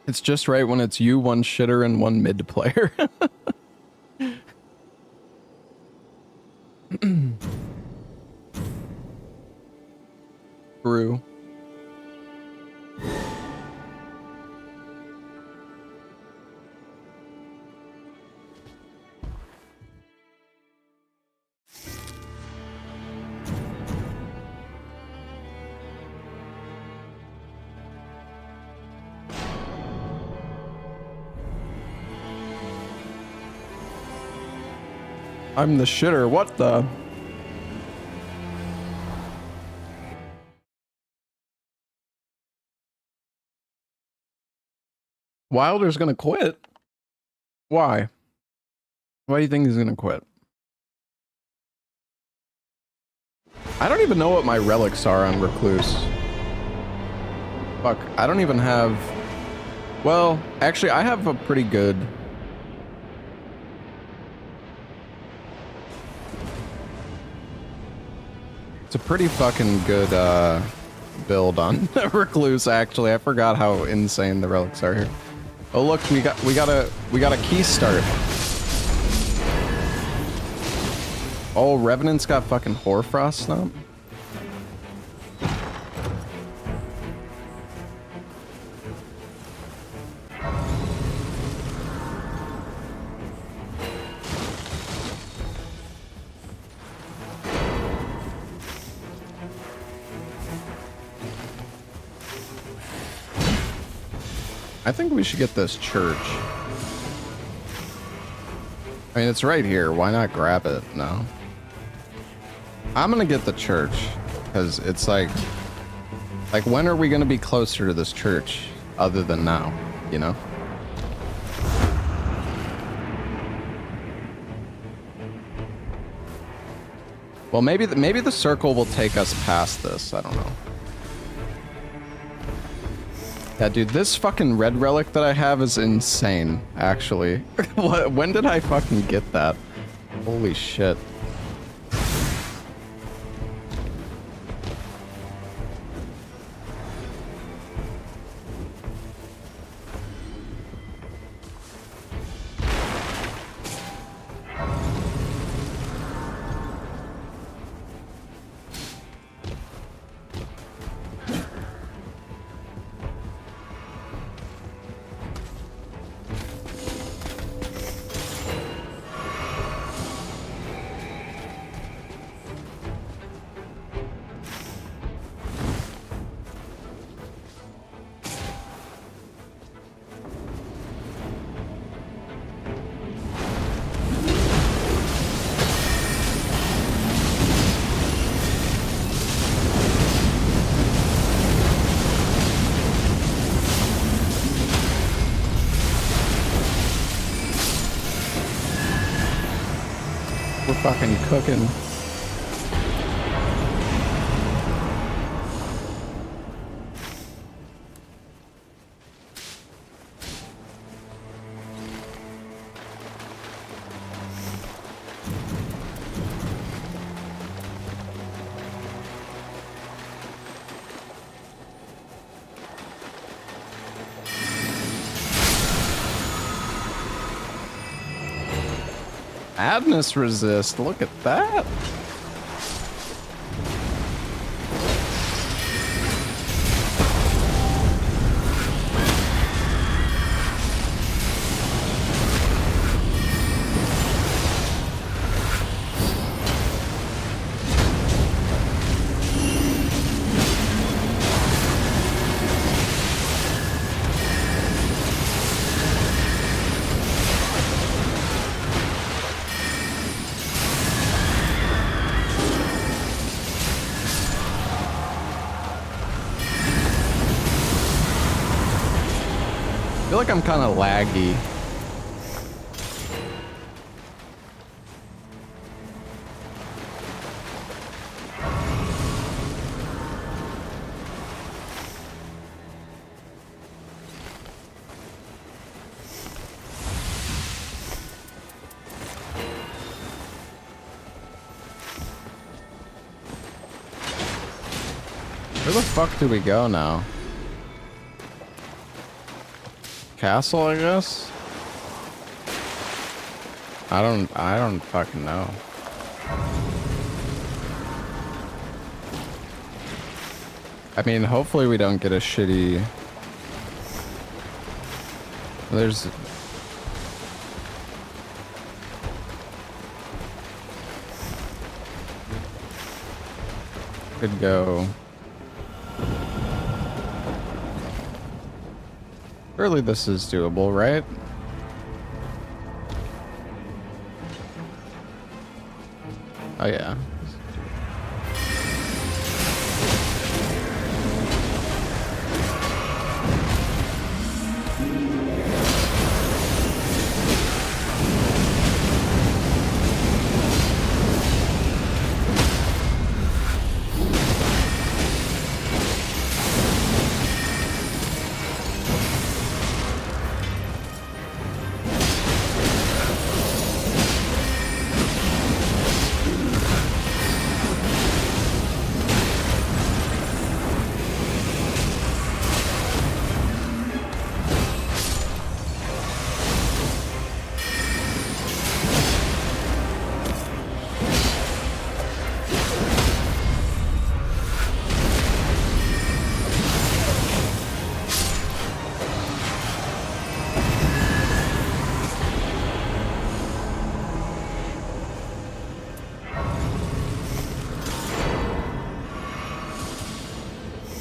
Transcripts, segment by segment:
It's just right when it's you, one shitter, and one mid player. True. I'm the shitter. What the? Wilder's gonna quit. Why? Why do you think he's gonna quit? I don't even know what my relics are on Recluse. Fuck, I don't even have... Well, actually, I have a pretty good... It's a pretty fucking good, build on Recluse, actually. I forgot how insane the relics are here. Oh look, we got a key start. Oh, Revenant's got fucking Hoarfrost Stomp. I think we should get this church. I mean, it's right here. Why not grab it? No. I'm gonna get the church because it's like when are we gonna be closer to this church other than now, you know? Well, maybe the circle will take us past this. I don't know. Yeah, dude, this fucking red relic that I have is insane, actually. When did I fucking get that? Holy shit. Fucking cooking. Madness resist, look at that. I feel like I'm kind of laggy. Where the fuck do we go now? castle, I guess. I don't fucking know. I mean, hopefully we don't get a shitty... There's... Could go... Surely this is doable, right? Oh yeah.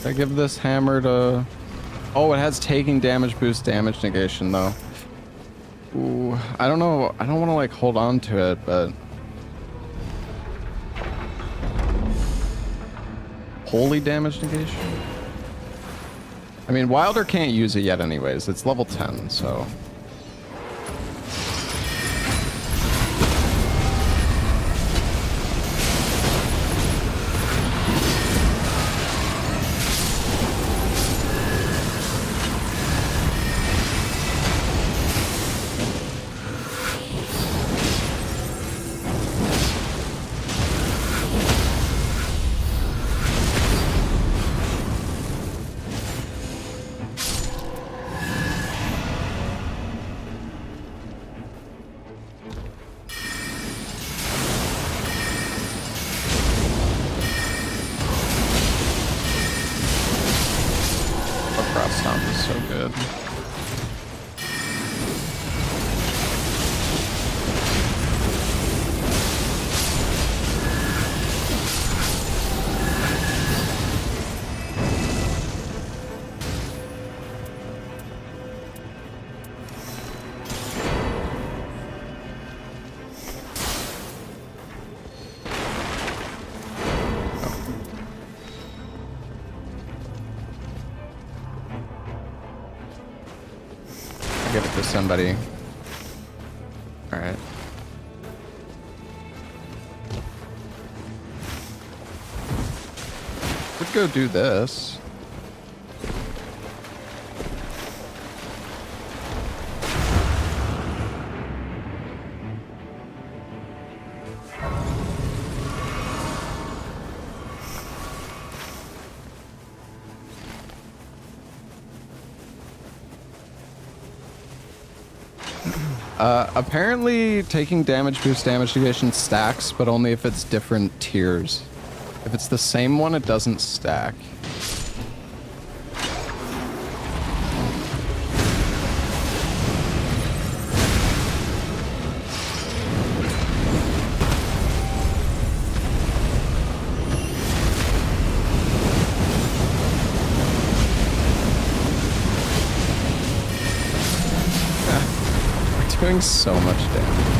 I give this hammer to... Oh, it has taking damage, boost damage negation, though. Ooh, I don't know. I don't want to, like, hold on to it, but... Holy damage negation? I mean, Wilder can't use it yet anyways. It's level 10, so... Stomp is so good. Give it to somebody. All right. Could go do this. Apparently taking damage boost damage negation stacks, but only if it's different tiers. If it's the same one, it doesn't stack. Doing so much damage.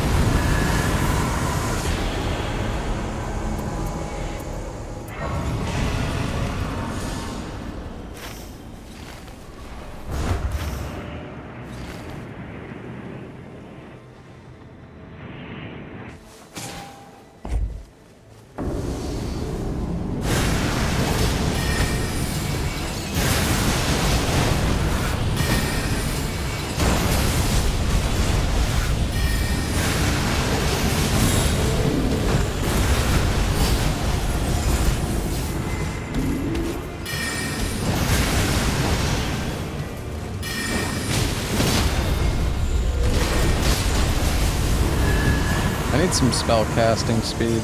need some spell casting speed.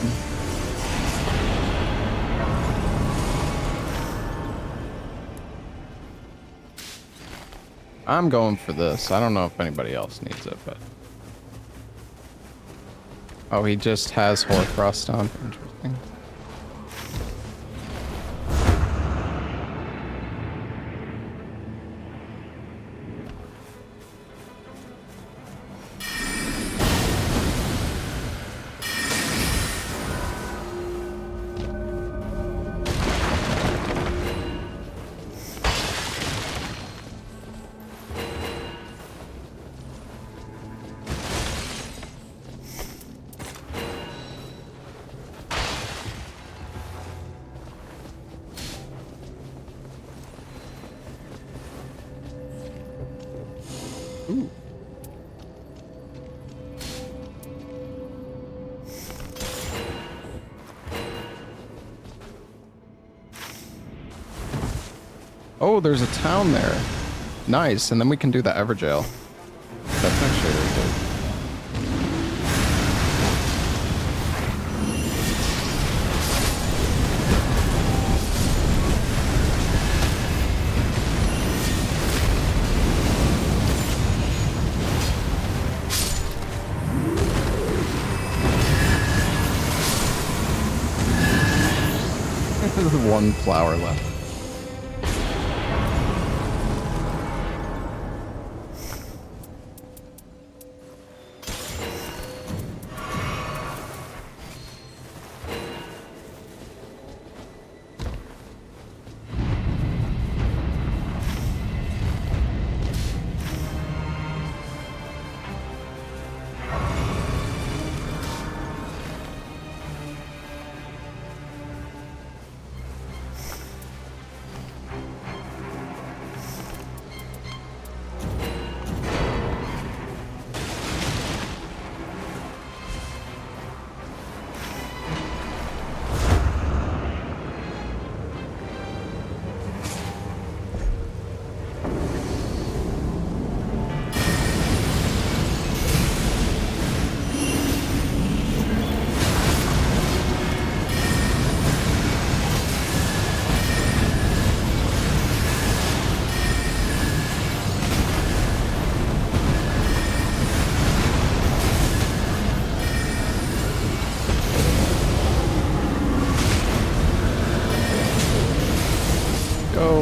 I'm going for this. I don't know if anybody else needs it, but... Oh, he just has Hoarfrost on. Interesting. Ooh. Oh, there's a town there. Nice, and then we can do the Everjail. That's actually really good. There's one flower left.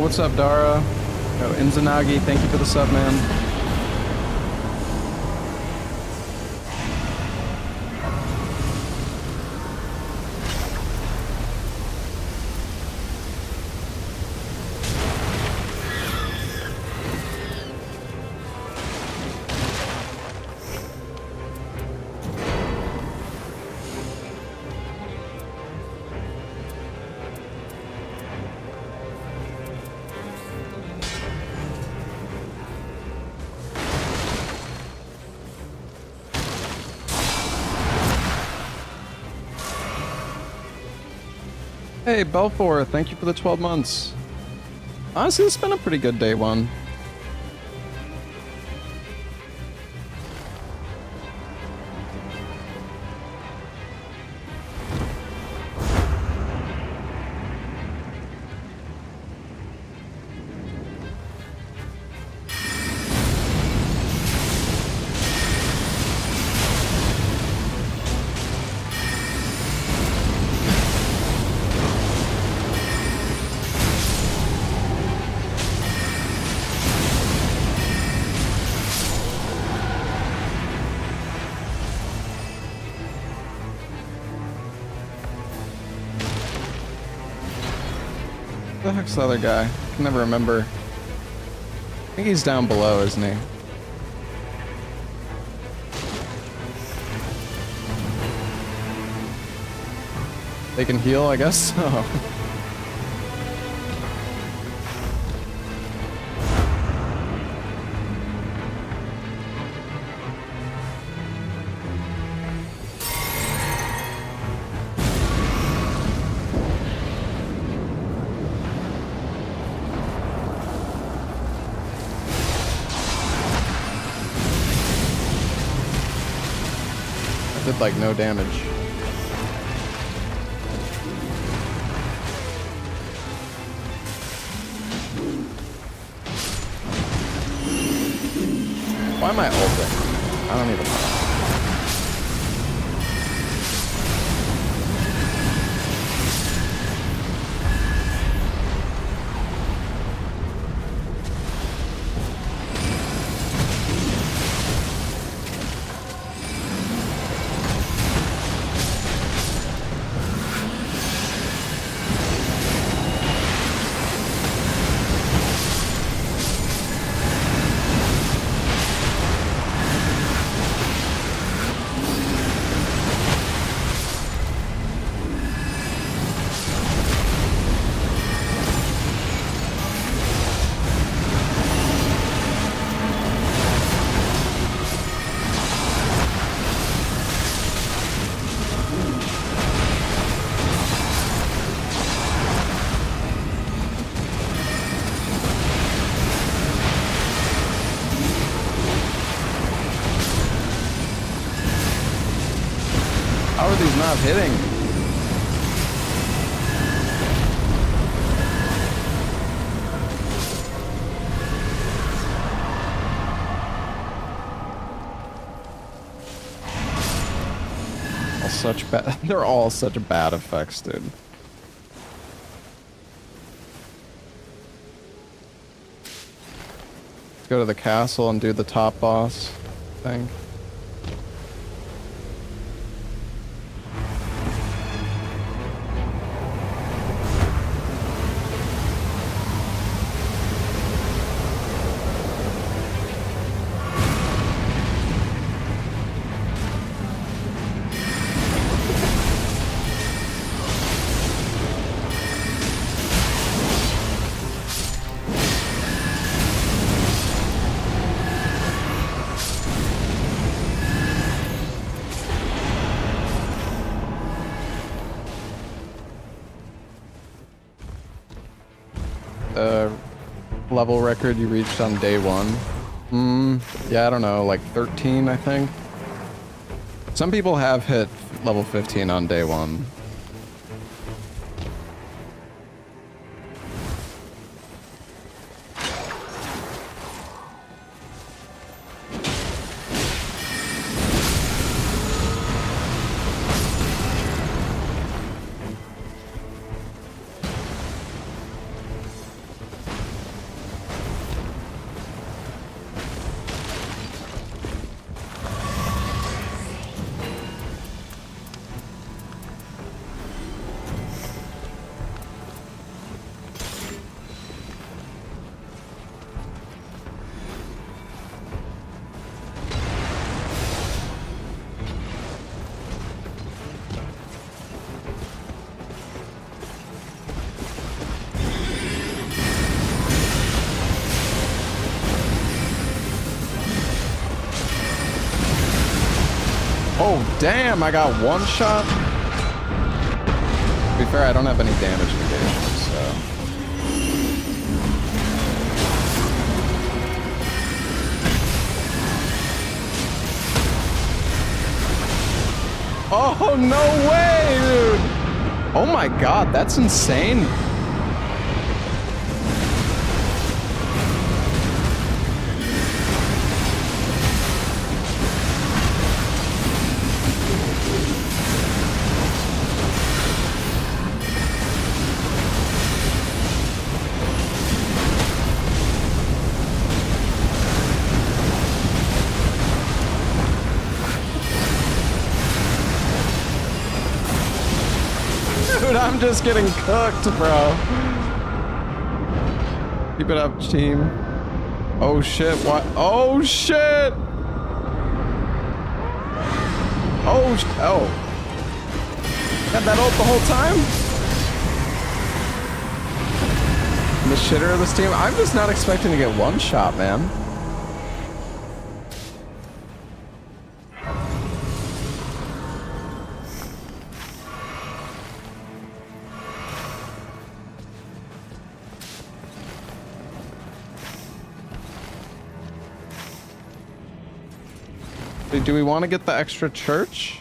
What's up, Dara? Oh, Inzanagi, thank you for the sub, man. Hey, Belfour, thank you for the 12 months. Honestly, it's been a pretty good day one. Who the heck's the other guy? I can never remember. I think he's down below, isn't he? They can heal, I guess? Oh. Did like no damage. Why am I ulting? I don't even know. How are these not hitting? All such bad. They're all such bad effects, dude. Let's go to the castle and do the top boss thing. Level record you reached on day one? Yeah, I don't know, like 13, I think. Some people have hit level 15 on day one. Oh, damn, I got one shot. To be fair, I don't have any damage negation, so. Oh, no way, dude. Oh my god, that's insane. Dude, I'm just getting cooked, bro. Keep it up, team. Oh shit, what? Oh shit! Oh. Had that ult the whole time? I'm the shitter of this team. I'm just not expecting to get one shot, man. Do we want to get the extra church?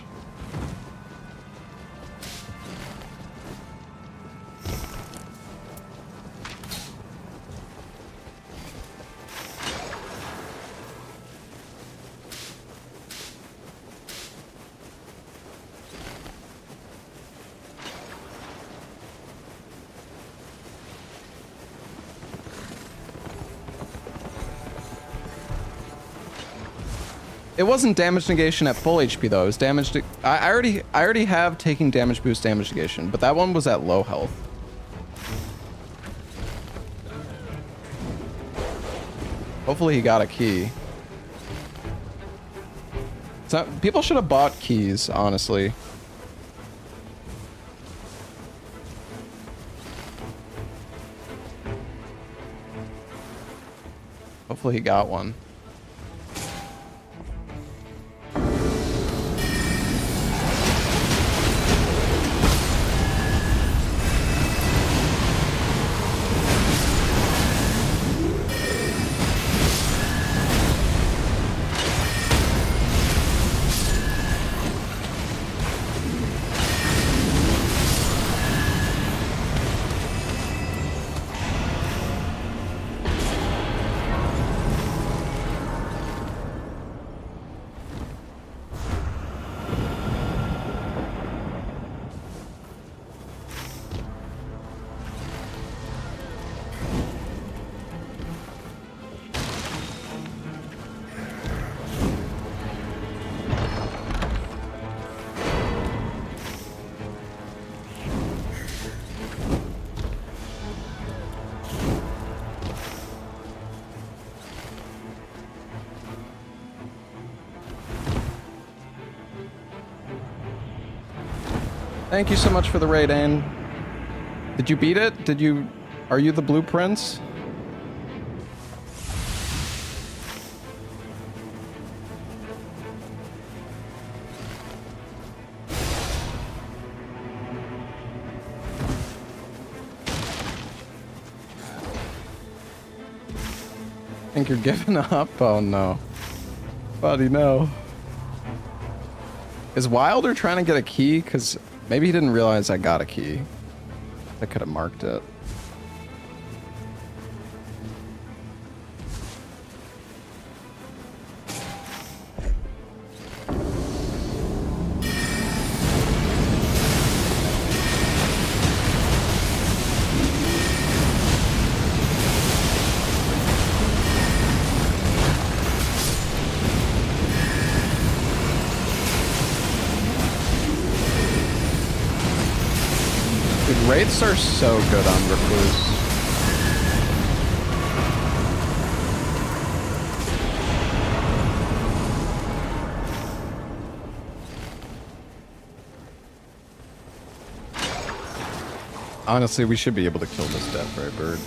It wasn't damage negation at full HP though. It was damage. I already have taking damage boost damage negation, but that one was at low health. Hopefully he got a key. So people should have bought keys, honestly. Hopefully he got one. Thank you so much for the raid, Anne. Did you beat it? Are you the blueprints? Think you're giving up? Oh no. Buddy, no. Is Wilder trying to get a key? Because maybe he didn't realize I got a key. I could have marked it. Wraiths are so good on Recluse. Honestly, we should be able to kill this Death Ray bird.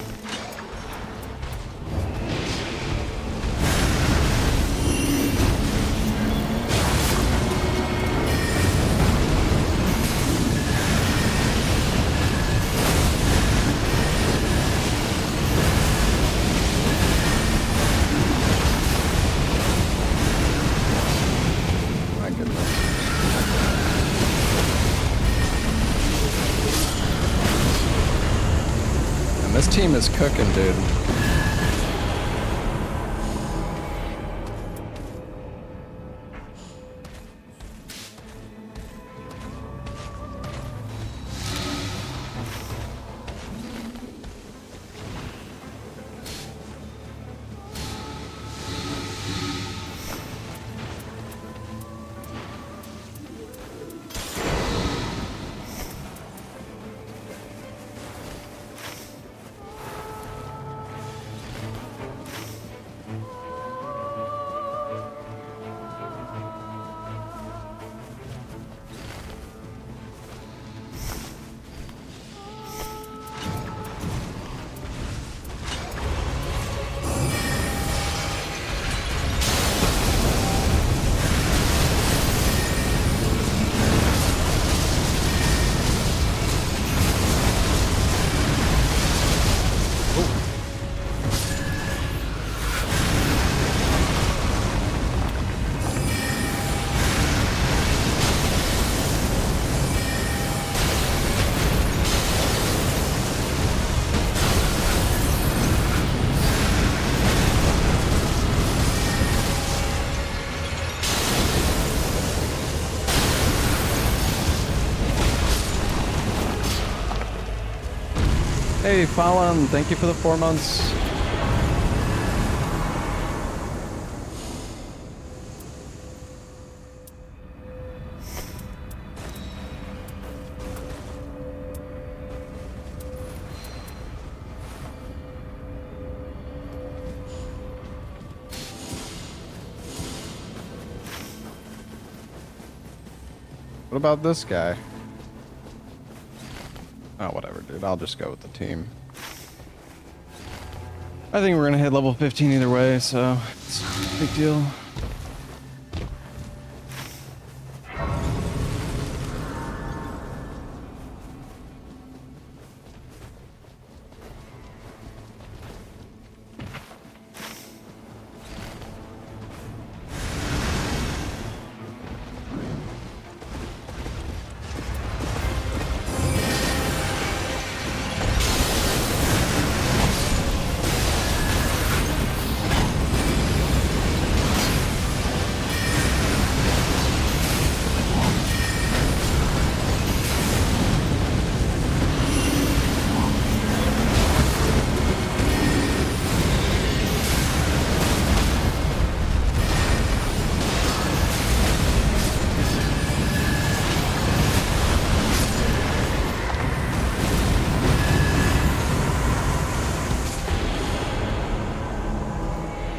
This team is cooking, dude. Hey, Fallon, thank you for the 4 months. What about this guy? Oh, whatever, dude. I'll just go with the team. I think we're gonna hit level 15 either way, so it's a big deal.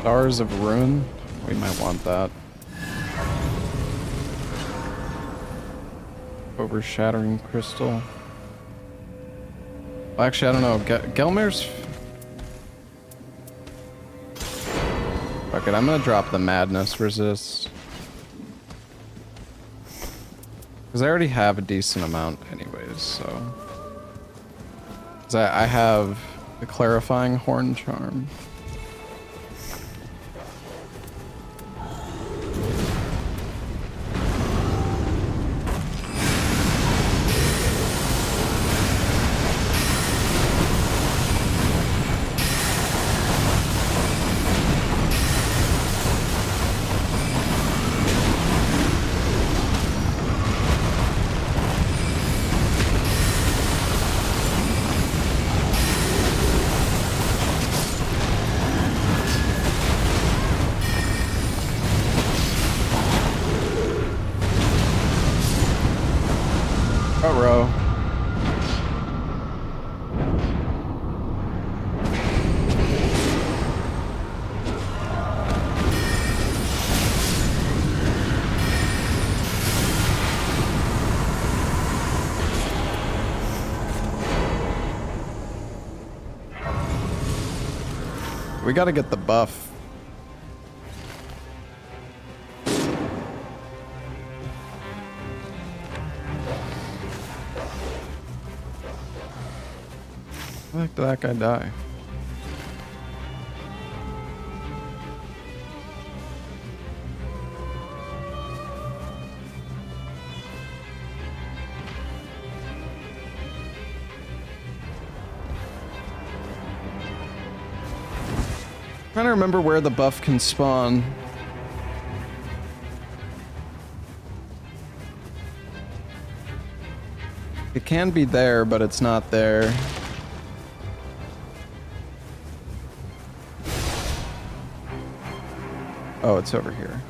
Stars of Ruin? We might want that. Overshattering Crystal. Well, actually, I don't know. Gelmir's... Fuck it, I'm gonna drop the Madness Resist. Because I already have a decent amount anyways, so... Because I have the Clarifying Horn Charm. Row. We gotta get the buff. How the heck did that guy die? Trying to remember where the buff can spawn. It can be there, but it's not there. Oh, it's over here.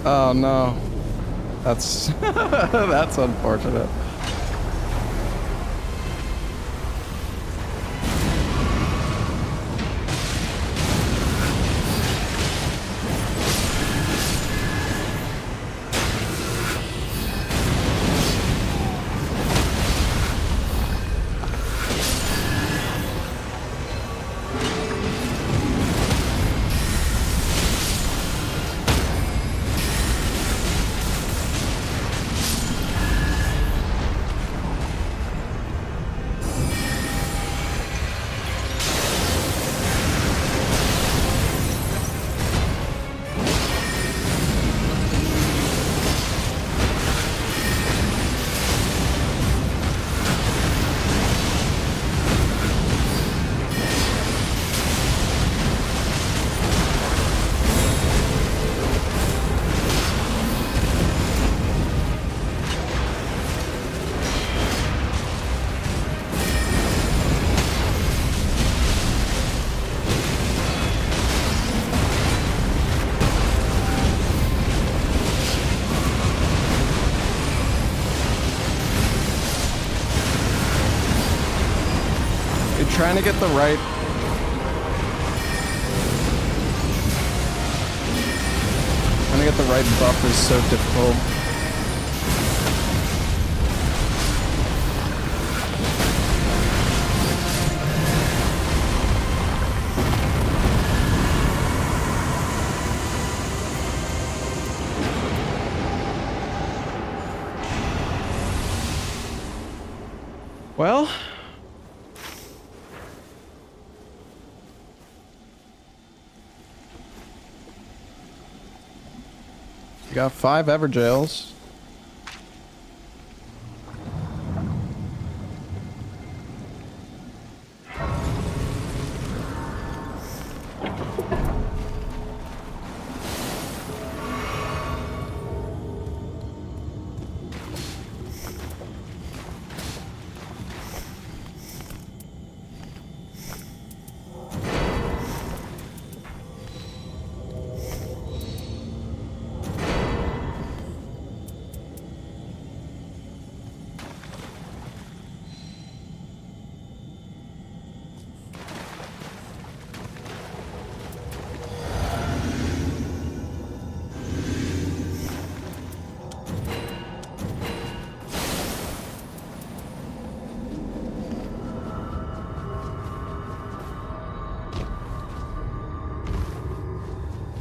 Oh no. That's that's unfortunate. Trying to get the right... Trying to get the right buff is so difficult. Well... Got 5 Everjails.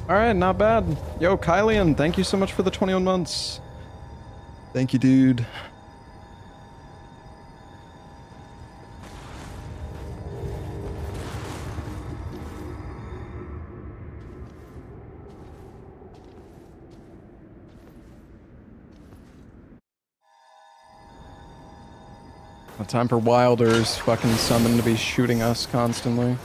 Alright, not bad. Yo, Kylian, thank you so much for the 21 months. Thank you, dude. No time for Wilders fucking summon to be shooting us constantly.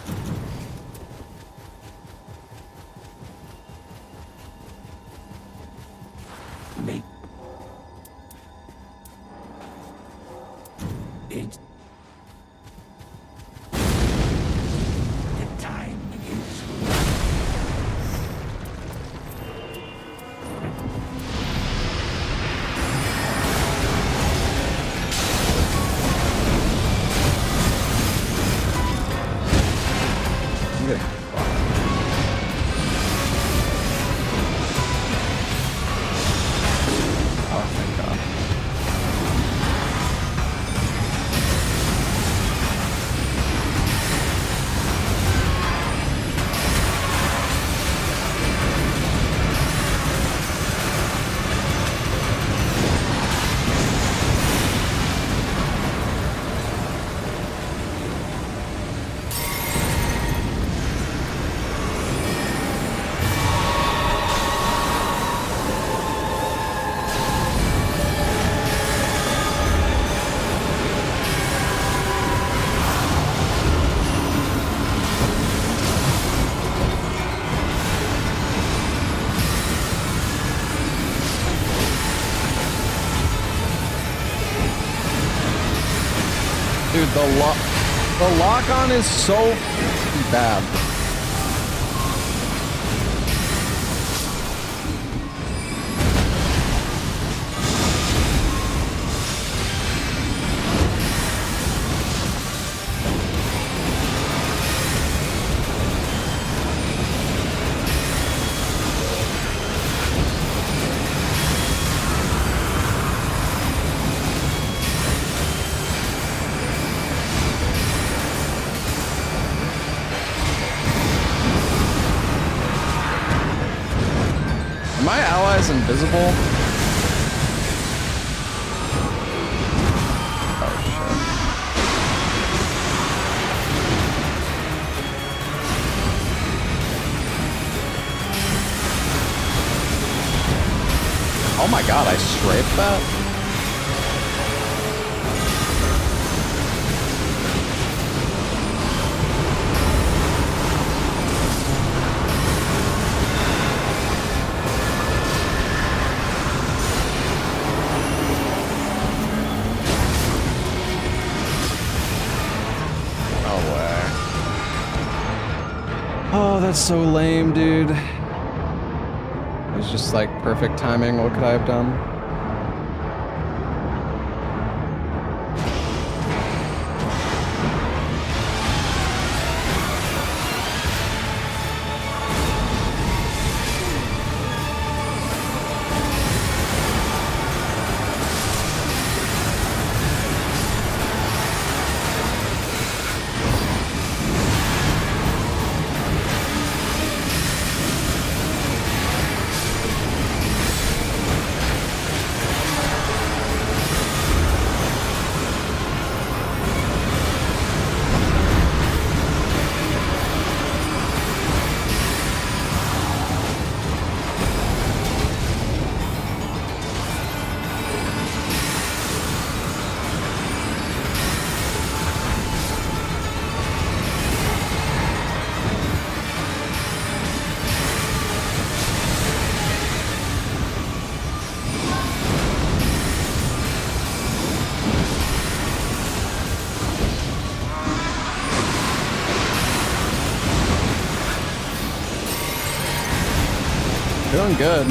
Dude, the lock-on is so bad. my allies invisible? Oh my god, I strafed that? No way. Oh, that's so lame, dude. It was just like perfect timing. What could I have done? Doing good.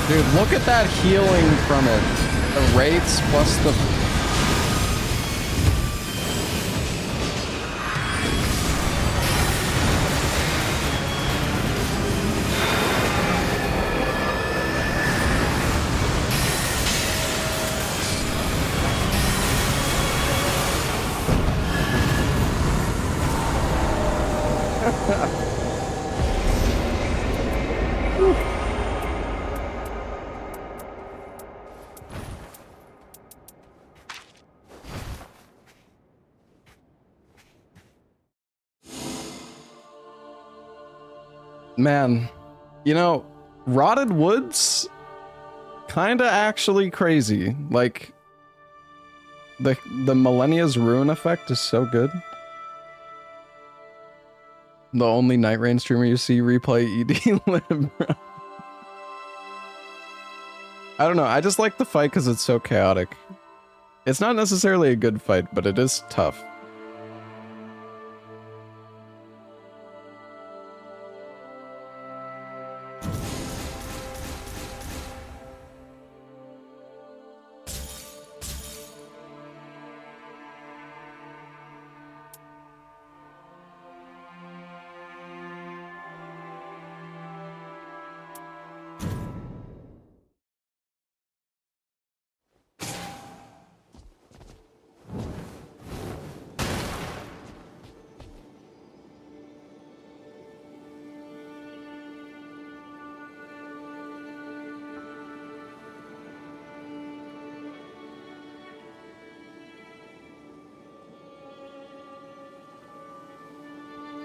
Dude, look at that healing from it. The rates plus the... Man, you know, Rotted Woods, kinda actually crazy. Like, the Millennia's Ruin effect is so good. The only Night Rain streamer you see replay ED Lib. I don't know, I just like the fight because it's so chaotic. It's not necessarily a good fight, but it is tough.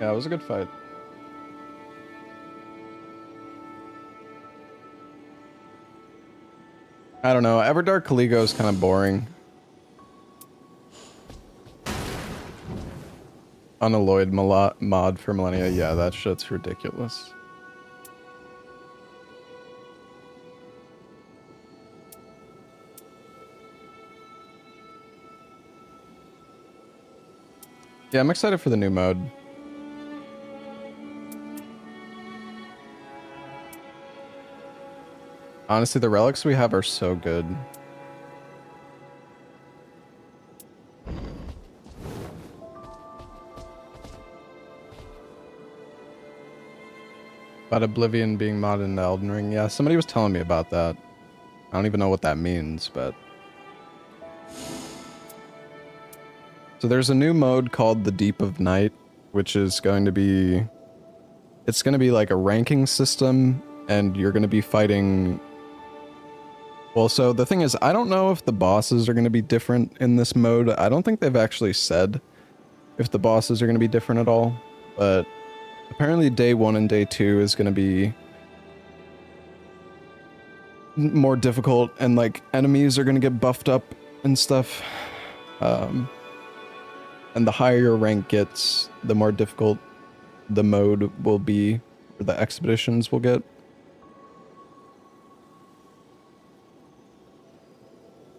Yeah, it was a good fight. I don't know, Everdark Caligo is kind of boring. Unalloyed mod for Millennia, yeah, that shit's ridiculous. Yeah, I'm excited for the new mode. Honestly, the relics we have are so good. About Oblivion being modded into Elden Ring. Yeah, somebody was telling me about that. I don't even know what that means, but... So there's a new mode called the Deep of Night, which is going to be... It's going to be like a ranking system, and you're going to be fighting... Well, so the thing is, I don't know if the bosses are going to be different in this mode. I don't think they've actually said if the bosses are going to be different at all, but... Apparently day 1 and day 2 is going to be more difficult, and like enemies are going to get buffed up and stuff. And the higher your rank gets, the more difficult the mode will be, or the expeditions will get.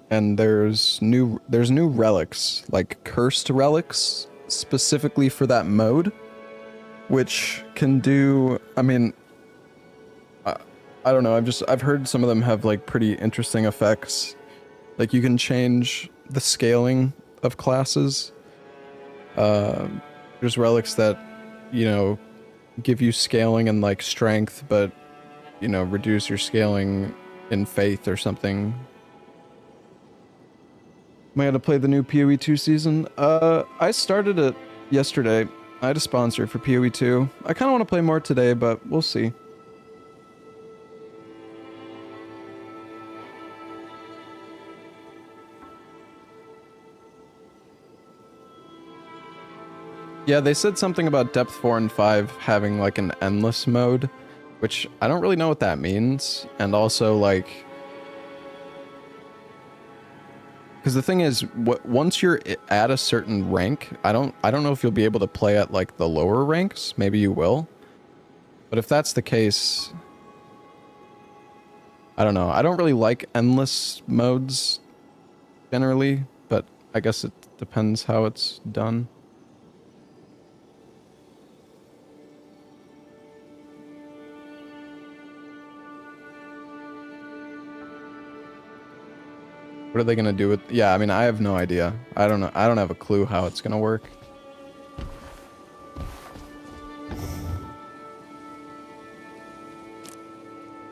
And there's new relics, like cursed relics, specifically for that mode. Which can do, I mean, I don't know, I've heard some of them have like pretty interesting effects. Like you can change the scaling of classes. There's relics that, you know, give you scaling and like strength, but, you know, reduce your scaling in faith or something. Am I gonna play the new PoE 2 season? I started it yesterday. I had a sponsor for PoE 2. I kind of want to play more today, but we'll see. Yeah, they said something about Depth 4 and 5 having like an endless mode, which I don't really know what that means. And also like... Because the thing is, once you're at a certain rank, I don't know if you'll be able to play at like the lower ranks. Maybe you will. But if that's the case, I don't know. I don't really like endless modes generally, but I guess it depends how it's done. What are they gonna do with... Yeah, I mean, I have no idea. I don't know. I don't have a clue how it's gonna work.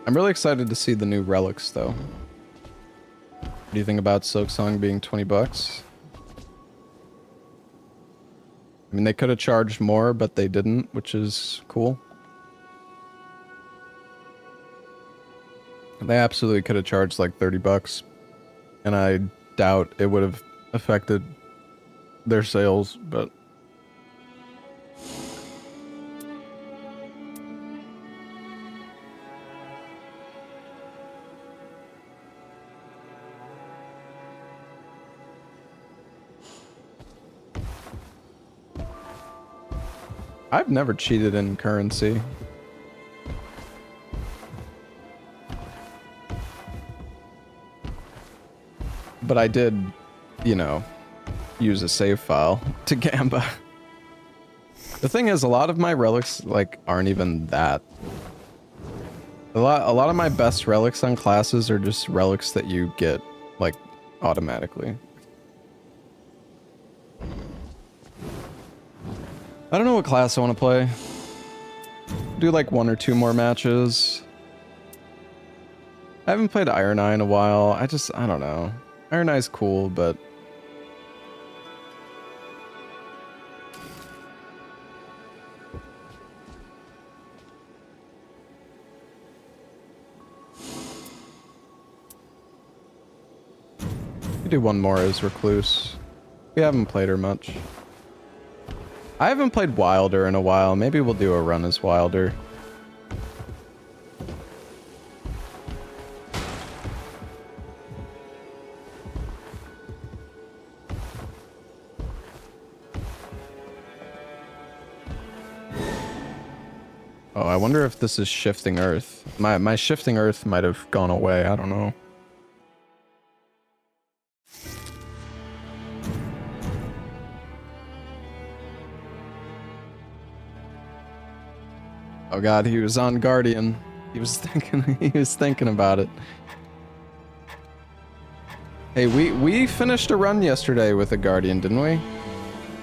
I'm really excited to see the new relics, though. What do you think about Silksong being 20 bucks? I mean, they could have charged more, but they didn't, which is cool. They absolutely could have charged like 30 bucks. And I doubt it would have affected their sales, but... I've never cheated in currency. But I did, you know, use a save file to Gamba. The thing is, a lot of my relics, like, aren't even that. A lot of my best relics on classes are just relics that you get, like, automatically. I don't know what class I want to play. Do, like, 1 or 2 more matches. I haven't played Iron Eye in a while. I don't know. Iron Eye's cool, but... We do 1 more as Recluse. We haven't played her much. I haven't played Wilder in a while. Maybe we'll do a run as Wilder. Oh, I wonder if this is Shifting Earth. My Shifting Earth might have gone away. I don't know. Oh god, he was on Guardian. He was thinking about it. Hey, we finished a run yesterday with a Guardian, didn't we?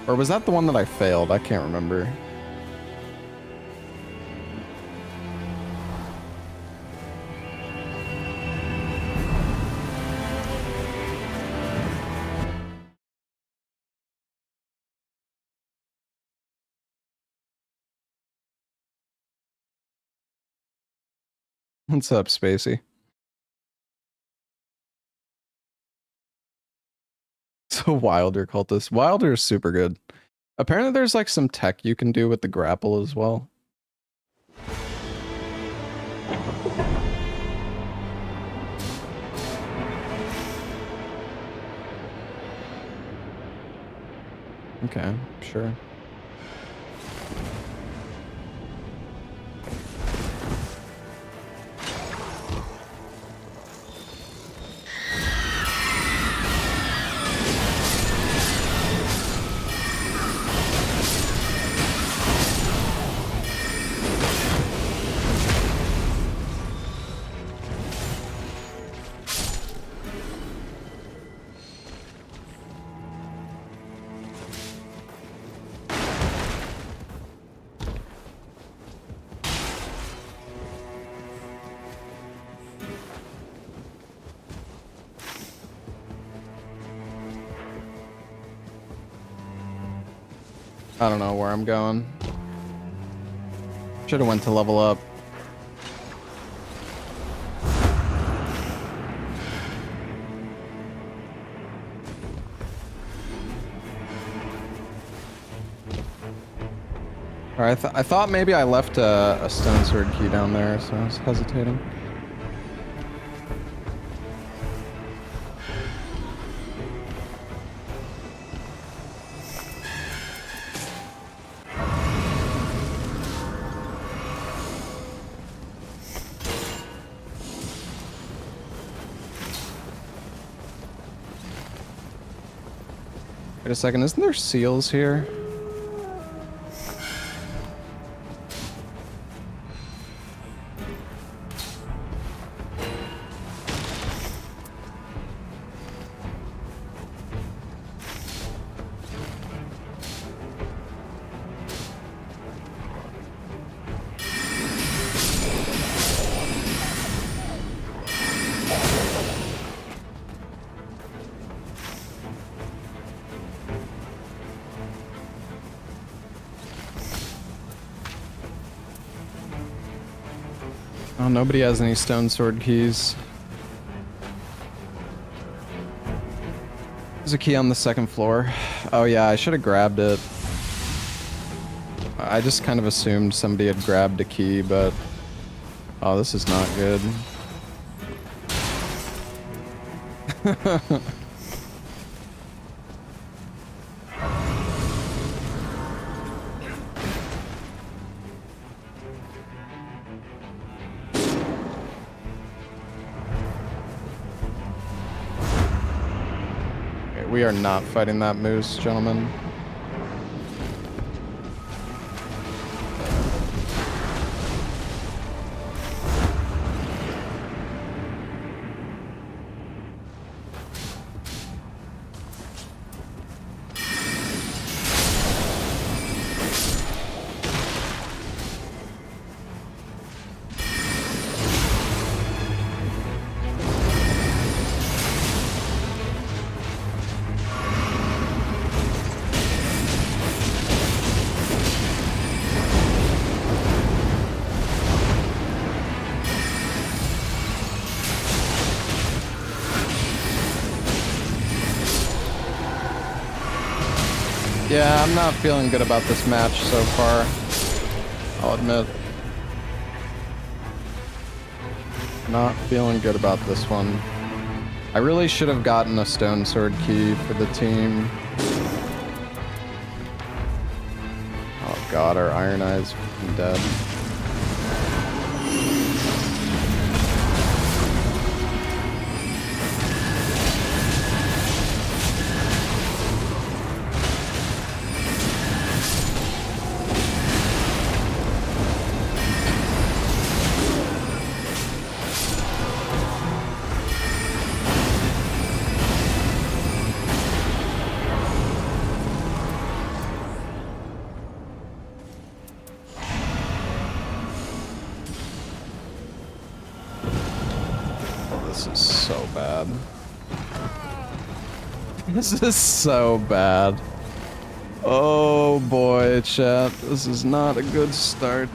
Or was that the one that I failed? I can't remember. What's up, Spacey? So Wilder cultist. Wilder is super good. Apparently there's like some tech you can do with the grapple as well. Okay, sure. I don't know where I'm going. Should have went to level up. Alright, I thought maybe I left a stone sword key down there, so I was hesitating. Wait a second, isn't there seals here? Oh, nobody has any stone sword keys. There's a key on the second floor. Oh yeah, I should have grabbed it. I just kind of assumed somebody had grabbed a key, but... Oh, this is not good. We are not fighting that moose, gentlemen. Yeah, I'm not feeling good about this match so far, I'll admit. Not feeling good about this one. I really should have gotten a stone sword key for the team. Oh god, our Iron Eye's fucking dead. This is so bad. Oh boy, chat. This is not a good start.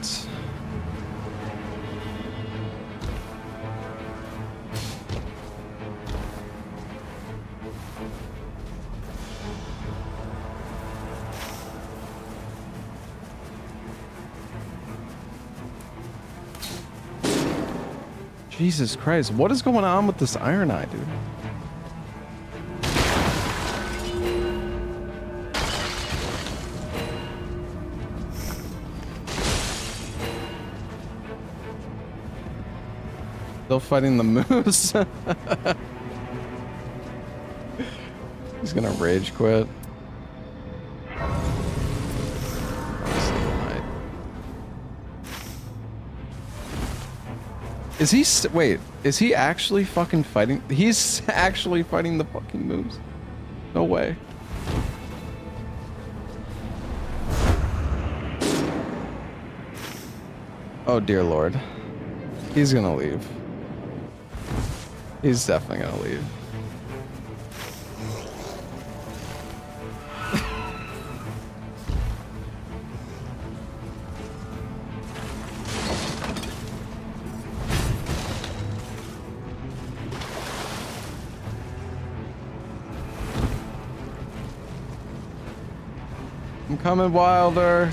Jesus Christ, what is going on with this Iron Eye, dude? Still fighting the moose. He's gonna rage quit. Is he wait, is he actually fucking fighting? He's actually fighting the fucking moose. No way. Oh dear Lord. He's gonna leave. He's definitely gonna leave. I'm coming, Wilder.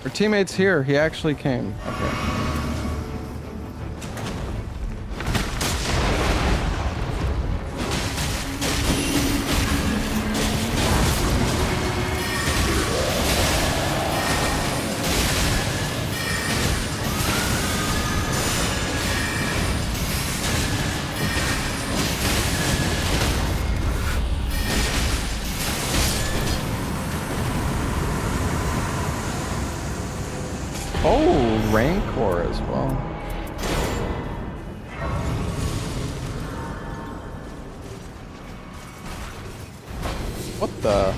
Our teammate's here. He actually came. Okay. Oh, Rancor as well. What the?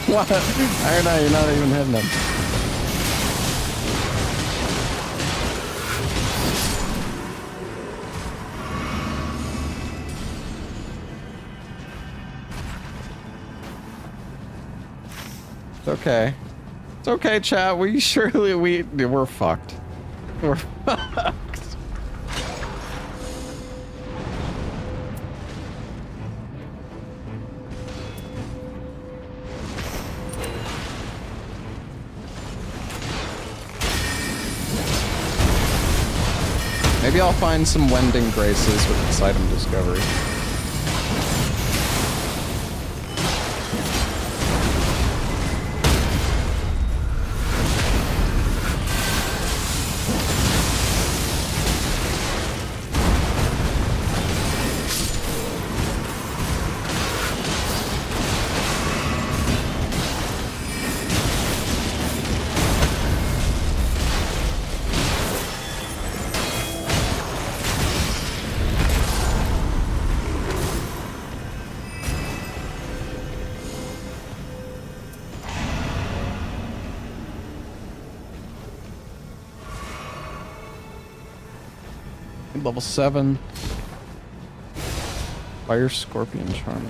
What? Iron Eye, you're not even hitting them. It's okay. It's okay, chat. We're fucked. We're fucked. Maybe I'll find some Wending Graces with this item discovery. Level 7. Fire Scorpion Charm.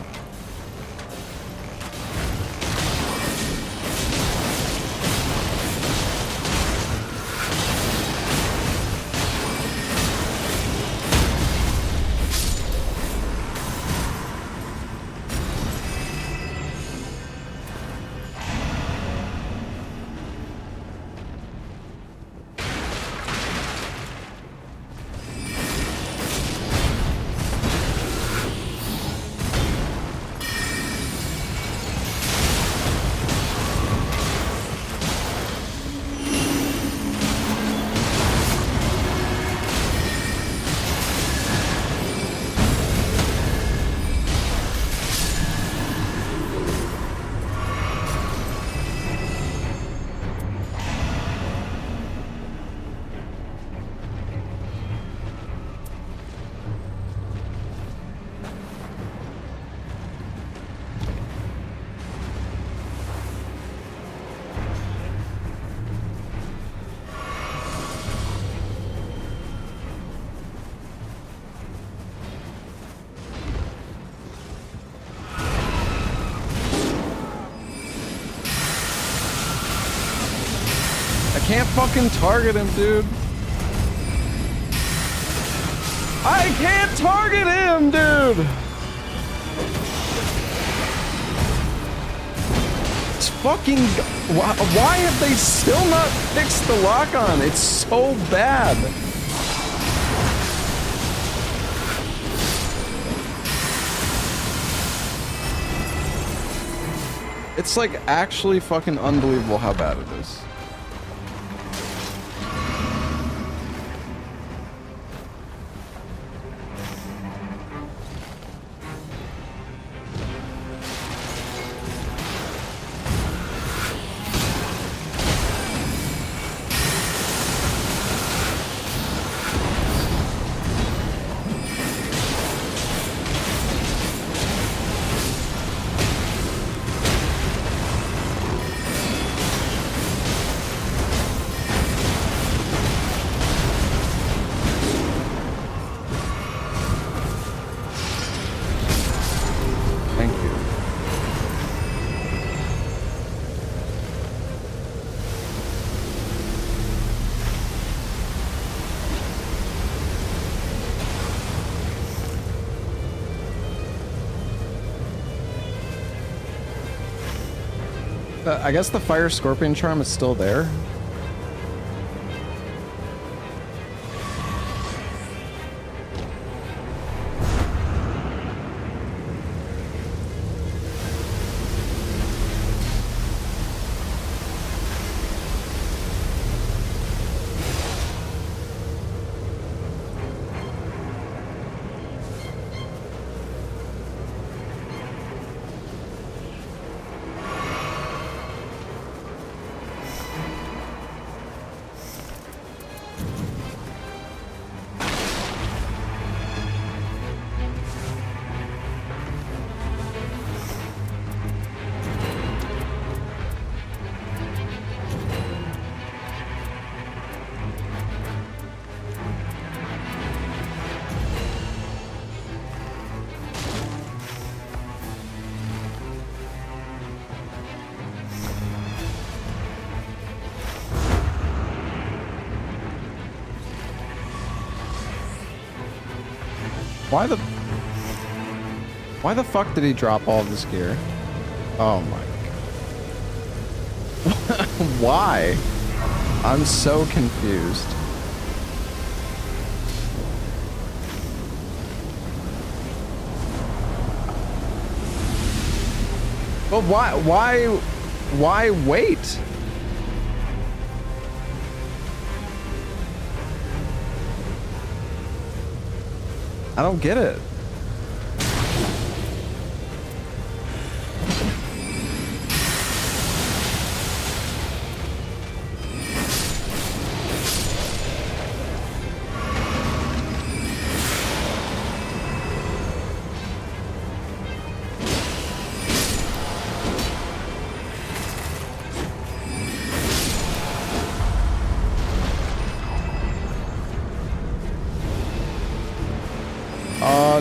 can't fucking target him, dude. I can't target him, dude. It's fucking... Why have they still not fixed the lock-on? It's so bad. It's like actually fucking unbelievable how bad it is. I guess the Fire Scorpion charm is still there. Why the fuck did he drop all of this gear? Oh my god. Why? I'm so confused. But why wait? I don't get it.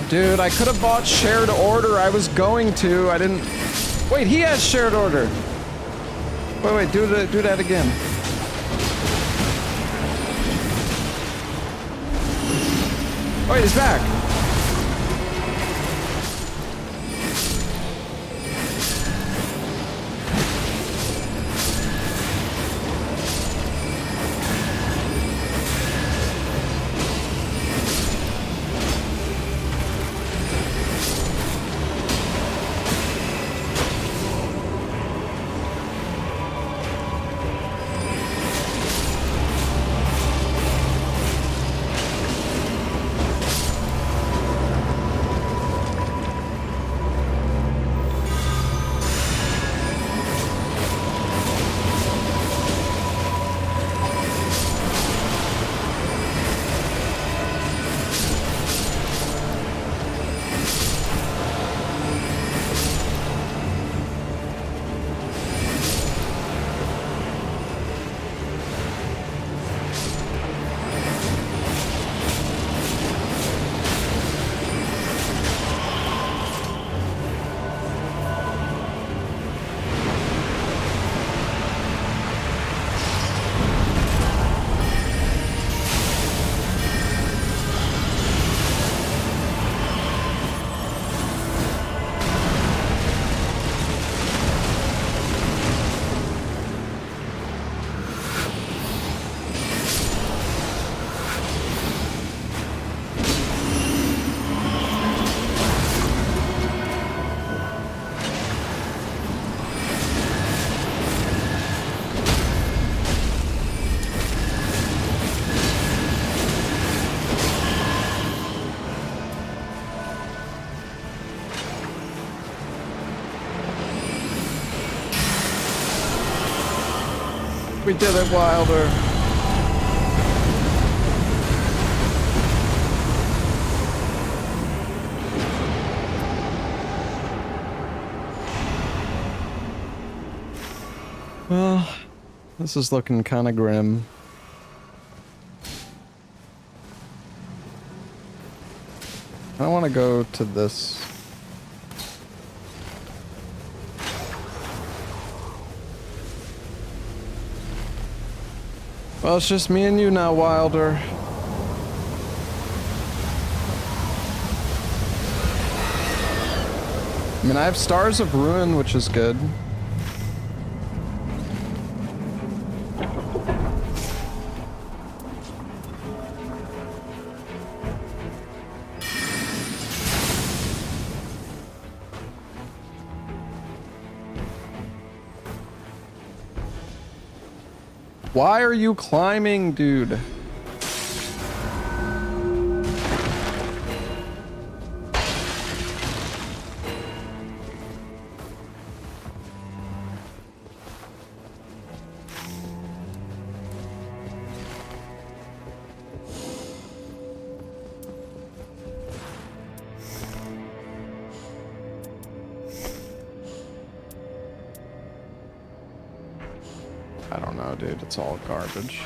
Dude, I could have bought shared order. I was going to. I didn't. Wait, he has shared order. Wait, do that again. Wait, he's back. We did it, Wilder. Well, this is looking kind of grim. I want to go to this. Well, it's just me and you now, Wilder. I mean, I have Stars of Ruin, which is good. Why are you climbing, dude? I don't know, dude. It's all garbage.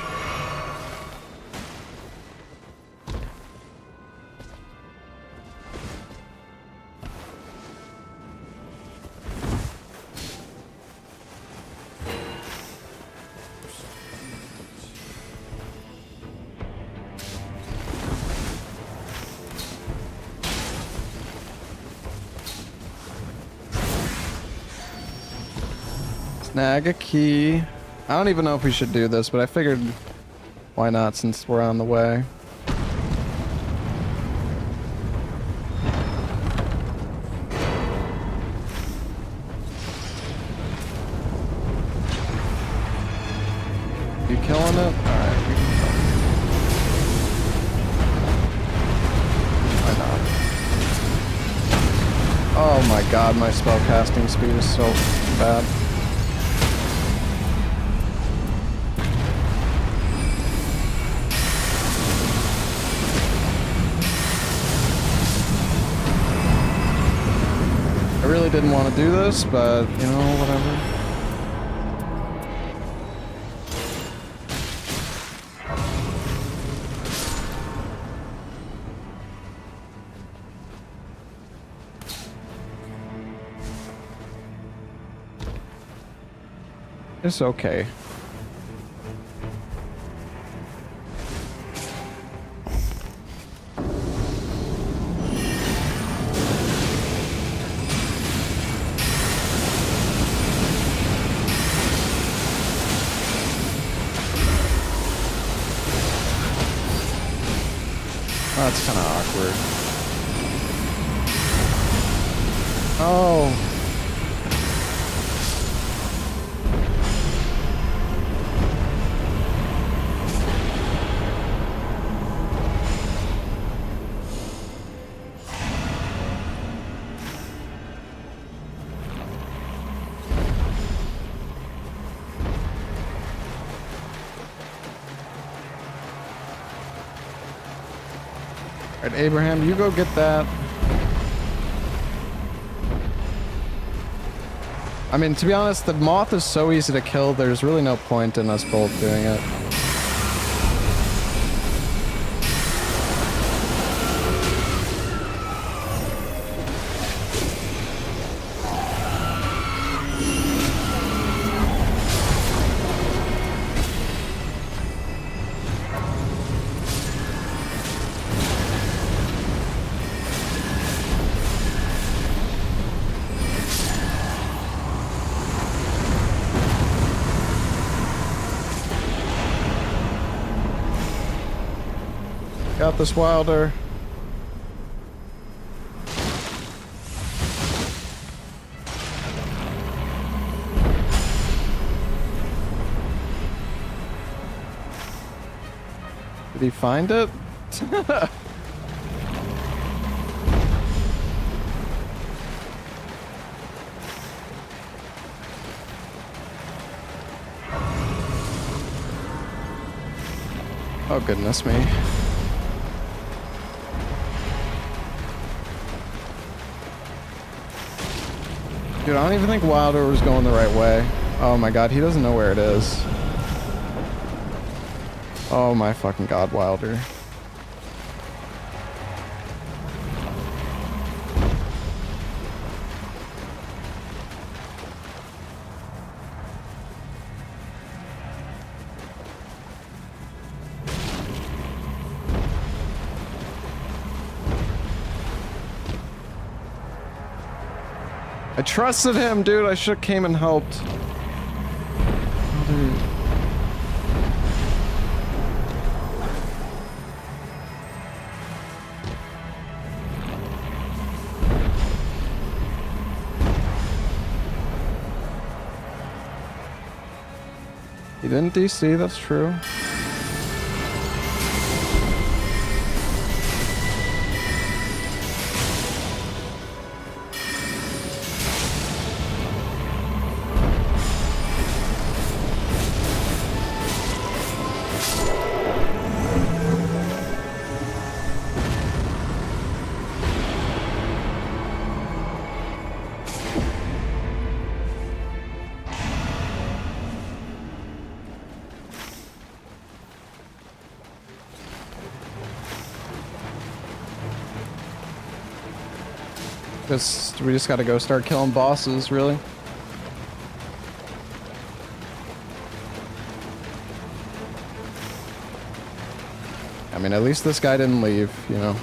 Snag a key. I don't even know if we should do this, but I figured why not since we're on the way. You killing it? Alright, we can go. Why not? Oh my god, my spellcasting speed is so bad. I really didn't want to do this, but, you know, whatever. It's okay. That's kind of awkward. Oh. Alright, Abraham, you go get that. I mean, to be honest, the moth is so easy to kill, there's really no point in us both doing it. Got this, Wilder. Did he find it? Oh, goodness me. Dude, I don't even think Wilder was going the right way. Oh my god, he doesn't know where it is. Oh my fucking god, Wilder. I trusted him, dude. I should have came and helped. Dude. He didn't DC, that's true. We just gotta go start killing bosses, really. I mean, at least this guy didn't leave, you know.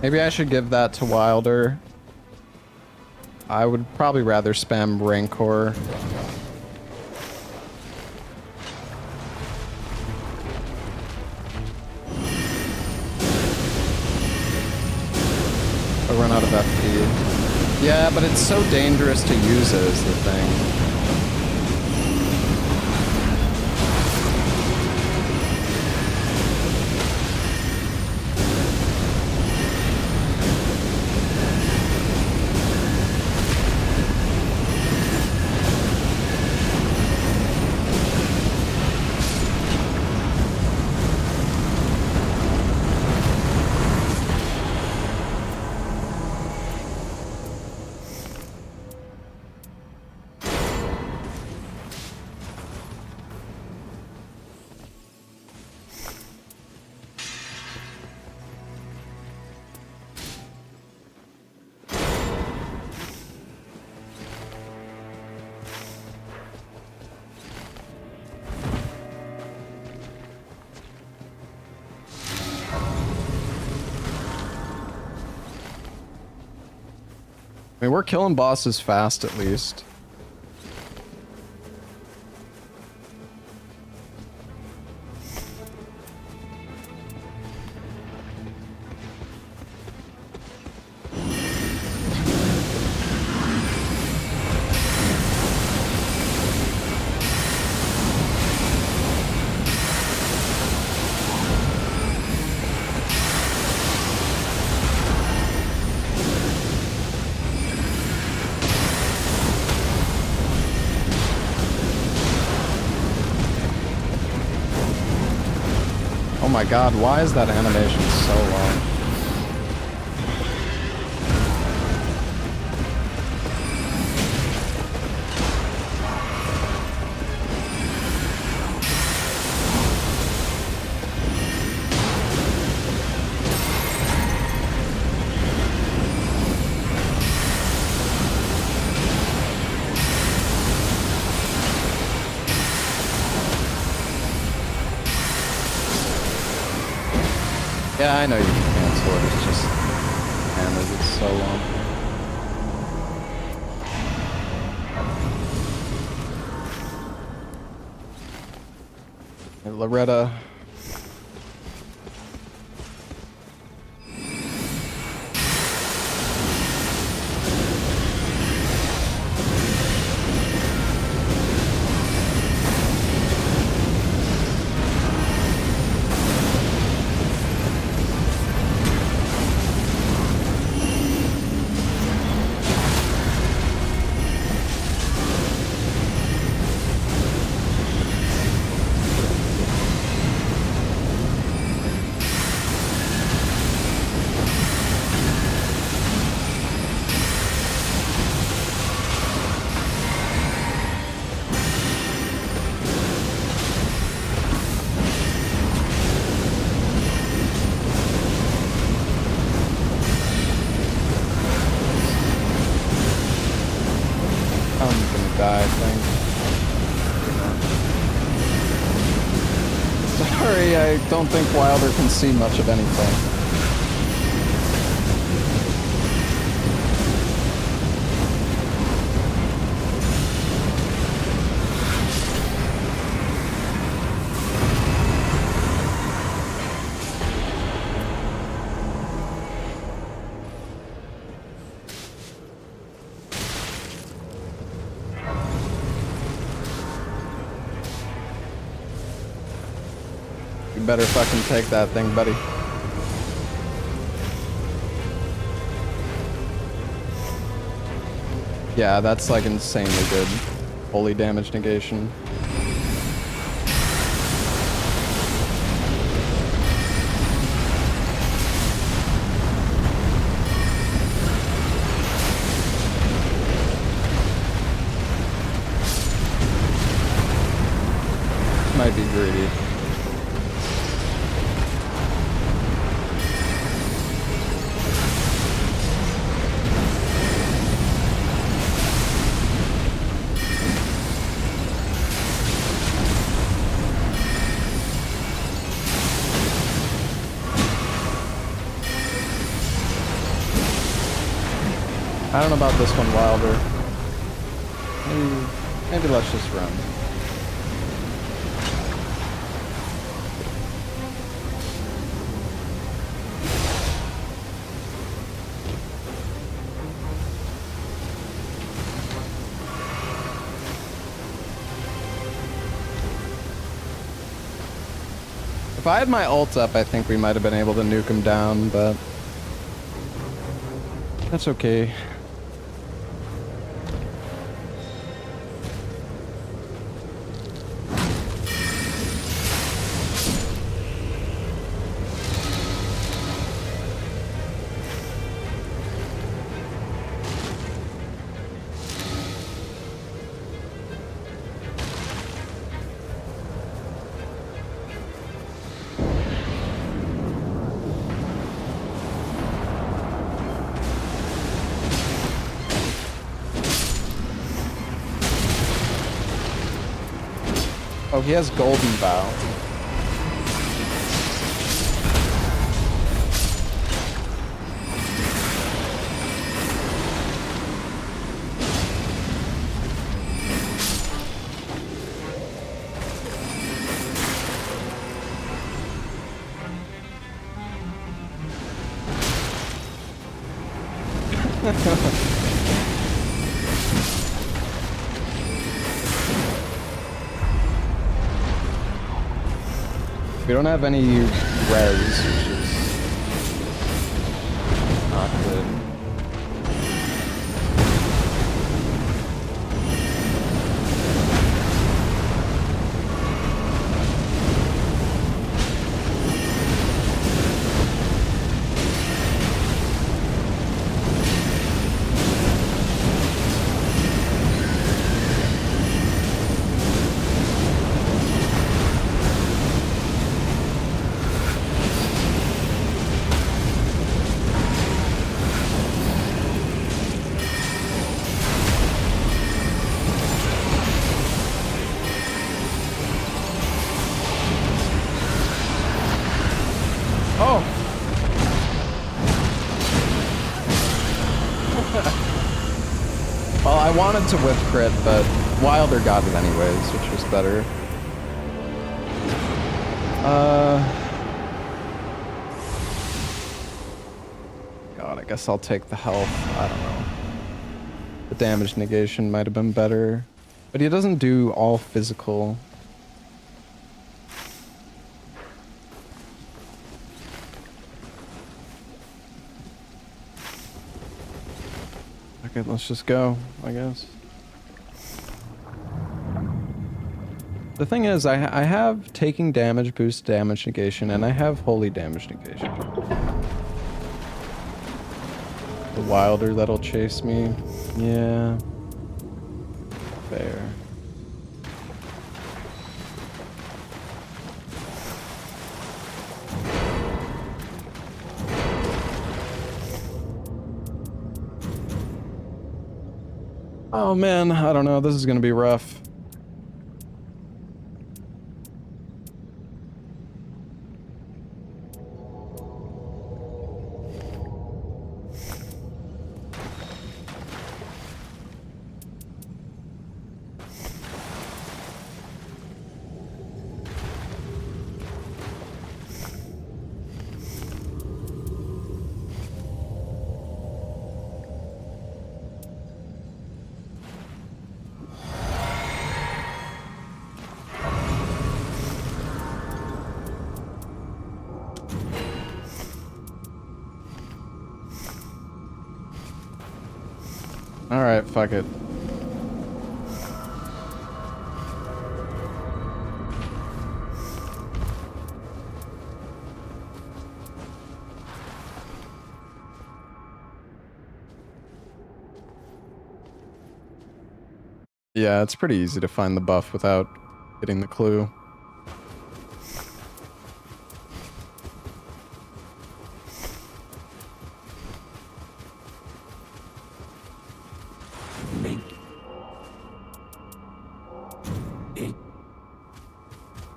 Maybe I should give that to Wilder. I would probably rather spam Rancor. I run out of FP. Yeah, but it's so dangerous to use it is the thing. I mean, we're killing bosses fast, at least. my god, why is that animation so long? Yeah, I know you can cancel it, it's just... Man, this is so long. Hey, Loretta. Die, I think. Sorry, I don't think Wilder can see much of anything. Better fucking take that thing, buddy. Yeah, that's like insanely good. Holy damage negation. Might be greedy. I don't know about this one, Wilder. Maybe let's just run. If I had my ult up, I think we might have been able to nuke him down, but that's okay. Oh, he has Golden Bow. We don't have any res, which is not good. wanted to whip crit, but Wilder got it anyways, which was better. God, I guess I'll take the health. I don't know. The damage negation might have been better. But he doesn't do all physical. Okay, let's just go, I guess. The thing is, I have taking damage, boost damage negation, and I have holy damage negation. The Wilder that'll chase me. Yeah. Fair. Oh man, I don't know. This is gonna be rough. Alright, fuck it. Yeah, it's pretty easy to find the buff without getting the clue.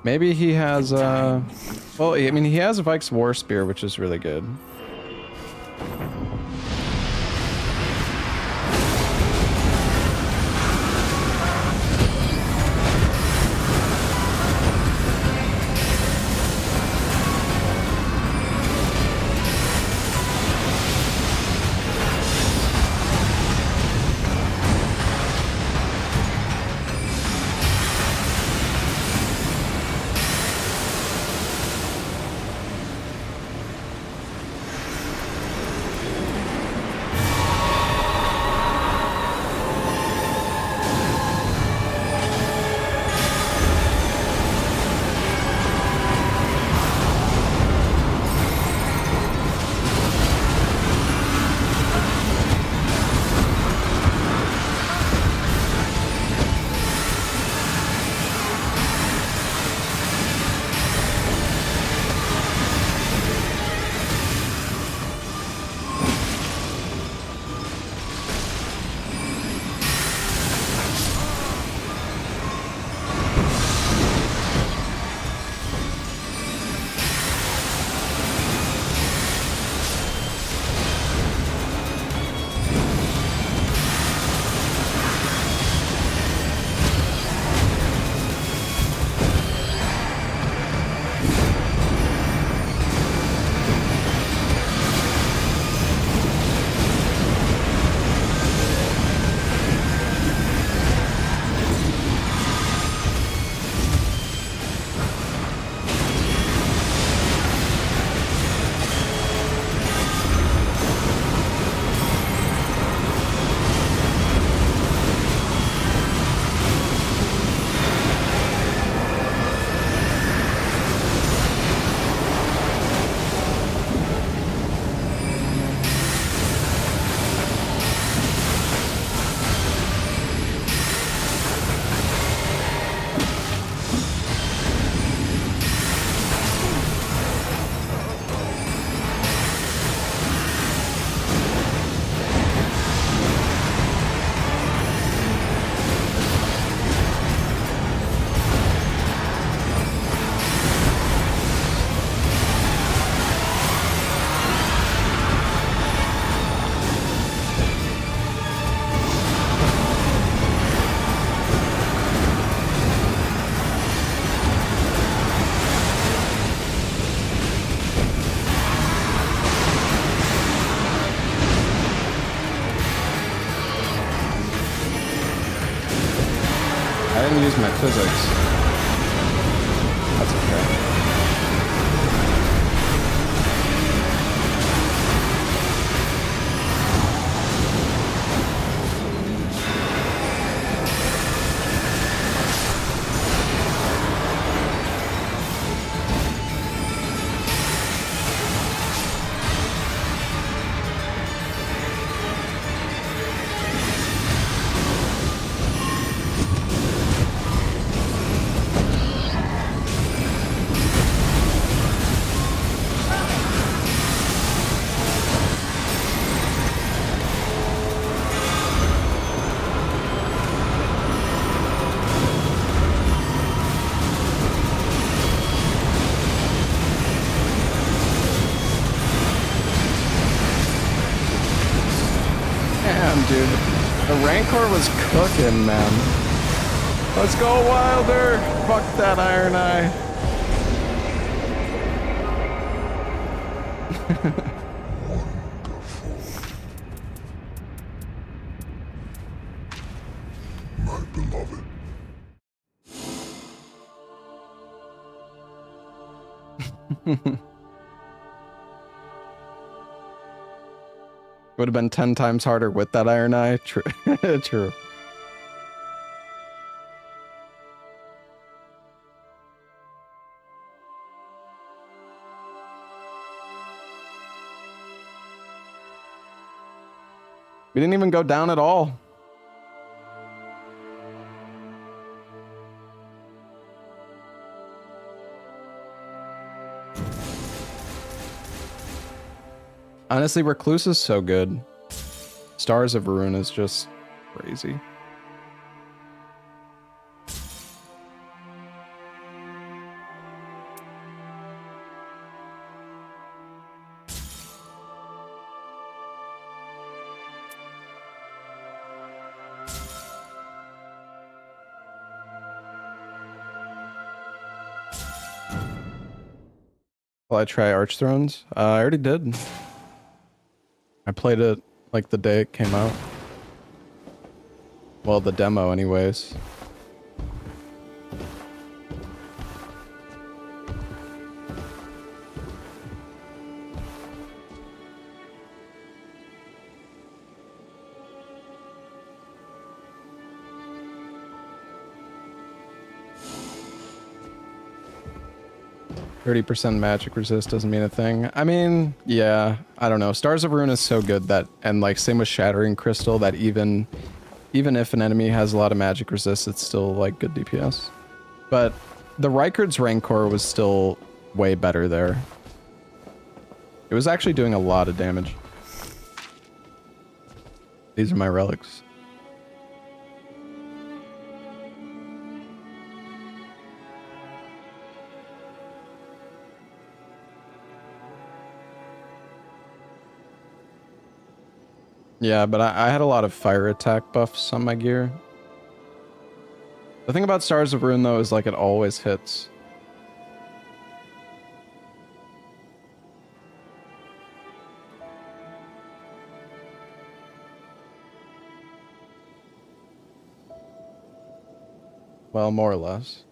Maybe he has, well, I mean, he has Vike's War Spear, which is really good. I didn't use my physics. That's okay. Damn, dude. The Rancor was cooking, man. Let's go, Wilder! Fuck that Iron Eye. My beloved. Would have been 10 times harder with that Iron Eye. True. True. We didn't even go down at all. Honestly, Recluse is so good. Stars of Ruin is just crazy. Will I try Archthrones? I already did. I played it like the day it came out. Well, the demo anyways. %, magic resist doesn't mean a thing. I mean, yeah, I don't know. Stars of Ruin is so good that, and like same with Shattering Crystal, that even if an enemy has a lot of magic resist, it's still like good DPS. But the Rykard's Rancor was still way better there. It was actually doing a lot of damage. These are my relics. Yeah, but I had a lot of fire attack buffs on my gear. The thing about Stars of Ruin, though, is like it always hits. Well, more or less.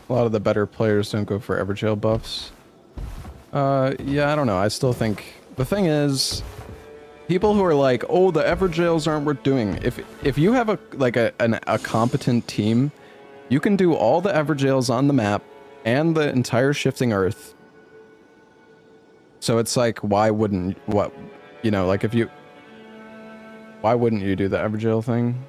A lot of the better players don't go for Everjail buffs. Yeah, I don't know. I still think the thing is, people who are like, "Oh, the Everjails aren't worth doing." If you have a competent team, you can do all the Everjails on the map and the entire Shifting Earth. So it's like, why wouldn't why wouldn't you do the Everjail thing?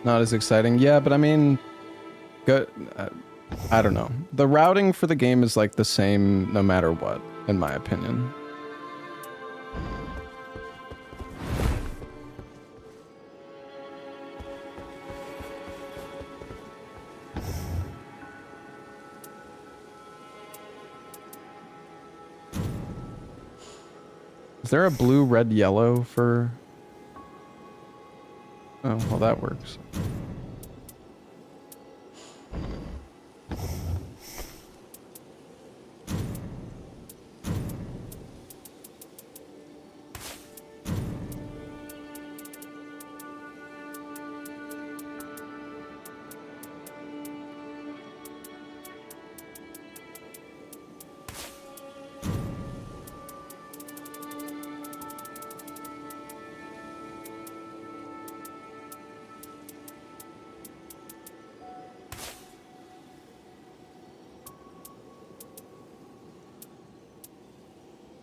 Not as exciting. Yeah, but I mean, good. I don't know. The routing for the game is like the same no matter what, in my opinion. Is there a blue, red, yellow for... Oh, well that works.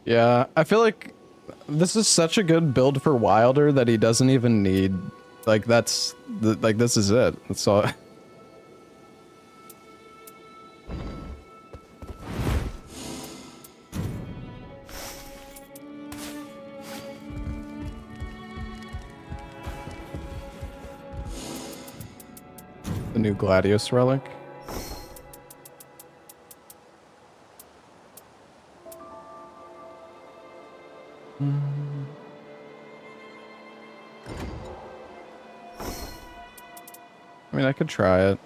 Yeah, I feel like this is such a good build for Wilder that he doesn't even need, like, that's, like, this is it. That's all. The new Gladius relic. I mean, I could try it.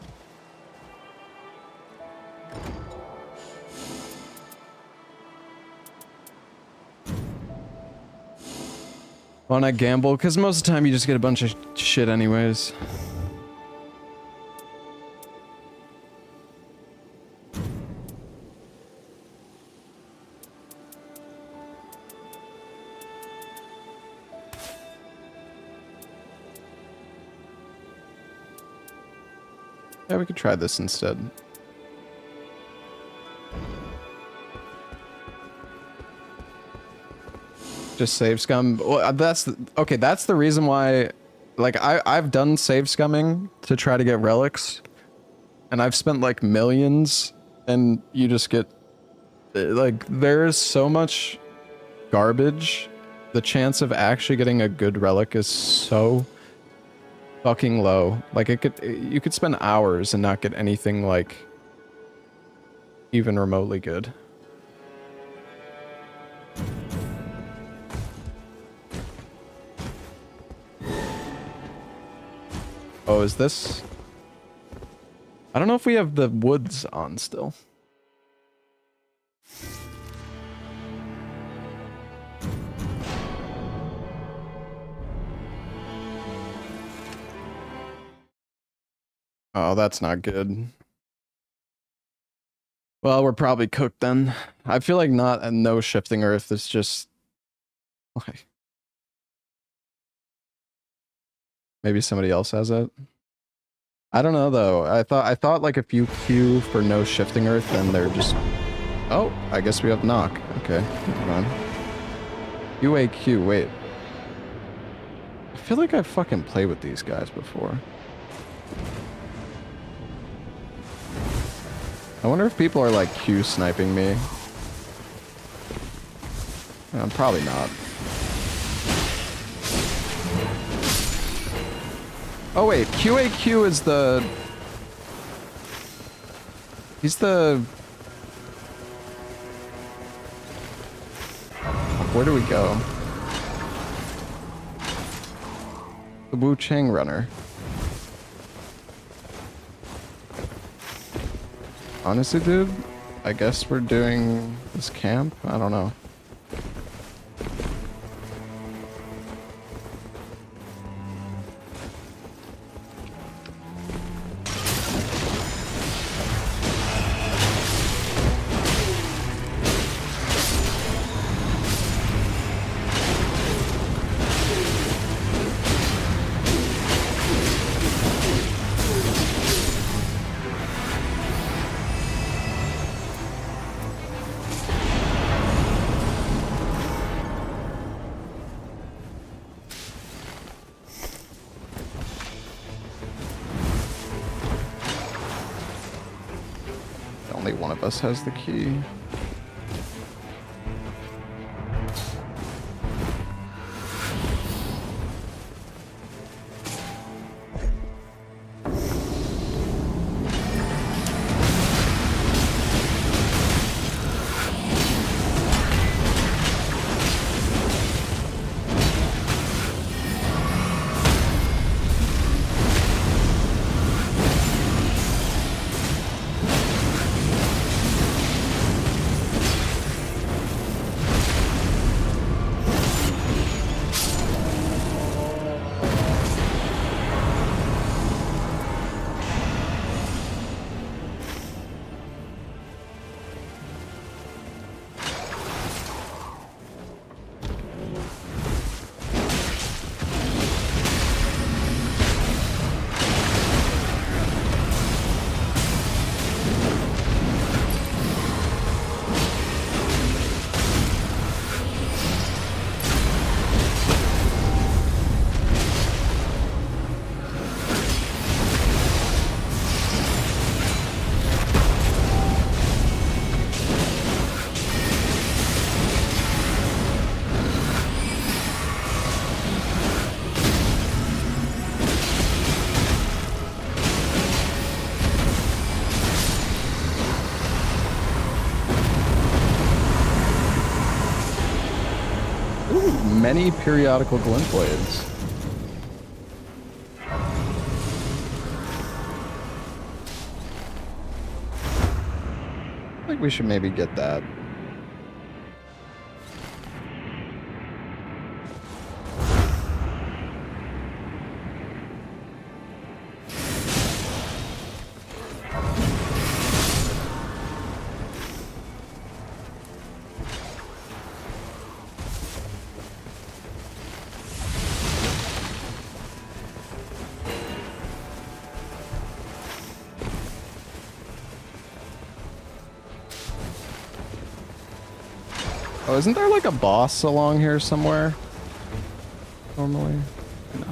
Why not gamble? Because most of the time you just get a bunch of shit anyways. Yeah, we could try this instead. Just save scum. Well, okay. That's the reason why, like, I've done save scumming to try to get relics, and I've spent like millions, and you just get, like, there's so much garbage. The chance of actually getting a good relic is so fucking low. Like, you could spend hours and not get anything like even remotely good. Oh, is this? I don't know if we have the woods on still. Oh, that's not good. Well, we're probably cooked then. I feel like no shifting earth is just like, maybe somebody else has it. I don't know though. I thought like if you queue for no shifting earth, then they're just. Oh, I guess we have knock. Okay, never mind. UAQ. Wait. I feel like I fucking played with these guys before. I wonder if people are like Q sniping me. I'm probably not. Oh wait, QAQ is the... He's the... Where do we go? The Wu Chang runner. Honestly, dude, I guess we're doing this camp? I don't know. of us has the key. Many periodical glint blades. I think we should maybe get that. Oh, isn't there like a boss along here somewhere? Normally? No.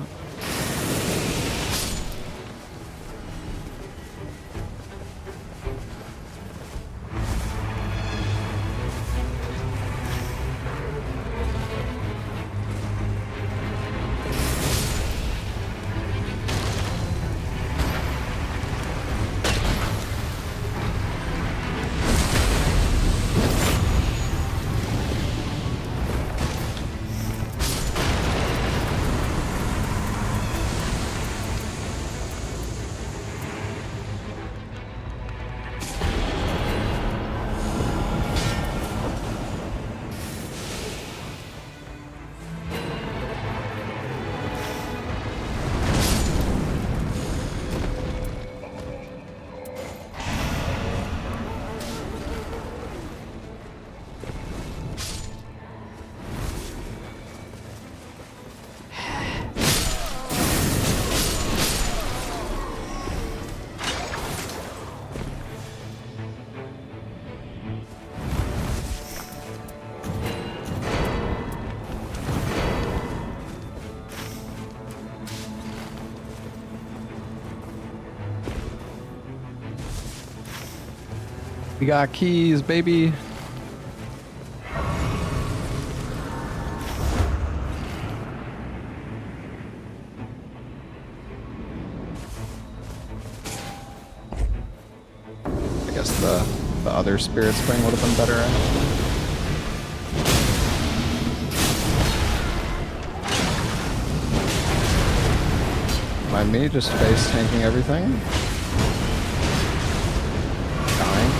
We got keys, baby. I guess the other spirit spring would have been better. Mind me, just face tanking everything. Dying.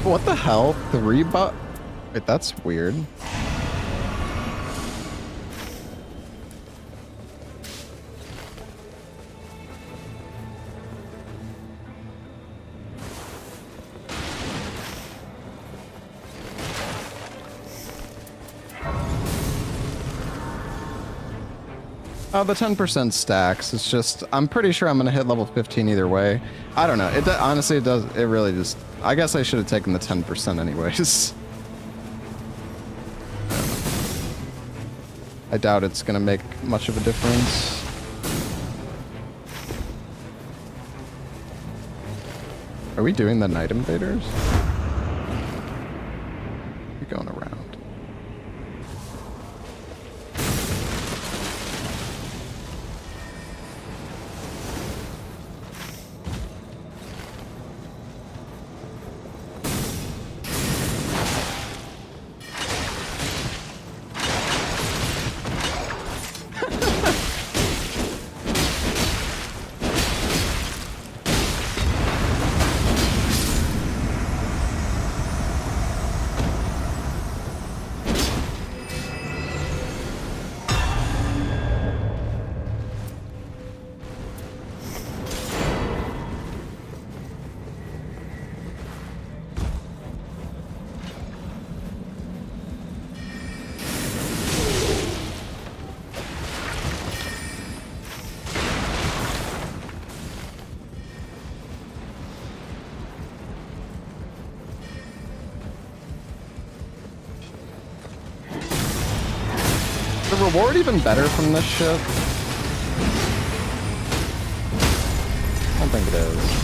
What the hell? 3 but? Wait, that's weird. Oh, the 10% stacks. It's just, I'm pretty sure I'm going to hit level 15 either way. I don't know. Honestly, it does, it really just, I guess I should have taken the 10% anyways. I doubt it's going to make much of a difference. Are we doing the night invaders? We're going around. The reward even better from this ship? I don't think it is.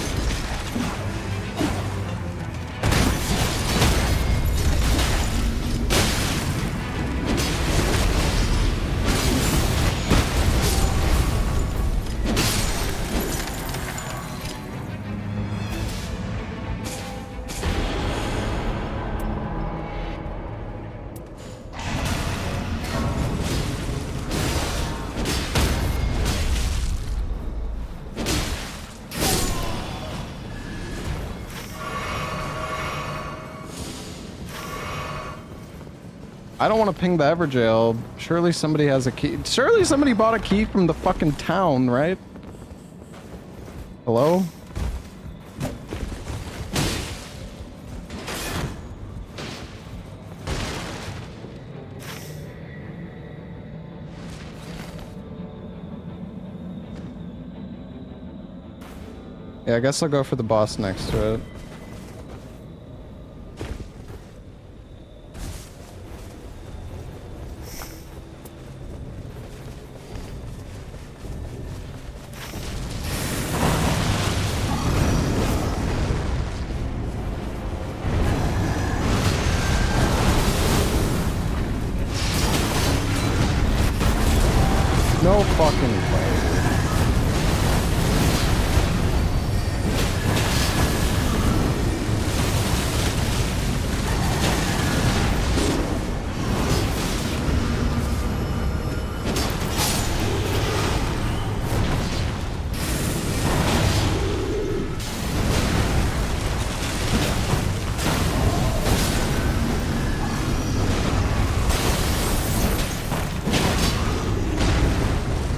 I don't want to ping the Everjail. Surely somebody has a key. Surely somebody bought a key from the fucking town, right? Hello? Yeah, I guess I'll go for the boss next to it. No fucking way.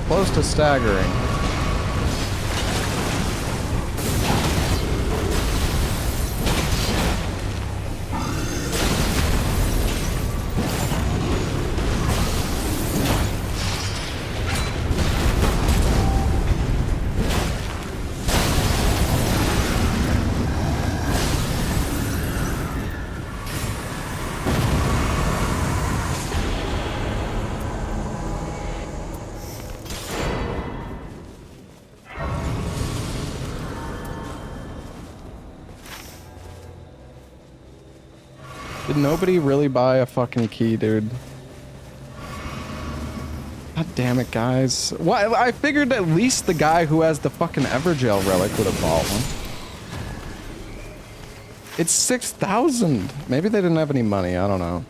Close to staggering. Did nobody really buy a fucking key, dude? God damn it, guys. Why? I figured at least the guy who has the fucking Everjail relic would have bought one. It's 6,000. Maybe they didn't have any money. I don't know.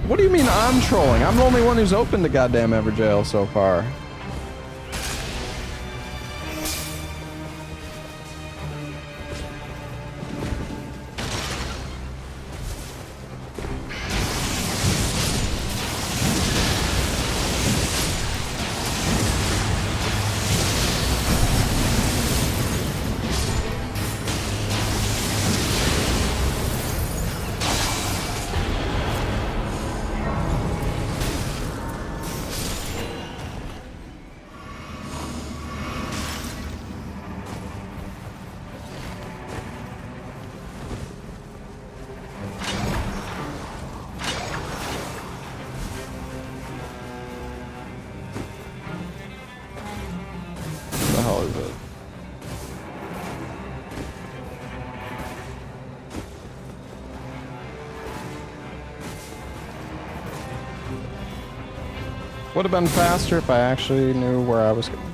What do you mean I'm trolling? I'm the only one who's opened the goddamn Everjail so far. Would have been faster if I actually knew where I was going.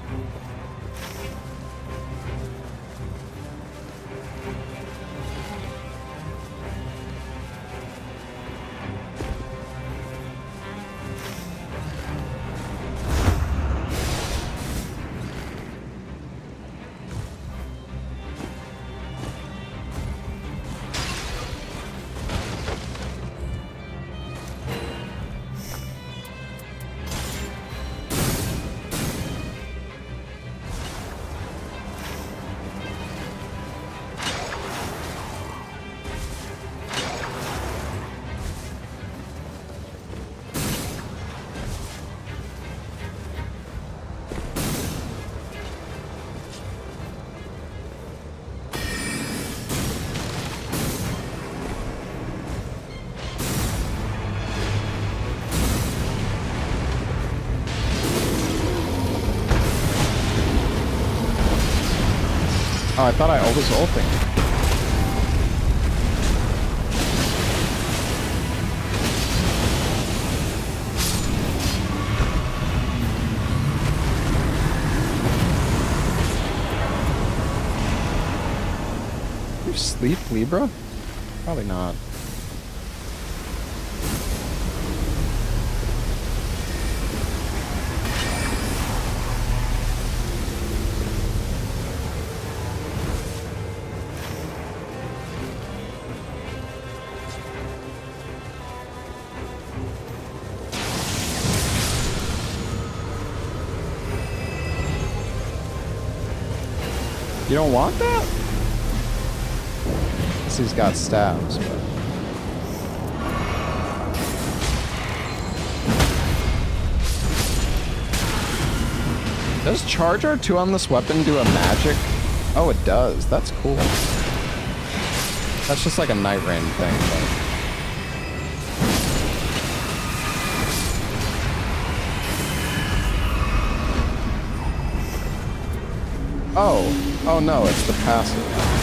Oh, I thought I was ulting. You sleep, Libra? Probably not. You don't want that? Guess he's got stabs, but... Does charge R2 on this weapon do a magic? Oh, it does. That's cool. That's just like a Night Rain thing, but... Oh no, it's the passive.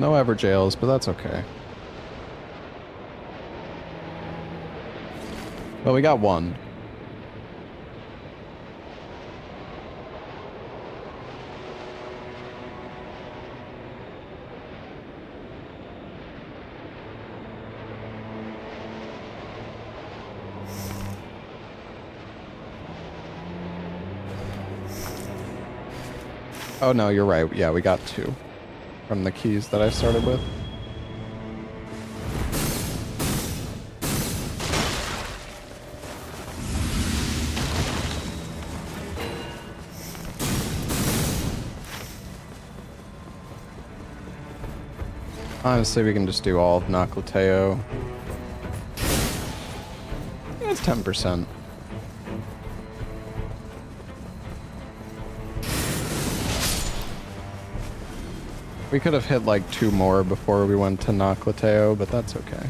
No ever jails, but that's okay. Well, we got one. Oh no, you're right. Yeah, we got two from the keys that I started with. Honestly, we can just do all of Noclateo. Yeah, it's 10%. We could have hit like 2 more before we went to Noclateo, but that's okay.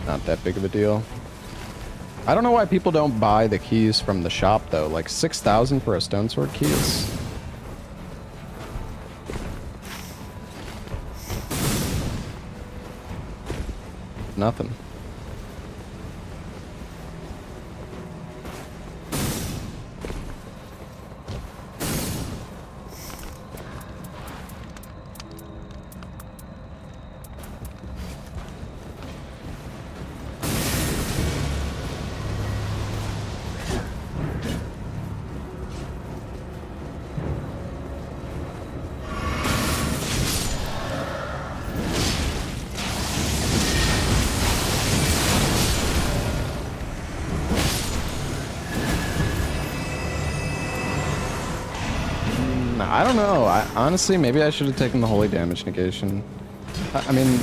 Not that big of a deal. I don't know why people don't buy the keys from the shop though. Like 6,000 for a Stone Sword keys. Nothing. I don't know. Honestly, maybe I should have taken the holy damage negation. I mean,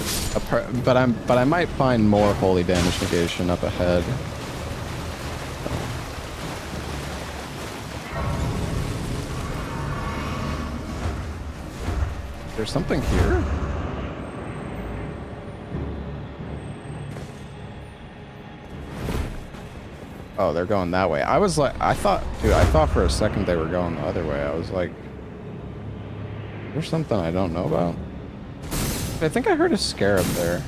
but I might find more holy damage negation up ahead. There's something here? Oh, they're going that way. I was like, I thought for a second they were going the other way. I was like, there's something I don't know about. I think I heard a scarab there.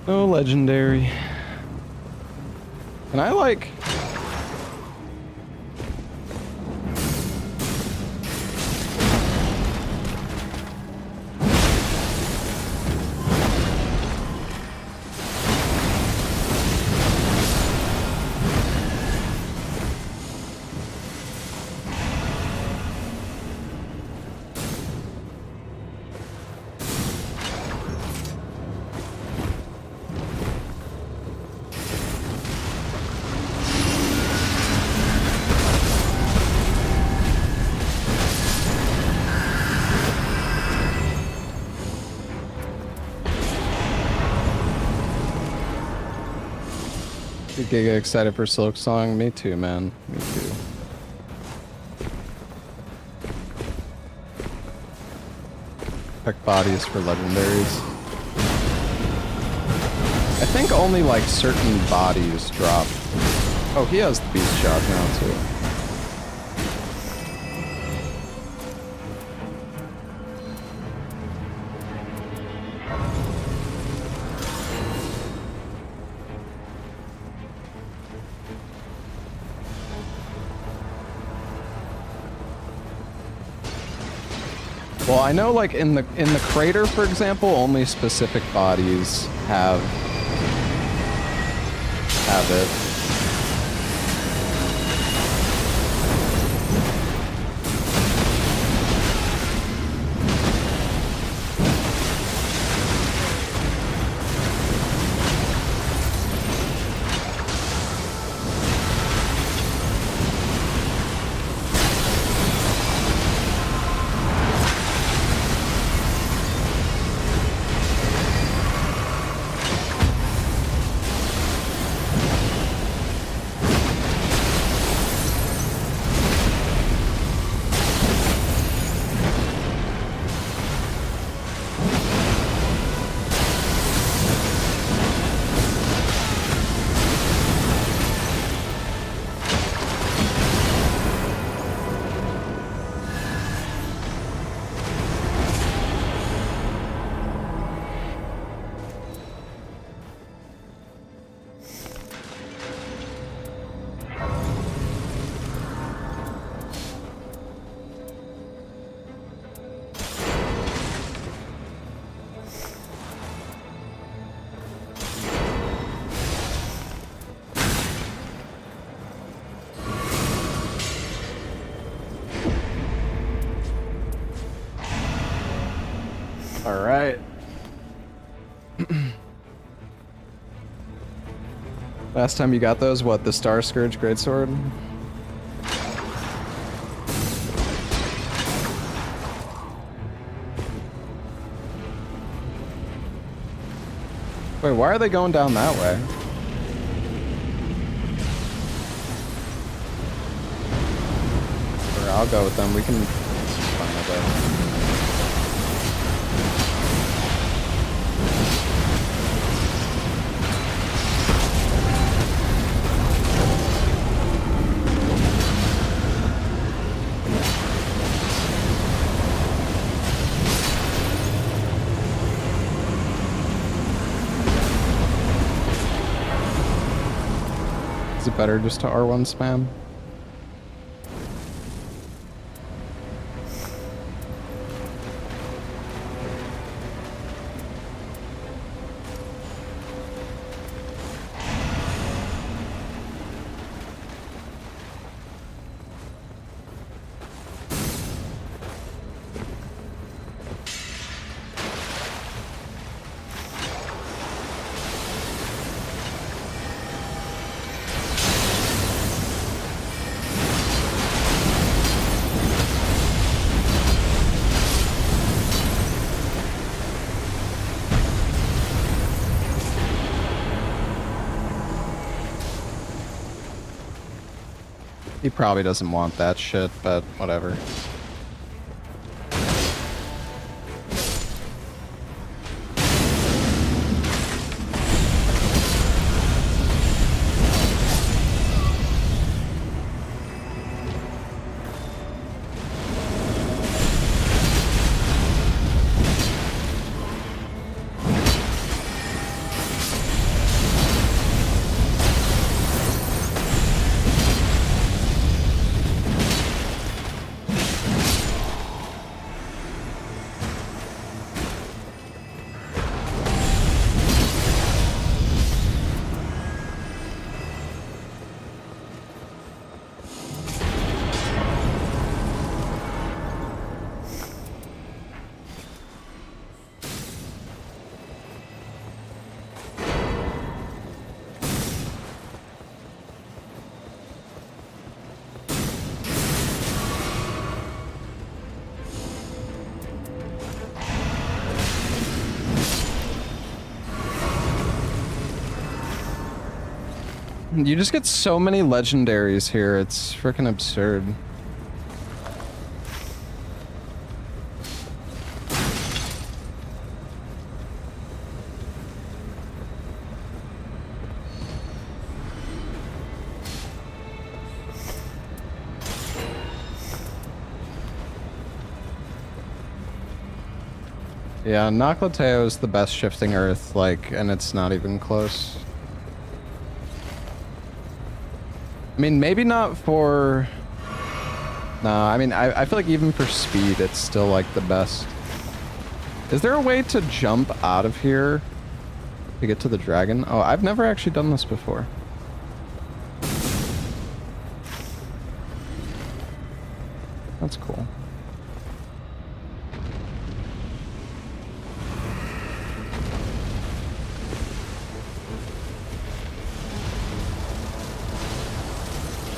No legendary. Can I like... Giga excited for Silk Song? Me too, man. Me too. Pick bodies for legendaries. I think only like certain bodies drop. Oh, he has the beast shot now too. Well, I know like in the crater, for example, only specific bodies have it. All right. Last time you got those, what, the Star Scourge Greatsword? Wait, why are they going down that way? Or I'll go with them. We can find out that. Is it better just to R1 spam? He probably doesn't want that shit, but whatever. You just get so many legendaries here, it's freaking absurd. Yeah, Noclateo is the best shifting earth, like, and it's not even close. I mean, maybe not for... Nah, I mean, I feel like even for speed, it's still, like, the best. Is there a way to jump out of here to get to the dragon? Oh, I've never actually done this before. That's cool.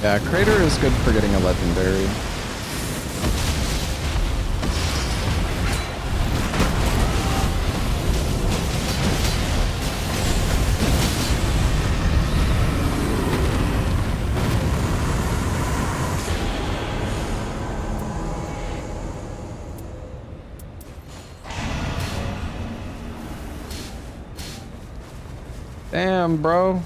Yeah, Crater is good for getting a legendary. Damn, bro.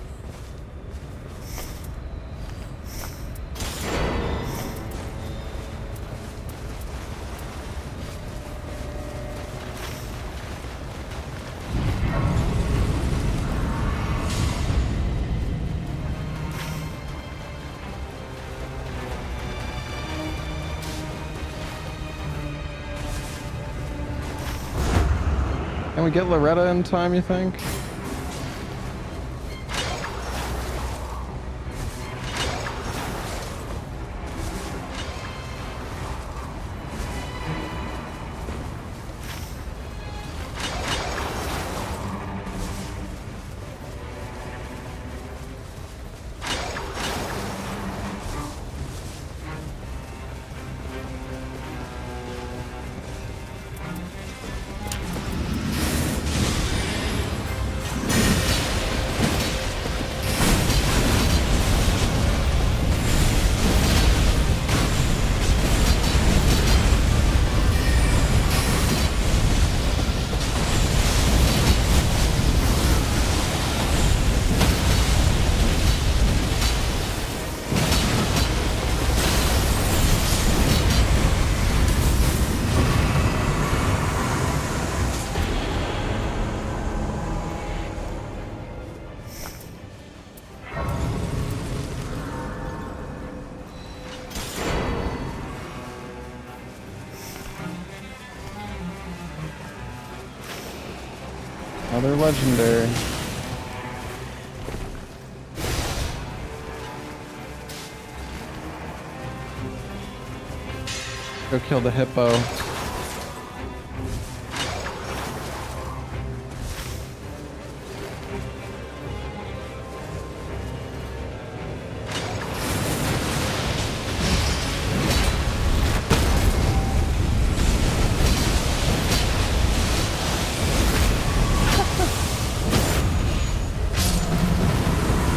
Can we get Loretta in time, you think? Another legendary. Go kill the hippo.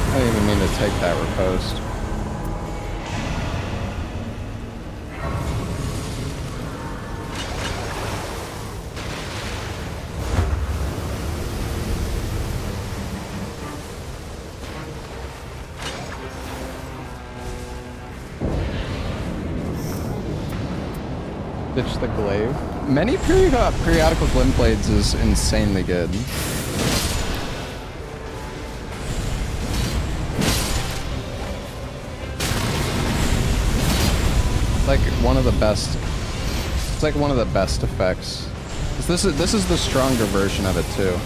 I didn't even mean to take that riposte. Ditch the glaive. Many periodical glint blades is insanely good. Like one of the best. It's like one of the best effects. This is the stronger version of it too.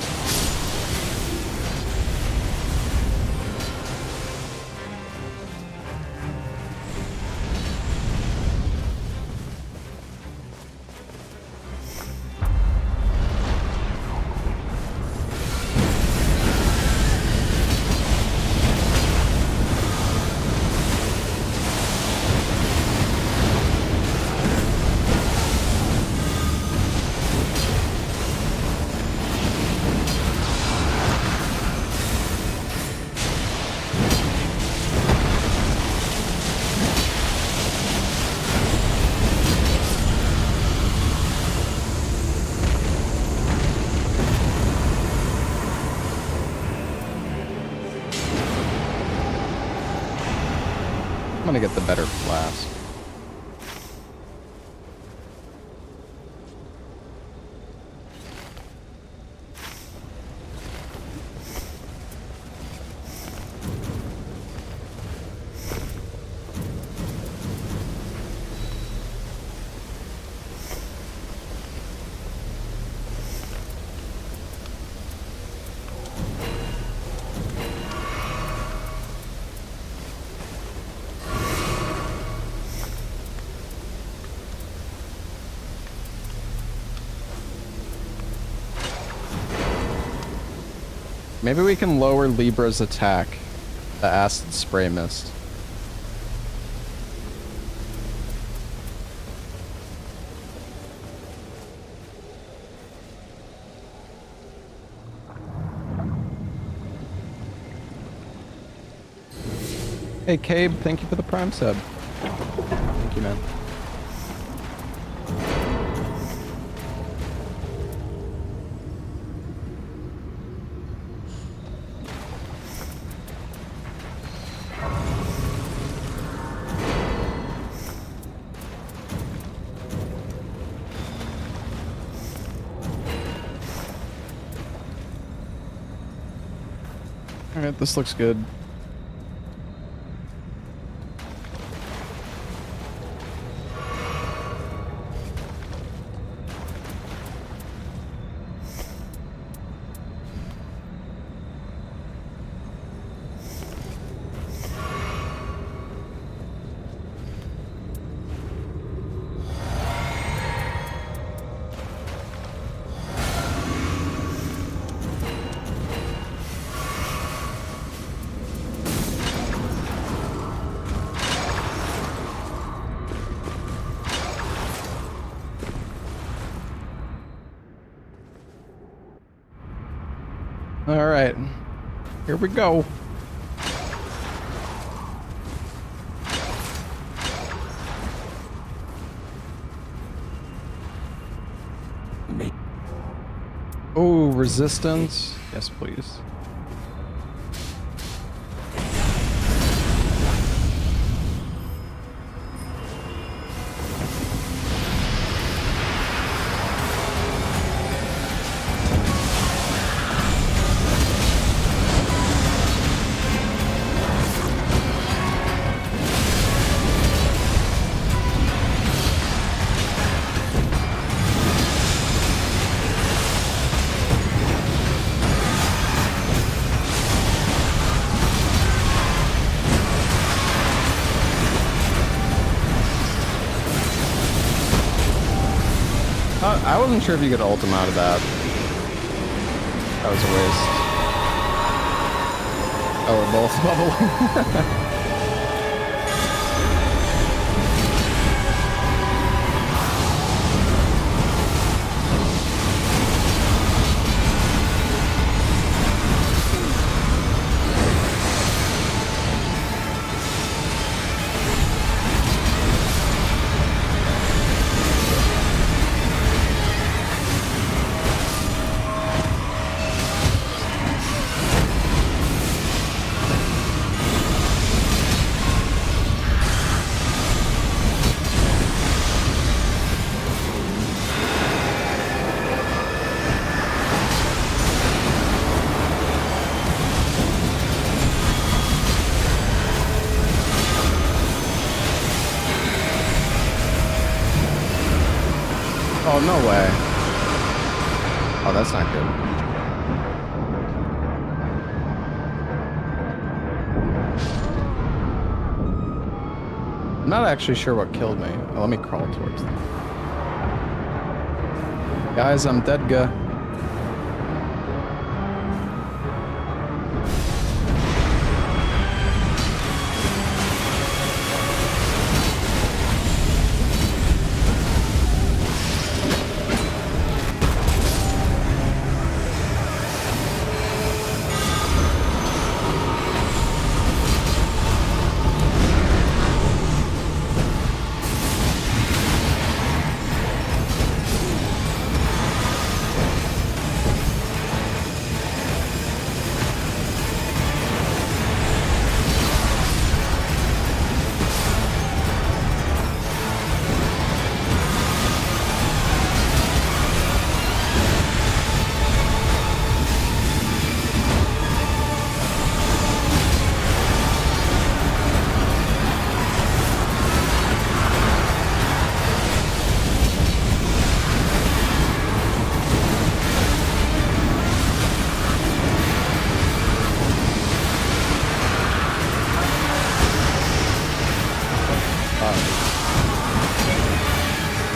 I'm gonna get the better flask. Maybe we can lower Libra's attack. The acid spray mist. Hey Cabe, thank you for the Prime sub. Thank you, man. Alright, this looks good. Alright, here we go. Oh, resistance. Yes, please. I wasn't sure if you could ult him out of that. That was a waste. Oh, we're both leveling. Oh, no way. Oh, that's not good. I'm not actually sure what killed me. Well, let me crawl towards them. Guys, I'm dead guy.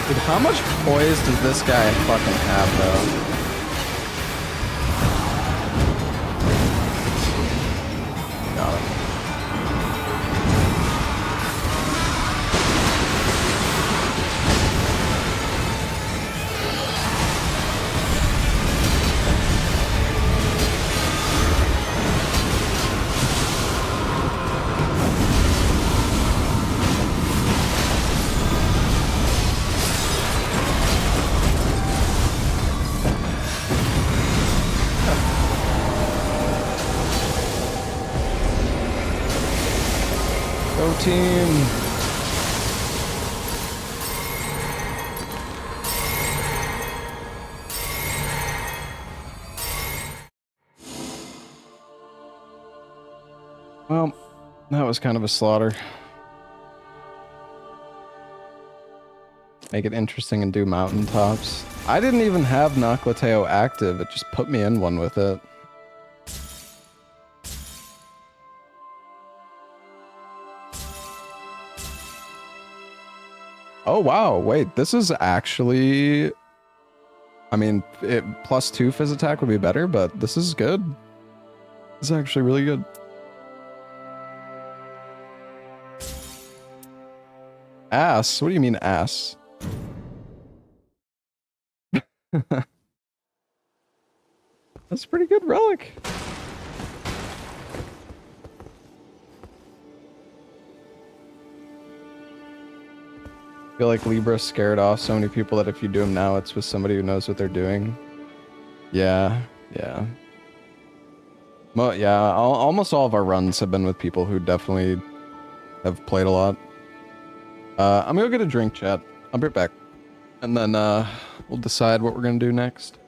Dude, how much poise does this guy fucking have, though? Got him. Go team! Well, that was kind of a slaughter. Make it interesting and do mountaintops. I didn't even have Noclateo active, it just put me in one with it. Oh wow, wait, this is actually... I mean, +2 phys attack would be better, but this is good. This is actually really good. Ass? What do you mean ass? That's a pretty good relic. I feel like Libra scared off so many people that if you do them now, it's with somebody who knows what they're doing. Yeah, yeah. Well, yeah, almost all of our runs have been with people who definitely have played a lot. I'm gonna go get a drink, chat. I'll be right back. And then we'll decide what we're gonna do next.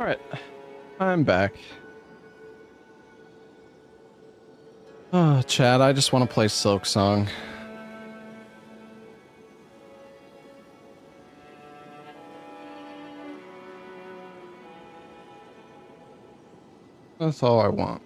All right, I'm back. Oh, Chad, I just want to play Silk Song. That's all I want.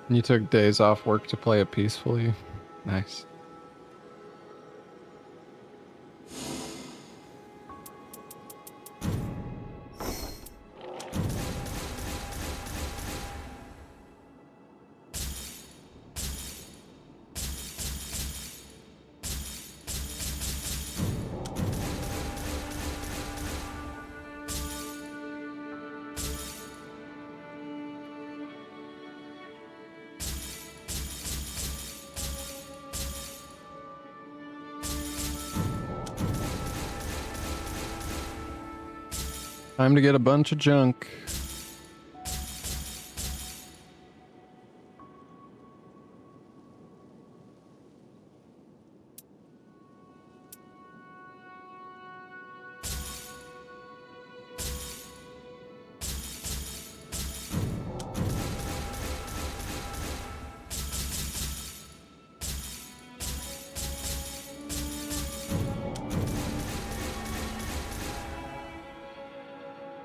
You took days off work to play it peacefully. Nice. Time to get a bunch of junk.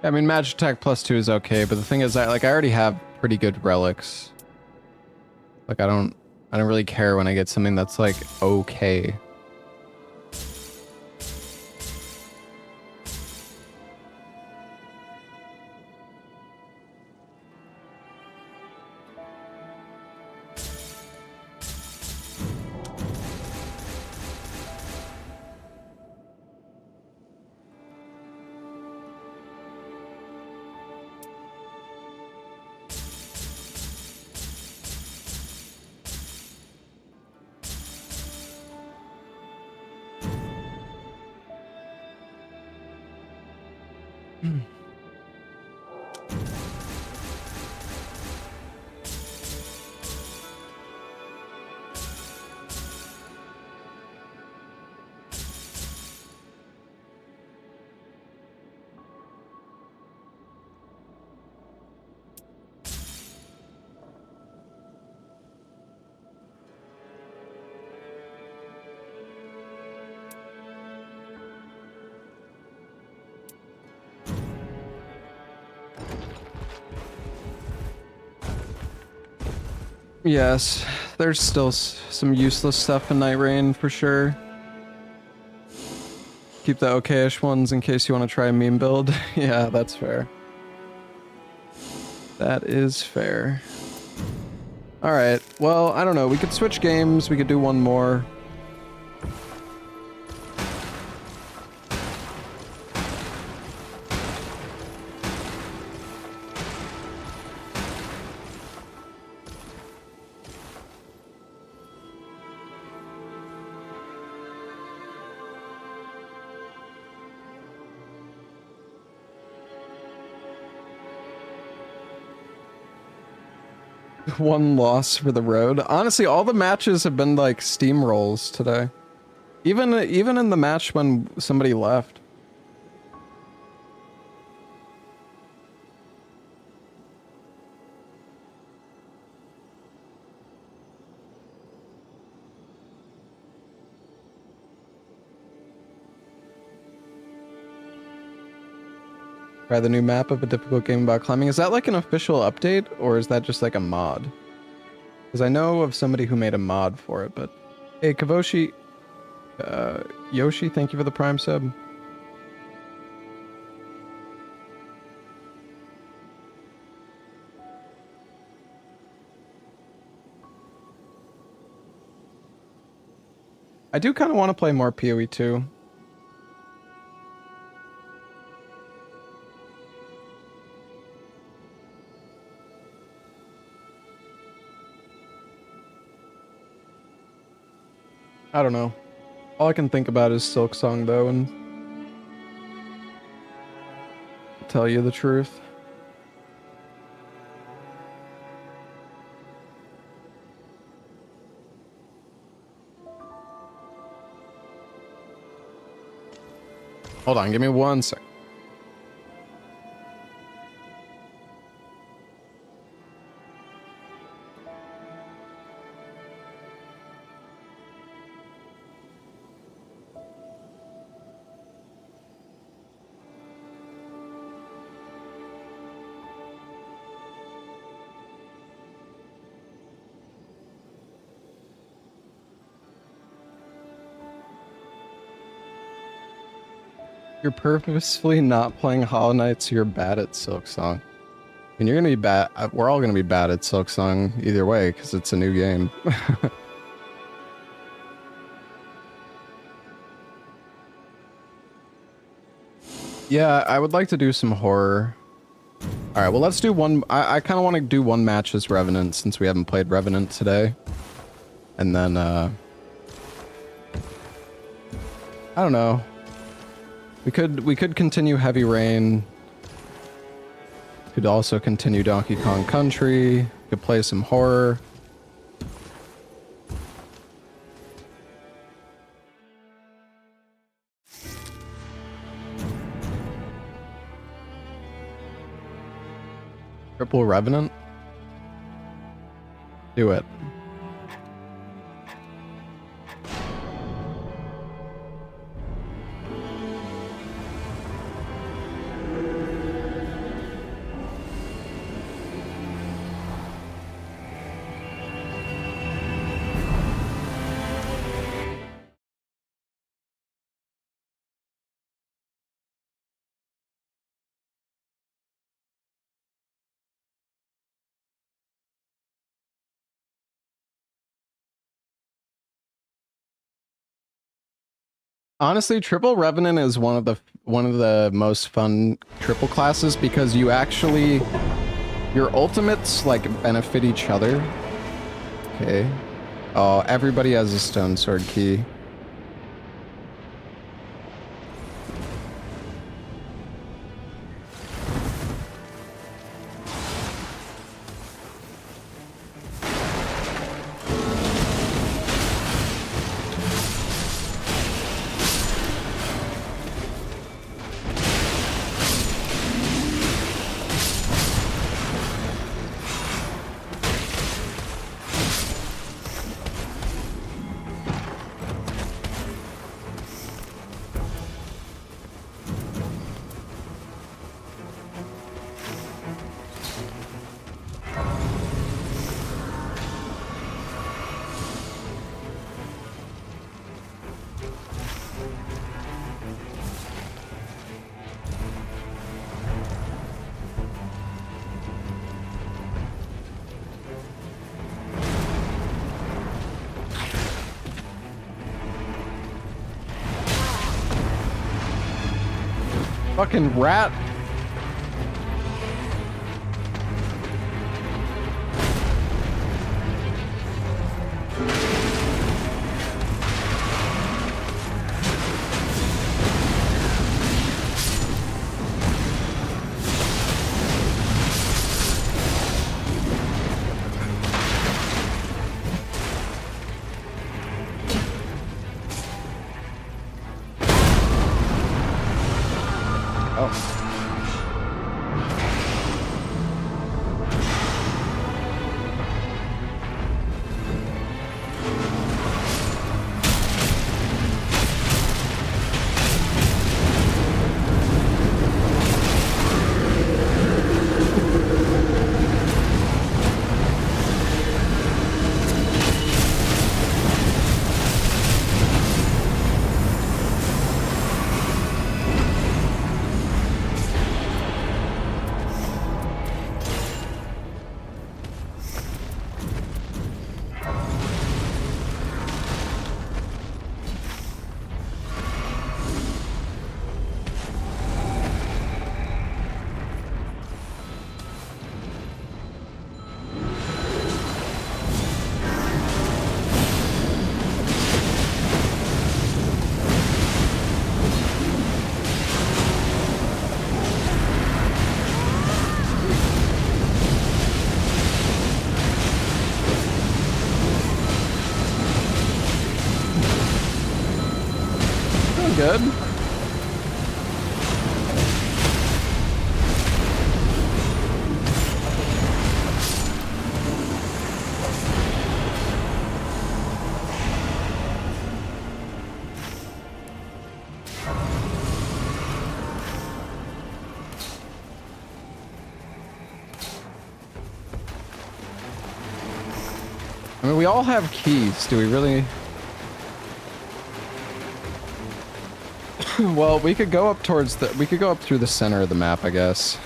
I mean, Magic Attack +2 is okay, but the thing is, I already have pretty good relics. Like, I don't really care when I get something that's like okay. Yes, there's still some useless stuff in Night Rain for sure. Keep the okayish ones in case you want to try a meme build. Yeah, that's fair. That is fair. Alright, well, I don't know. We could switch games. We could do one more. One loss for the road. Honestly, all the matches have been like steamrolls today. Even in the match when somebody left. Try the new map of a difficult game about climbing. Is that like an official update, or is that just like a mod? Because I know of somebody who made a mod for it, but... Hey, Kavoshi... Yoshi, thank you for the Prime sub. I do kind of want to play more PoE 2. I don't know. All I can think about is Silk Song though, and tell you the truth. Hold on, give me 1 sec. You're purposefully not playing Hollow Knight, so you're bad at Silk Song. And you're gonna be bad. We're all gonna be bad at Silk Song either way, because it's a new game. Yeah, I would like to do some horror. All right, well, let's do one. I kind of want to do one match as Revenant since we haven't played Revenant today. And then, I don't know. We could continue Heavy Rain. Could also continue Donkey Kong Country. Could play some horror. Triple Revenant? Do it. Honestly, Triple Revenant is one of the most fun triple classes because you actually your ultimates like benefit each other. Okay. Oh, everybody has a stone sword key. Fucking rat. good. I mean, we all have keys. Do we really? Well, we could go up towards the... We could go up through the center of the map, I guess.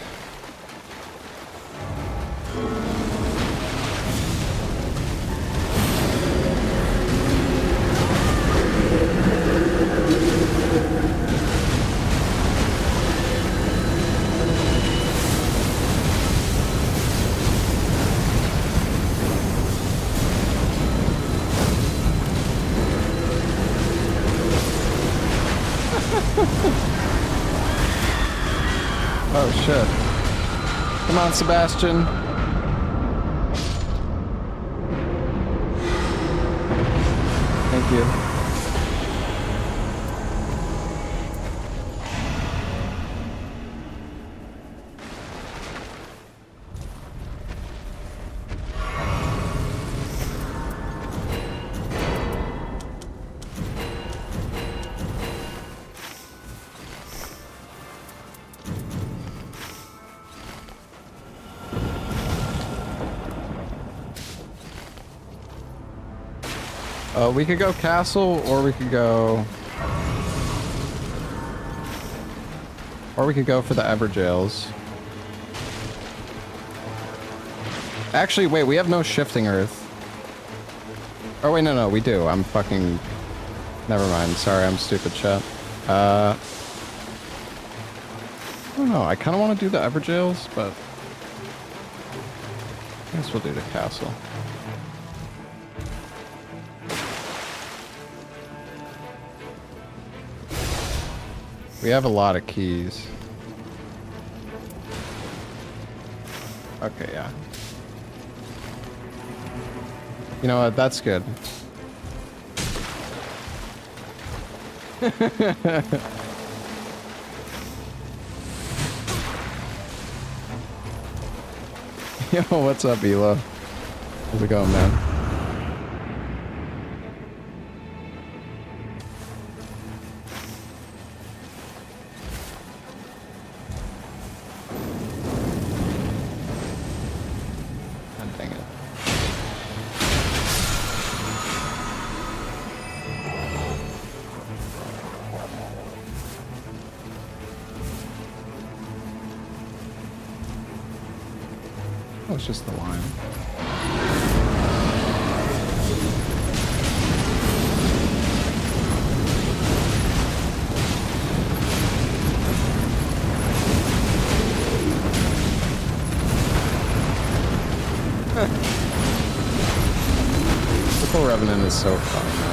Oh shit. Come on, Sebastian. Thank you. We could go castle, or we could go... Or we could go for the Everjails. Actually, wait, we have no shifting earth. Oh, wait, no, we do. I'm fucking... Never mind. Sorry, I'm stupid, chat. I don't know. I kind of want to do the Everjails, but... I guess we'll do the castle. We have a lot of keys. Okay, yeah. You know what? That's good. Yo, what's up, Elo? How's it going, man? It's just the line. Triple Revenant is so fun, man.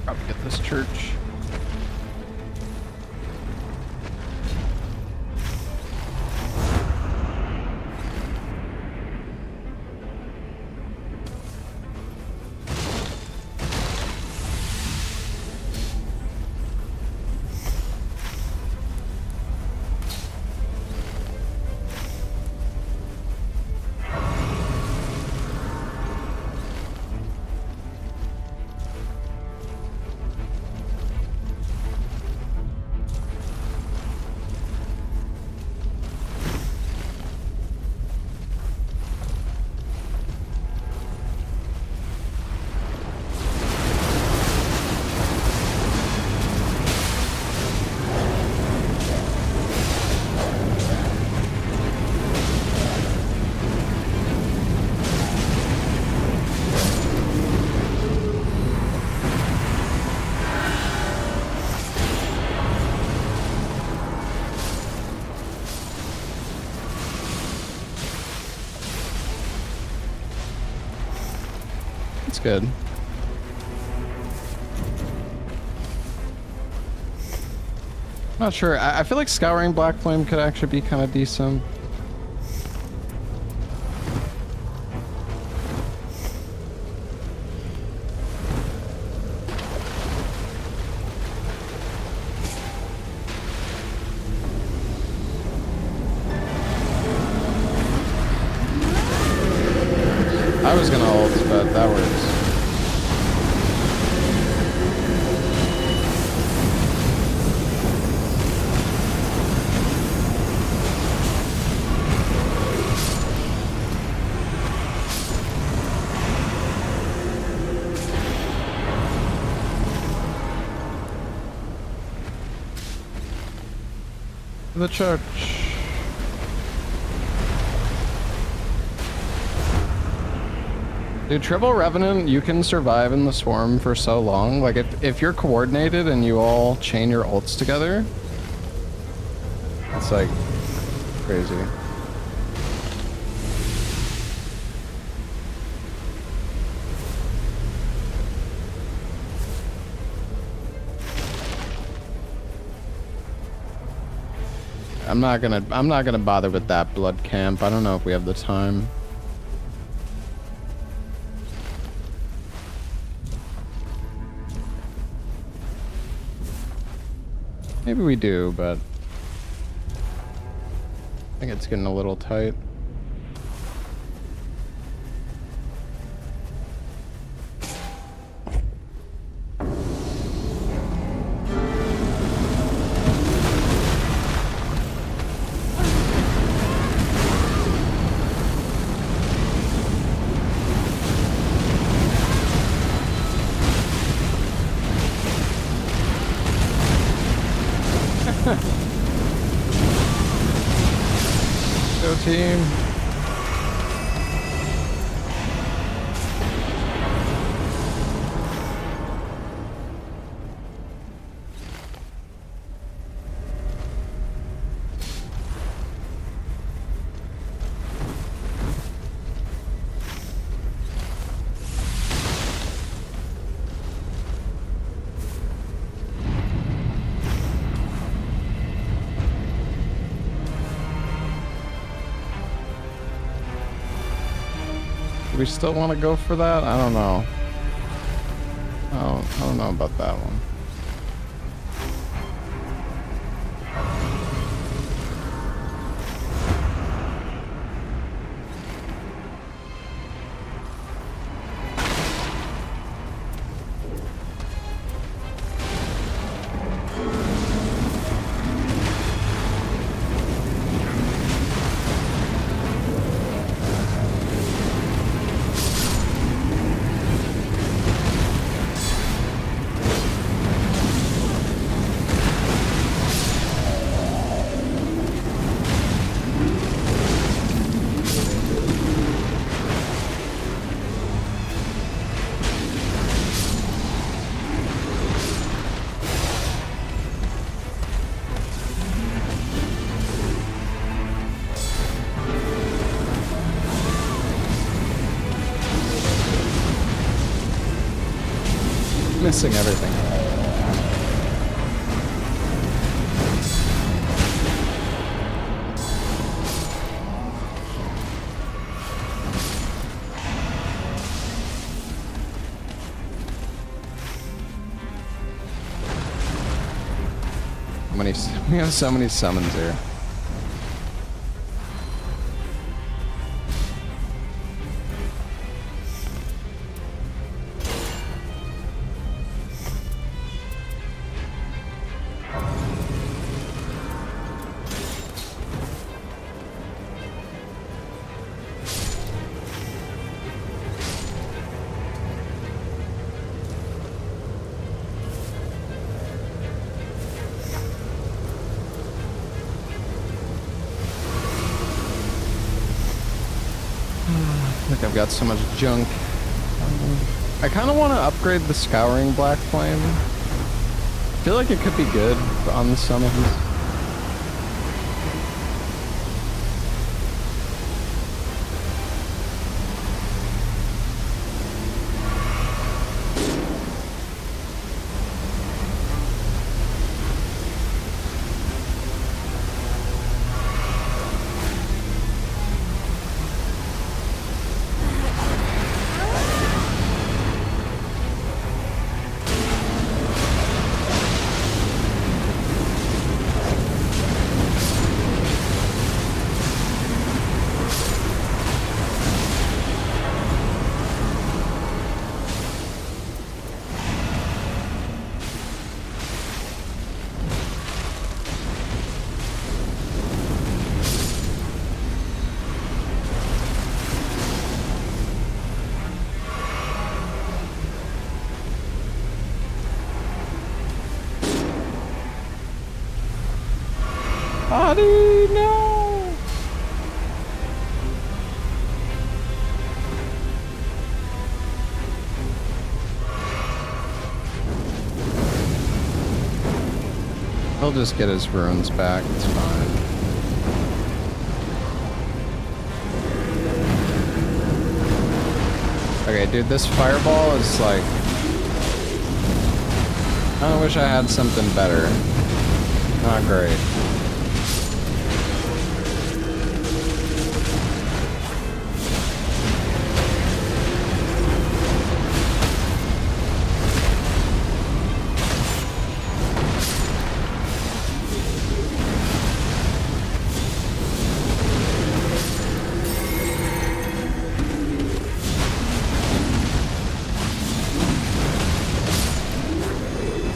Probably get this church. It's good. Not sure. I feel like Scouring Black Flame could actually be kind of decent. I was gonna ult, but that works. The church. Dude, Triple Revenant, you can survive in the Swarm for so long. Like, if you're coordinated and you all chain your ults together, it's like crazy. I'm not gonna bother with that blood camp. I don't know if we have the time. Maybe we do, but I think it's getting a little tight. Go team. Do we still want to go for that? I don't know. I don't know about that one. Missing everything. We have so many summons here. I've got so much junk. I kind of want to upgrade the Scouring Black Flame. I feel like it could be good on the summons. Adi, no! He'll just get his runes back, it's fine. Okay, dude, this fireball is like... I wish I had something better. Not great.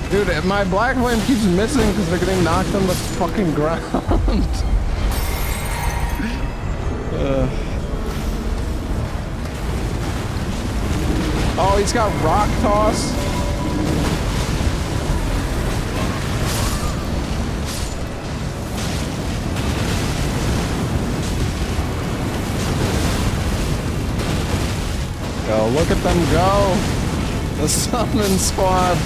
Dude, my black flame keeps missing because they're getting knocked on the fucking ground. Oh, he's got rock toss. Yo, look at them go. The summon squad.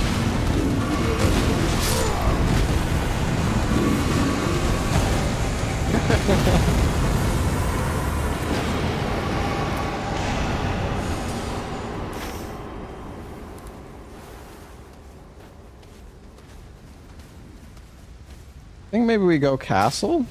I think maybe we go castle.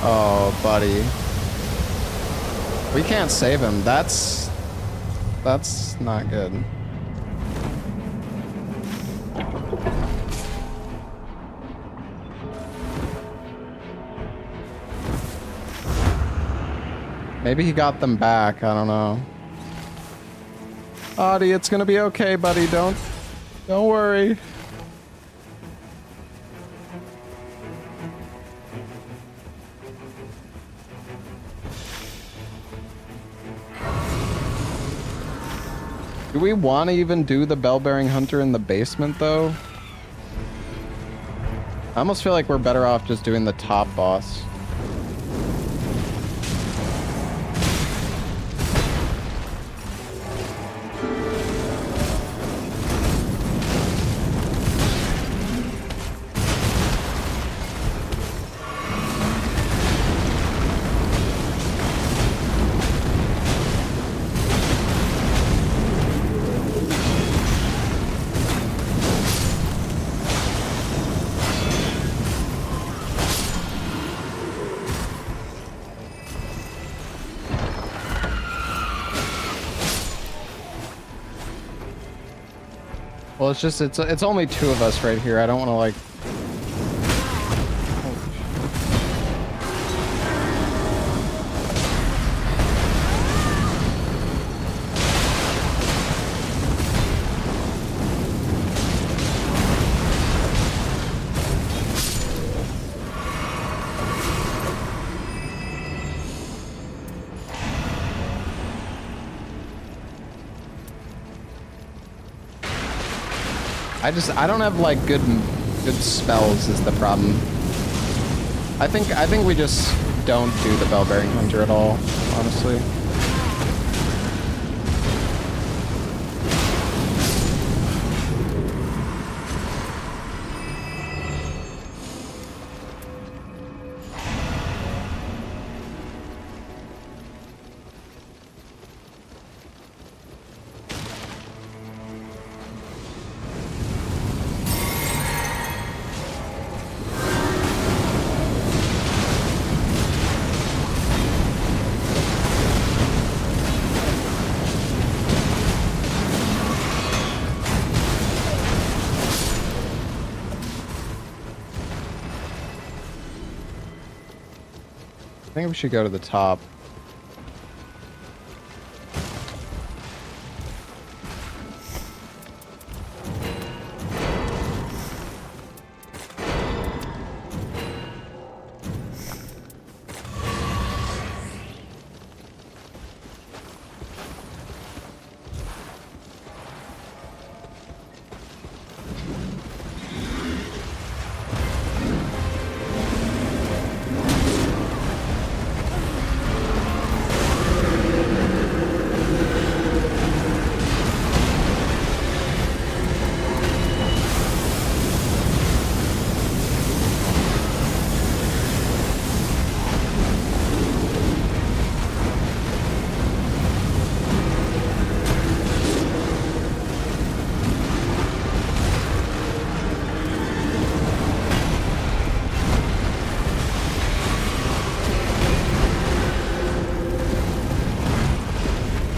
Oh, buddy. We can't save him. That's not good. Maybe he got them back. I don't know. Audie, it's gonna be okay, buddy. Don't worry. Do we want to even do the Bell-Bearing Hunter in the basement, though? I almost feel like we're better off just doing the top boss. Well, it's just, it's only two of us right here. I don't want to, like... I don't have like good spells is the problem. I think we just don't do the Bell-Bearing Hunter at all, honestly. I think we should go to the top.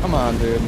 Come on, dude.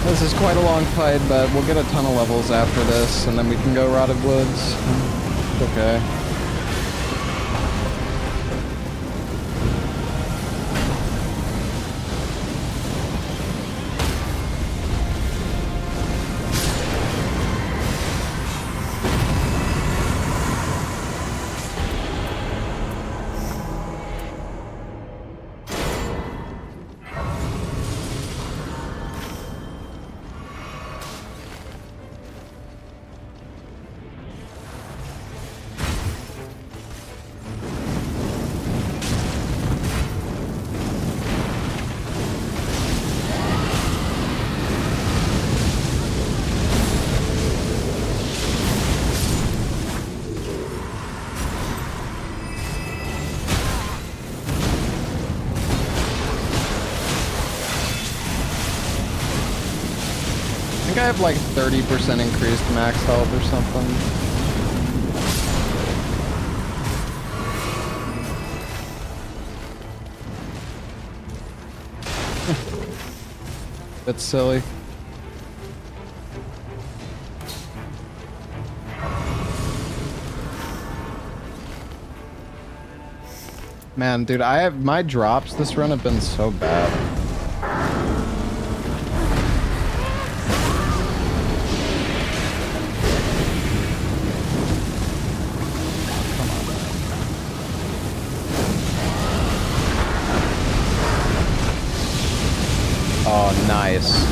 This is quite a long fight, but we'll get a ton of levels after this, and then we can go Rotted Woods. Okay. I think I have like 30% increased max health or something. That's silly. Man, dude, my drops this run have been so bad. Oh, nice.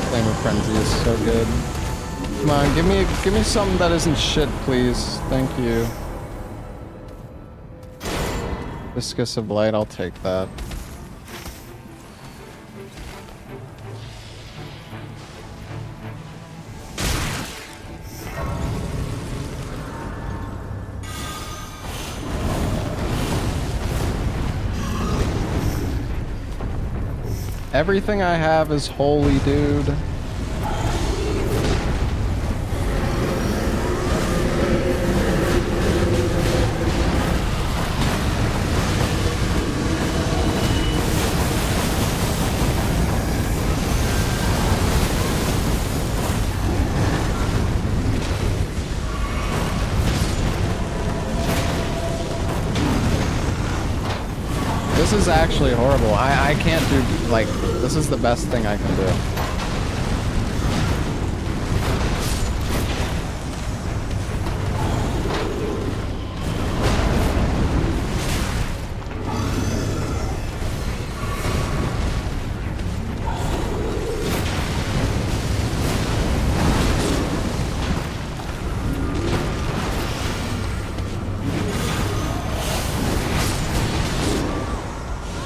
Flame of Frenzy is so good. Come on, give me something that isn't shit, please. Thank you. Viscous of Light, I'll take that. Everything I have is holy, dude. This is actually horrible. I can't do, like, this is the best thing I can do.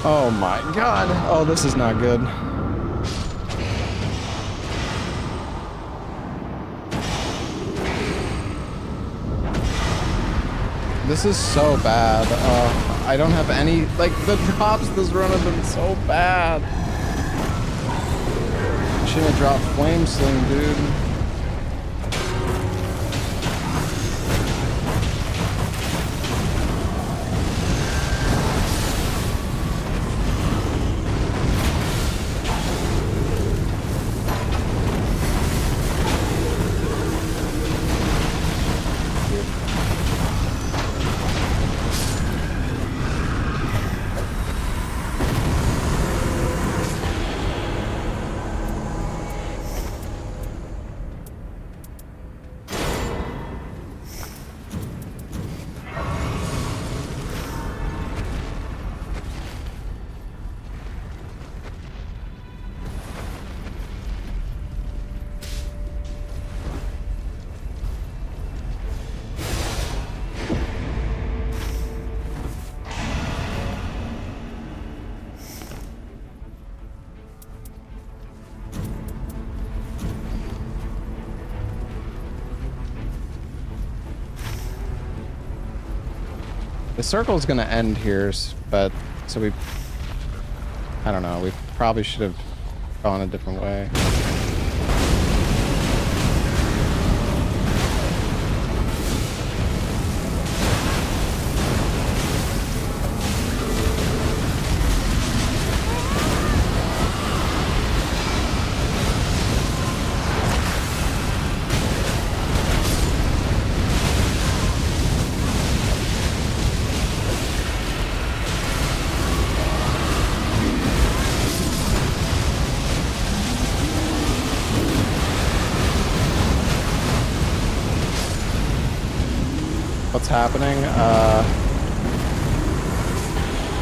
Oh my god. Oh, this is not good. This is so bad. I don't have any, like, the drops this run have been so bad. I shouldn't have dropped Flame Sling, dude. The circle's gonna end here, but so we, I don't know, we probably should have gone a different way. What's happening?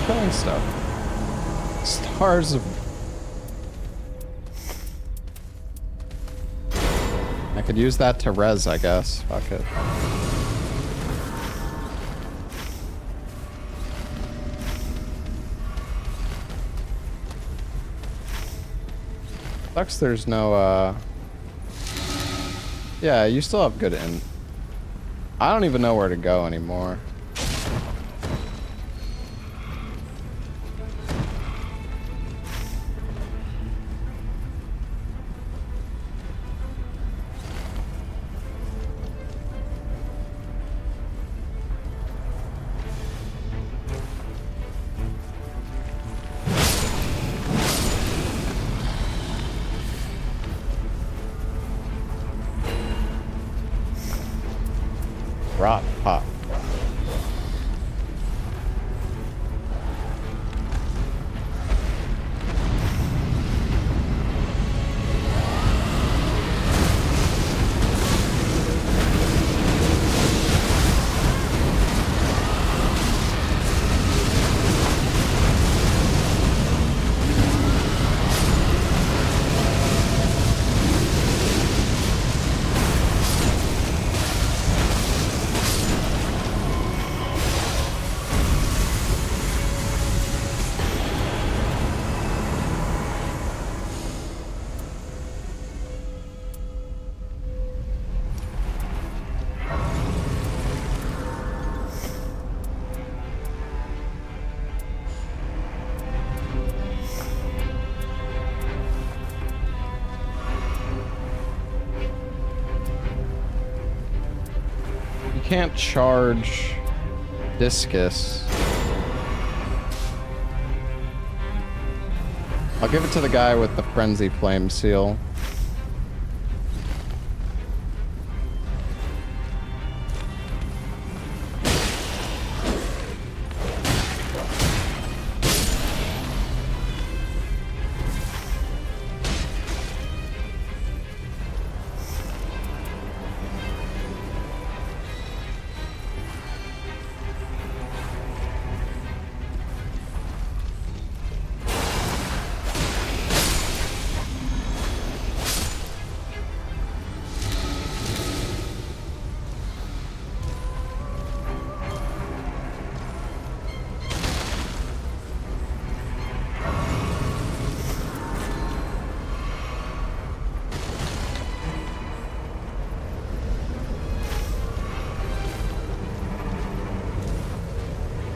Killing stuff. Stars of... I could use that to res, I guess. Fuck it. Sucks there's no, yeah, you still have good in... I don't even know where to go anymore. Rot pop. Can't charge discus. I'll give it to the guy with the frenzy flame seal.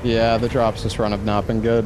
Yeah, the drops this run have not been good.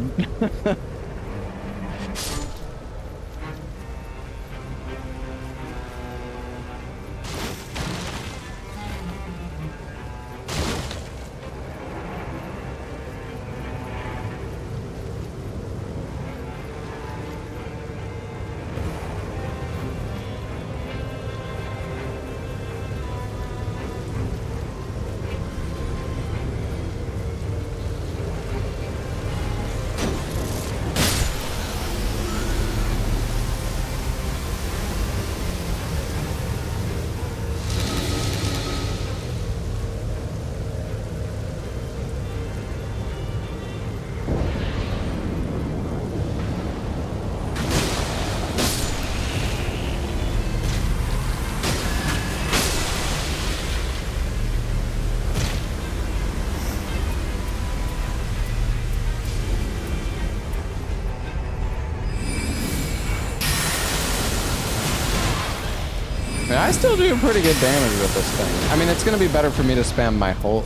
I still do pretty good damage with this thing. I mean, it's gonna be better for me to spam my whole,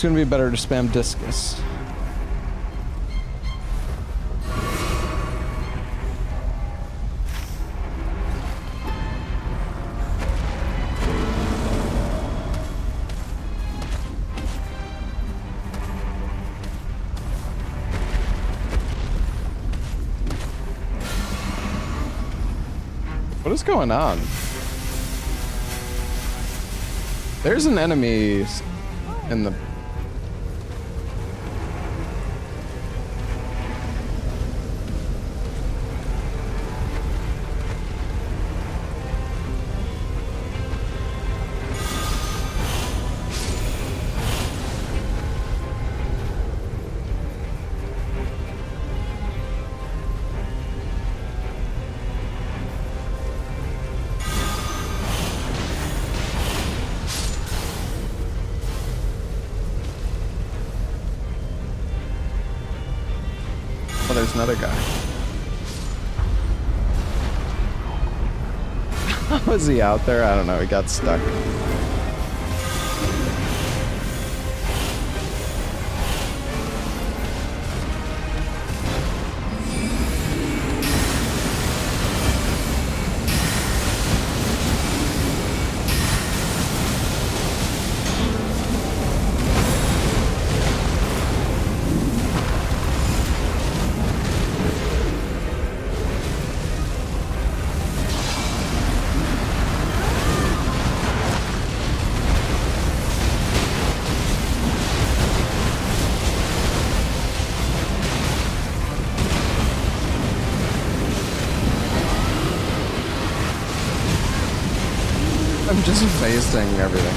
It's gonna be better to spam discus. What is going on? There's an enemy in the... Oh, there's another guy. How was he out there? I don't know. He got stuck. I'm just facing everything.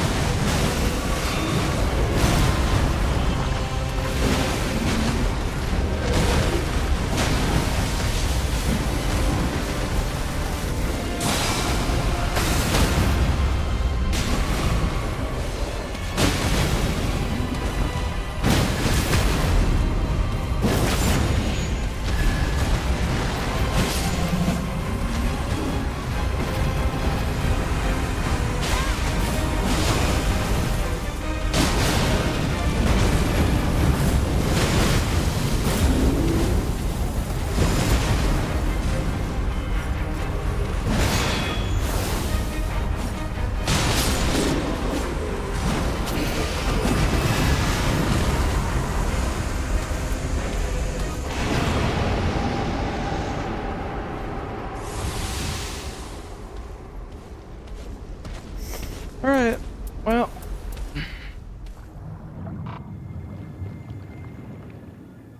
Alright, well.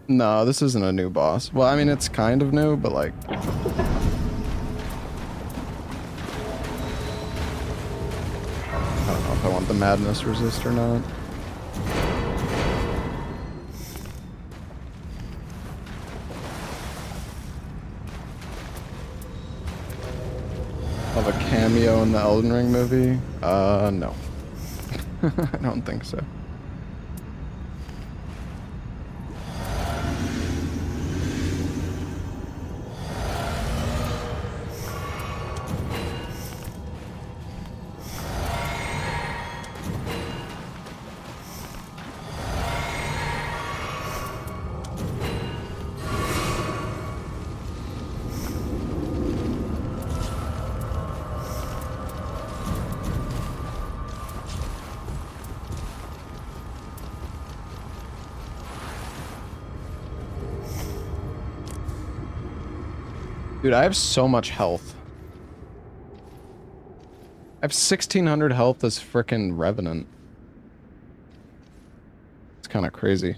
No, this isn't a new boss. Well, I mean, it's kind of new, but like... I don't know if I want the madness resist or not. Of a cameo in the Elden Ring movie? No. I don't think so. Dude, I have so much health. I have 1600 health as frickin' Revenant. It's kind of crazy.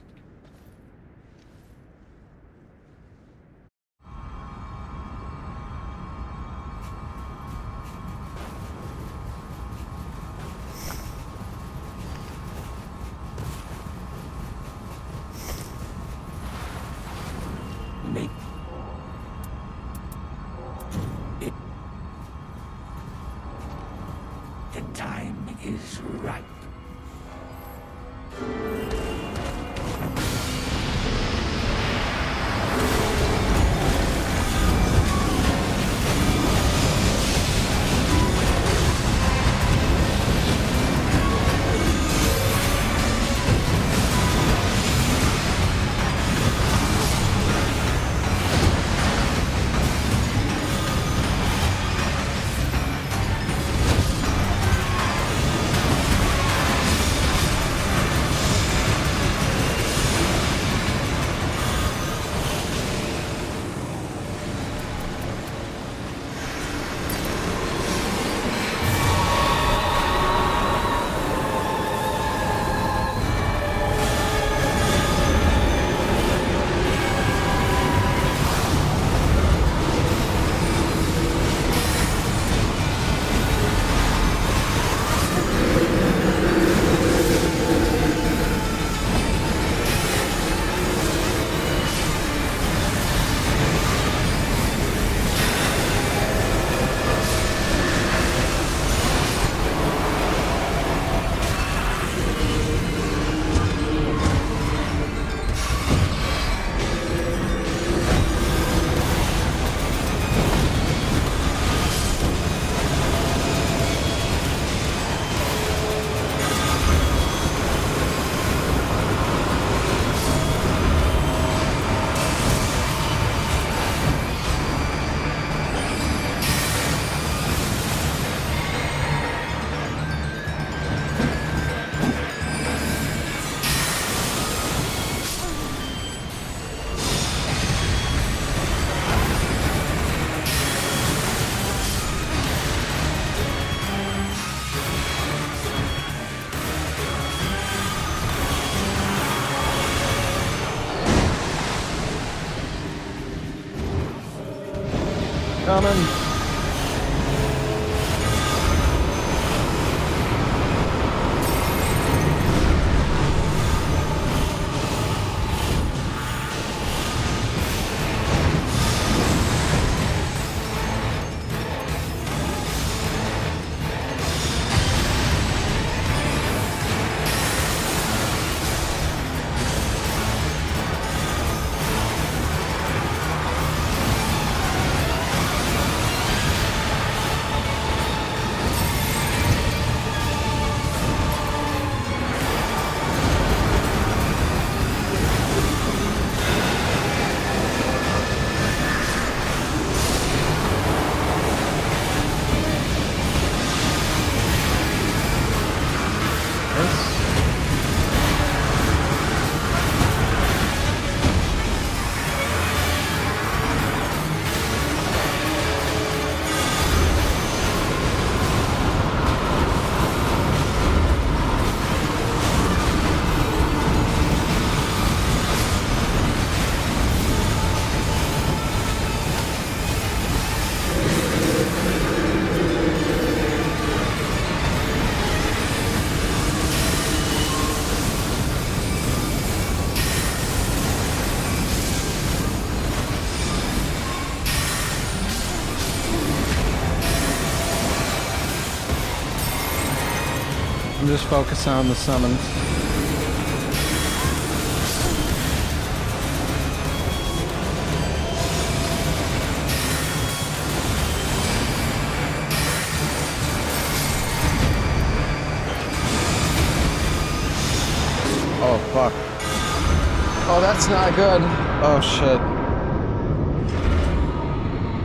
Coming. I'm just focusing on the summons. Oh, fuck. Oh, that's not good. Oh, shit.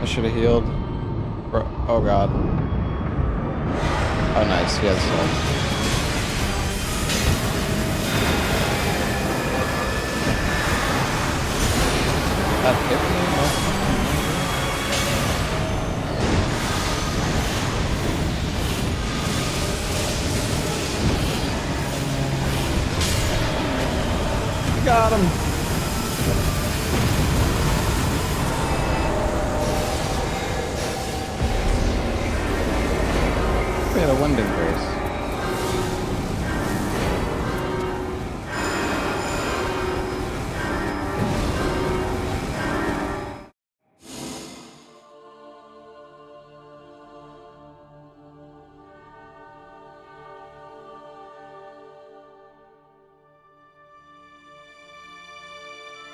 I should have healed. Oh, God. Oh, nice. He has soul. That hit me? No. Got him. We had a Wending Grace.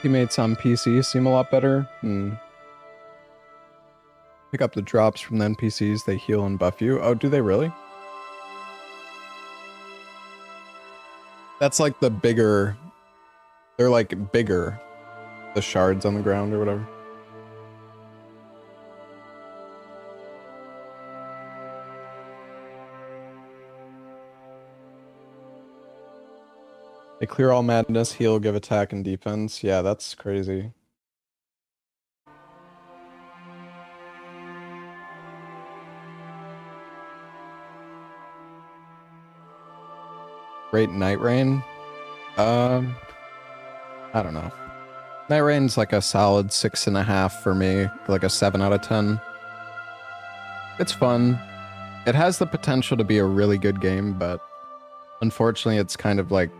Teammates on PC seem a lot better. Pick up the drops from the NPCs, they heal and buff you. Oh, do they really? That's like the bigger... They're like bigger. The shards on the ground or whatever. They clear all madness, heal, give attack, and defense. Yeah, that's crazy. Great Night Rain? I don't know. Night Rain's like a solid 6.5 for me, like a 7 out of 10. It's fun. It has the potential to be a really good game, but unfortunately it's kind of like,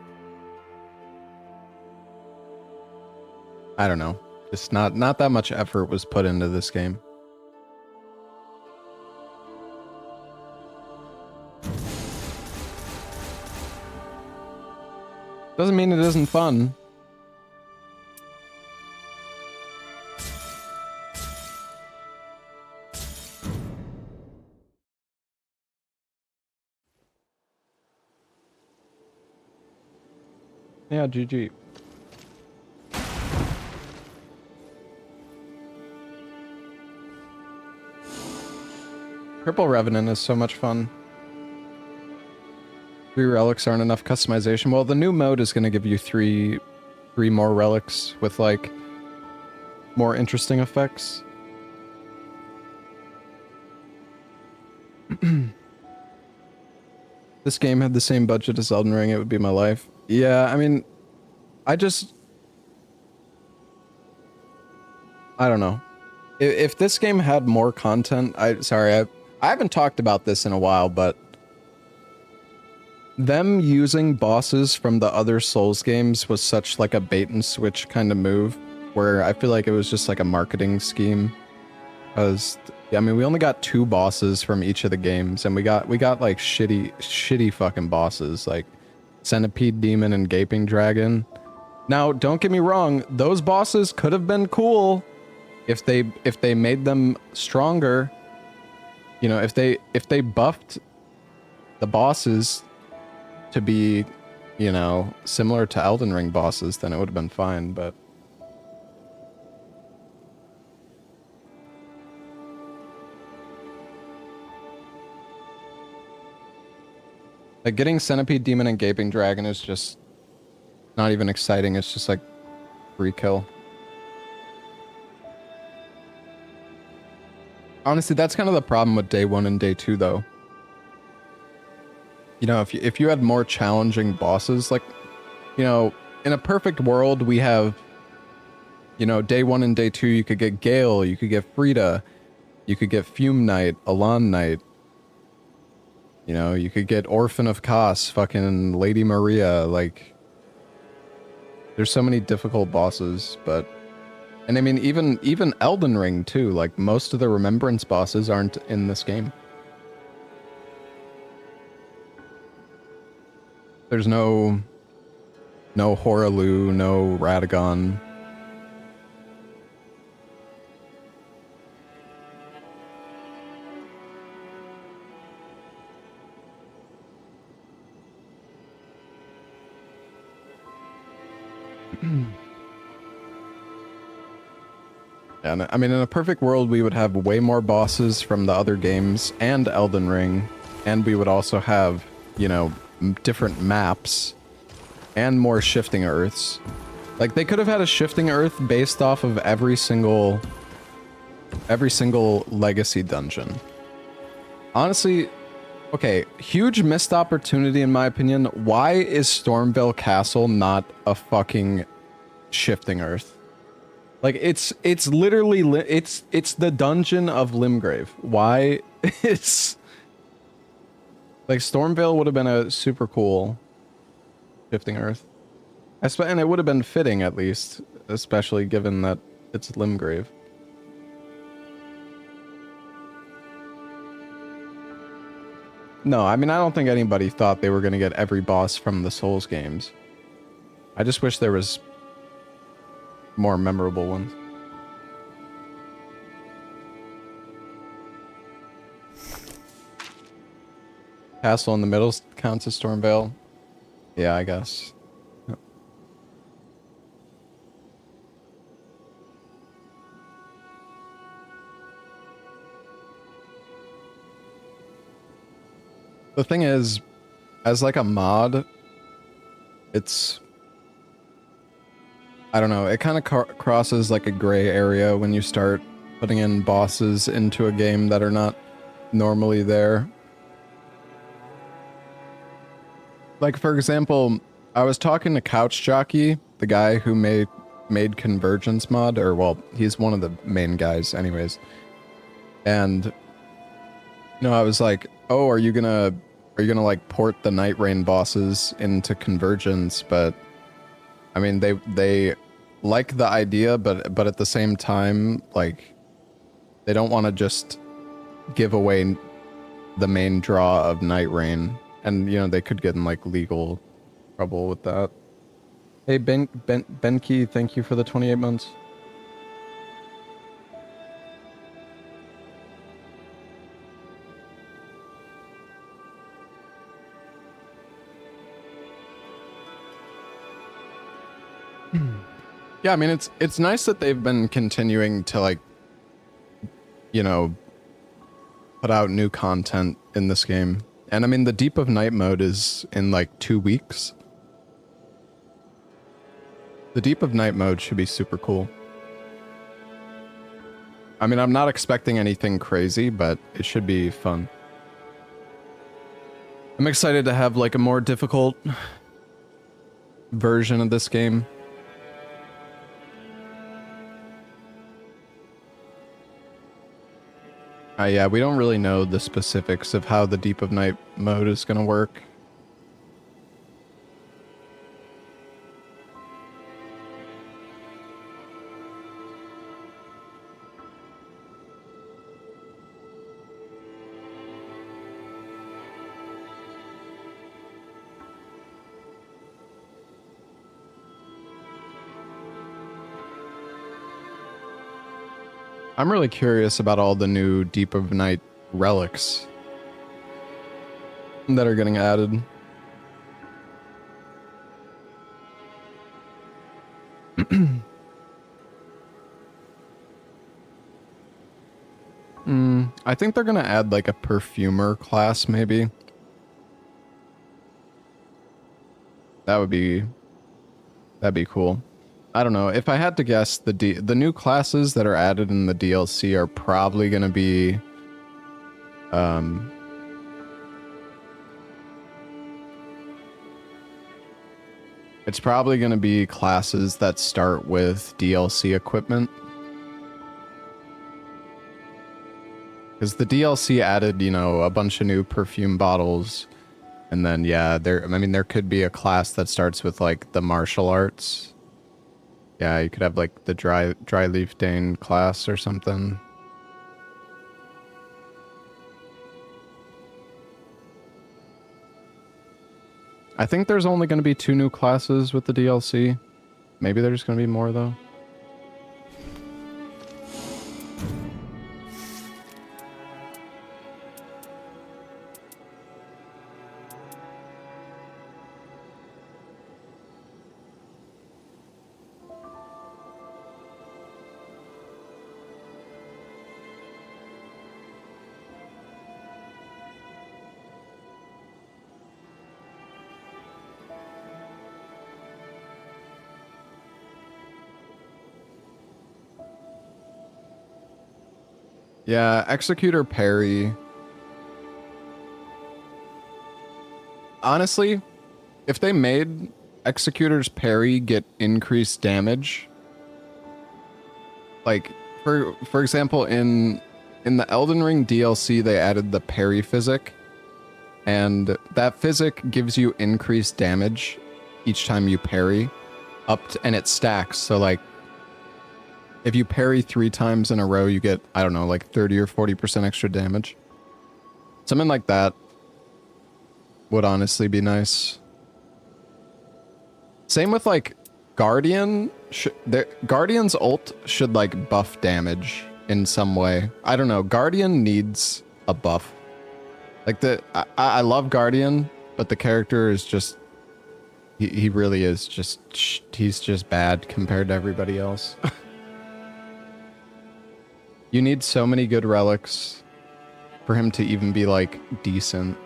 I don't know. Just not that much effort was put into this game. Doesn't mean it isn't fun. Yeah, GG. Purple Revenant is so much fun. 3 relics aren't enough customization. Well, the new mode is going to give you three more relics with like more interesting effects. This game had the same budget as Elden Ring, it would be my life. Yeah, I mean, I don't know. If this game had more content, I haven't talked about this in a while, but them using bosses from the other Souls games was such like a bait and switch kind of move, where I feel like it was just like a marketing scheme. Because I mean, we only got 2 bosses from each of the games, and we got like shitty fucking bosses like Centipede Demon and Gaping Dragon. Now, don't get me wrong; those bosses could have been cool if they made them stronger. You know, if they buffed the bosses to be, you know, similar to Elden Ring bosses, then it would have been fine, but like getting Centipede Demon and Gaping Dragon is just not even exciting. It's just like free kill. Honestly, that's kind of the problem with day 1 and day 2 though. You know, if you had more challenging bosses, like, you know, in a perfect world, we have, you know, day 1 and day 2, you could get Gale, you could get Frida, you could get Fume Knight, Elan Knight. You know, you could get Orphan of Kos, fucking Lady Maria, like, there's so many difficult bosses, but, and I mean, even Elden Ring too, like, most of the Remembrance bosses aren't in this game. There's no Hoaraloo, no Radagon. And I mean, in a perfect world, we would have way more bosses from the other games and Elden Ring, and we would also have, you know, different maps and more shifting earths. Like, they could have had a shifting earth based off of every single legacy dungeon. Honestly, okay, huge missed opportunity in my opinion. Why is Stormveil Castle not a fucking shifting earth? Like, it's literally it's the dungeon of Limgrave. Why is like Stormveil would have been a super cool shifting earth. And it would have been fitting at least, especially given that it's Limgrave. No, I mean, I don't think anybody thought they were going to get every boss from the Souls games. I just wish there was more memorable ones. Castle in the middle counts as Stormveil. Yeah, I guess. Yep. The thing is, as like a mod, it's, I don't know, it kind of crosses like a gray area when you start putting in bosses into a game that are not normally there. Like, for example, I was talking to Couch Jockey, the guy who made Convergence mod, or well, he's one of the main guys anyways. And, you know, I was like, oh, are you gonna like port the Night Rain bosses into Convergence? But I mean, they like the idea, but at the same time, like, they don't want to just give away the main draw of Night Rain. And, you know, they could get in, like, legal trouble with that. Hey, Benki, thank you for the 28 months. Yeah, I mean, it's nice that they've been continuing to, like, you know, put out new content in this game. And I mean, the Deep of Night mode is in like 2 weeks. The Deep of Night mode should be super cool. I mean, I'm not expecting anything crazy, but it should be fun. I'm excited to have like a more difficult version of this game. Yeah, we don't really know the specifics of how the Deep of Night mode is going to work. I'm really curious about all the new Deep of Night relics that are getting added. I think they're gonna add like a perfumer class, maybe. That'd be cool. I don't know. If I had to guess, the new classes that are added in the DLC are probably gonna be it's probably gonna be classes that start with DLC equipment. Because the DLC added, you know, a bunch of new perfume bottles. And then, yeah, there could be a class that starts with, like, the martial arts. Yeah, you could have, like, the dry leaf Dane class or something. I think there's only going to be 2 new classes with the DLC. Maybe there's going to be more, though. Yeah, Executor Parry. Honestly, if they made Executor's Parry get increased damage, like for example, in the Elden Ring DLC, they added the parry physic, and that physic gives you increased damage each time you parry, and it stacks. So like, if you parry 3 times in a row, you get, I don't know, like 30 or 40% extra damage. Something like that would honestly be nice. Same with like Guardian. Guardian's ult should like buff damage in some way. I don't know. Guardian needs a buff. Like I love Guardian, but the character is just, he really is just, he's just bad compared to everybody else. You need so many good relics for him to even be, like, decent.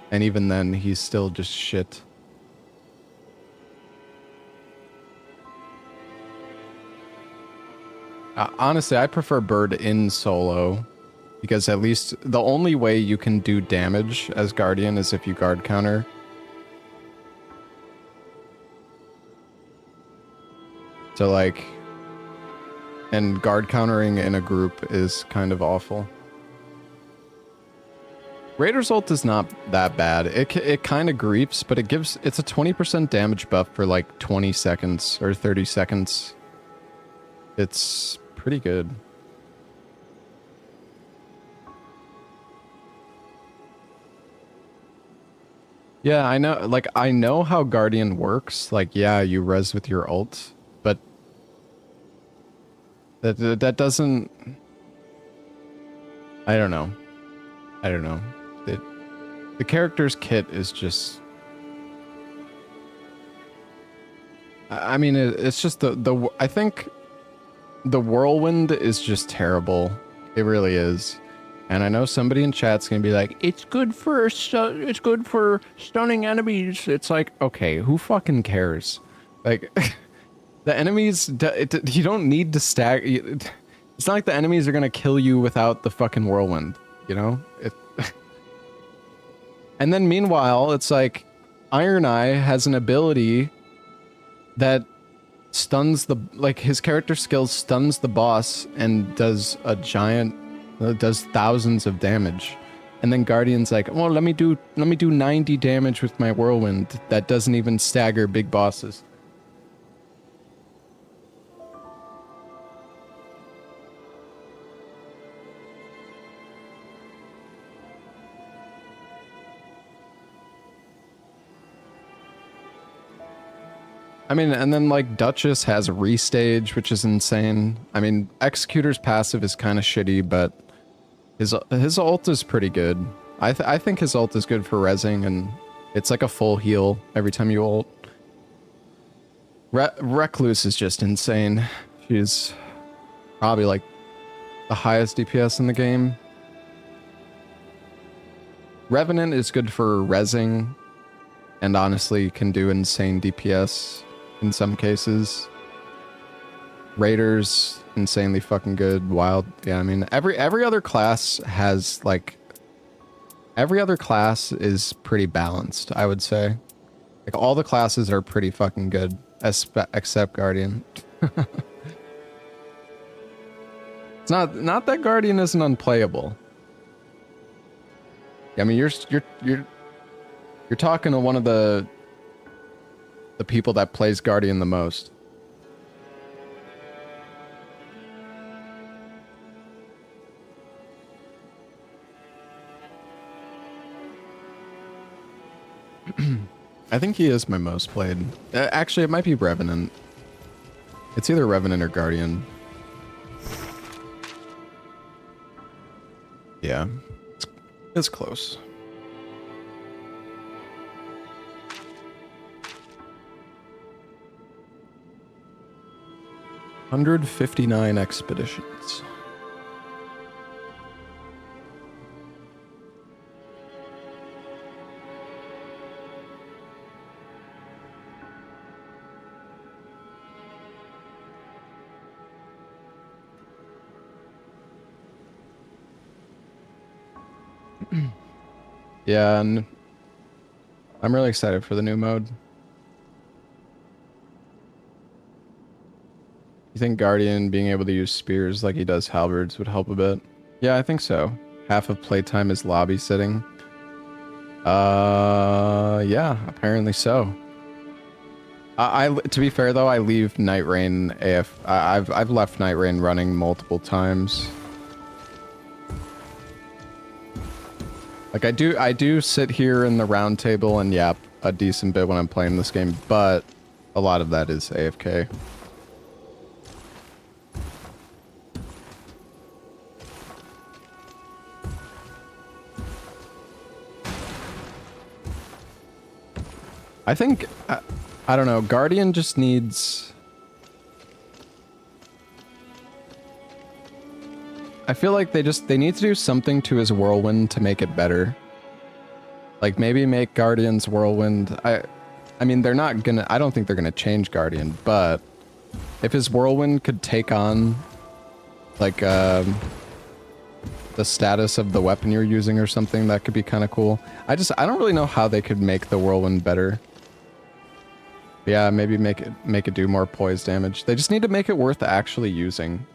And even then, he's still just shit. Honestly, I prefer Bird in solo. Because at least the only way you can do damage as Guardian is if you guard counter. So, like... And guard countering in a group is kind of awful. Raider's ult is not that bad. It kind of griefs, but it's a 20% damage buff for like 20 seconds or 30 seconds. It's pretty good. Yeah, I know, like, I know how Guardian works. Like, yeah, you res with your ult, but that doesn't... I don't know. The character's kit is just... I mean, it's just I think the Whirlwind is just terrible. It really is. And I know somebody in chat's gonna be like, it's good for stunning enemies. It's like, okay, who fucking cares? Like... The enemies, you don't need to stack. It's not like the enemies are gonna kill you without the fucking Whirlwind, you know? And then meanwhile, it's like Iron Eye has an ability that stuns his character skill stuns the boss and does a giant It does thousands of damage. And then Guardian's like, well, let me do 90 damage with my whirlwind. That doesn't even stagger big bosses. I mean, and then like Duchess has restage, which is insane. I mean, Executor's passive is kind of shitty, but his ult is pretty good. I think his ult is good for rezzing, and it's like a full heal every time you ult. Recluse is just insane. She's probably like the highest DPS in the game. Revenant is good for rezzing, and honestly can do insane DPS in some cases. Raiders, insanely fucking good. Wild, yeah, I mean, every other class has like... Every other class is pretty balanced, I would say. Like, all the classes are pretty fucking good, except Guardian. It's not that Guardian isn't unplayable. I mean, you're talking to one of the people that plays Guardian the most. I think he is my most played. Actually, it might be Revenant. It's either Revenant or Guardian. Yeah, it's close. $159 expeditions. Yeah, and I'm really excited for the new mode. You think Guardian being able to use spears like he does halberds would help a bit? Yeah, I think so. Half of playtime is lobby sitting. Yeah, apparently so. To be fair though, I leave Night Rain I've left Night Rain running multiple times. Like I do sit here in the round table and yap a decent bit when I'm playing this game, but a lot of that is AFK. I think, I don't know, Guardian just needs... I feel like they need to do something to his whirlwind to make it better. Like maybe make Guardian's whirlwind... I mean, they're not gonna... I don't think they're gonna change Guardian, but if his whirlwind could take on like the status of the weapon you're using or something, that could be kind of cool. I don't really know how they could make the whirlwind better. Yeah, maybe make it do more poise damage. They just need to make it worth actually using.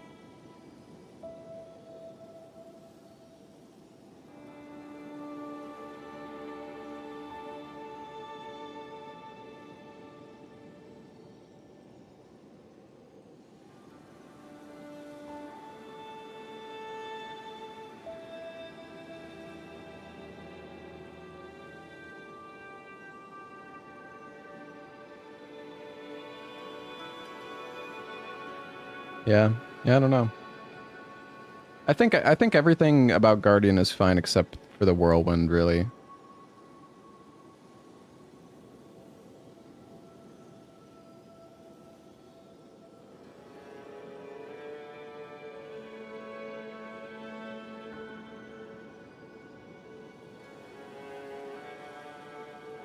Yeah, I don't know. I think everything about Guardian is fine except for the whirlwind, really.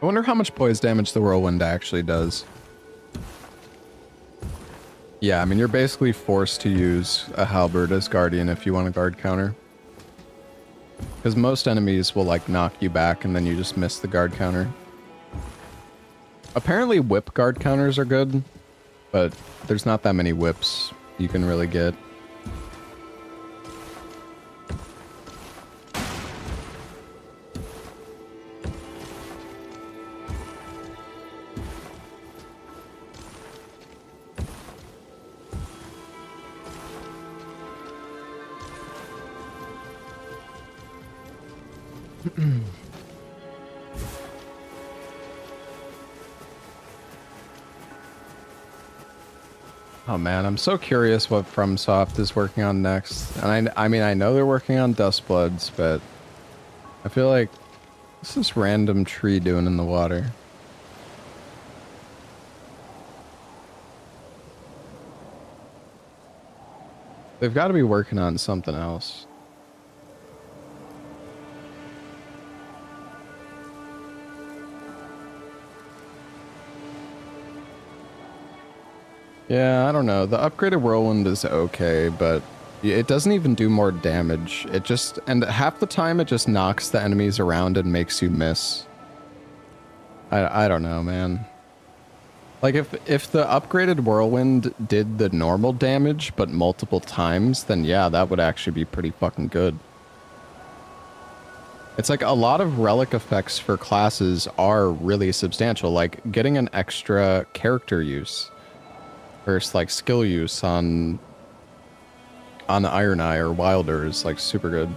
I wonder how much poise damage the whirlwind actually does. Yeah, I mean, you're basically forced to use a halberd as Guardian if you want a guard counter. Because most enemies will, like, knock you back and then you just miss the guard counter. Apparently whip guard counters are good, but there's not that many whips you can really get. Oh man, I'm so curious what FromSoft is working on next. And I mean, I know they're working on Dustbloods, but I feel like what's this random tree doing in the water? They've got to be working on something else. Yeah, I don't know. The upgraded Whirlwind is okay, but it doesn't even do more damage. It just, and half the time it just knocks the enemies around and makes you miss. I don't know, man. Like if the upgraded Whirlwind did the normal damage, but multiple times, then yeah, that would actually be pretty fucking good. It's like a lot of relic effects for classes are really substantial, like getting an extra character use. First, like skill use on Iron Eye or Wilder is like super good.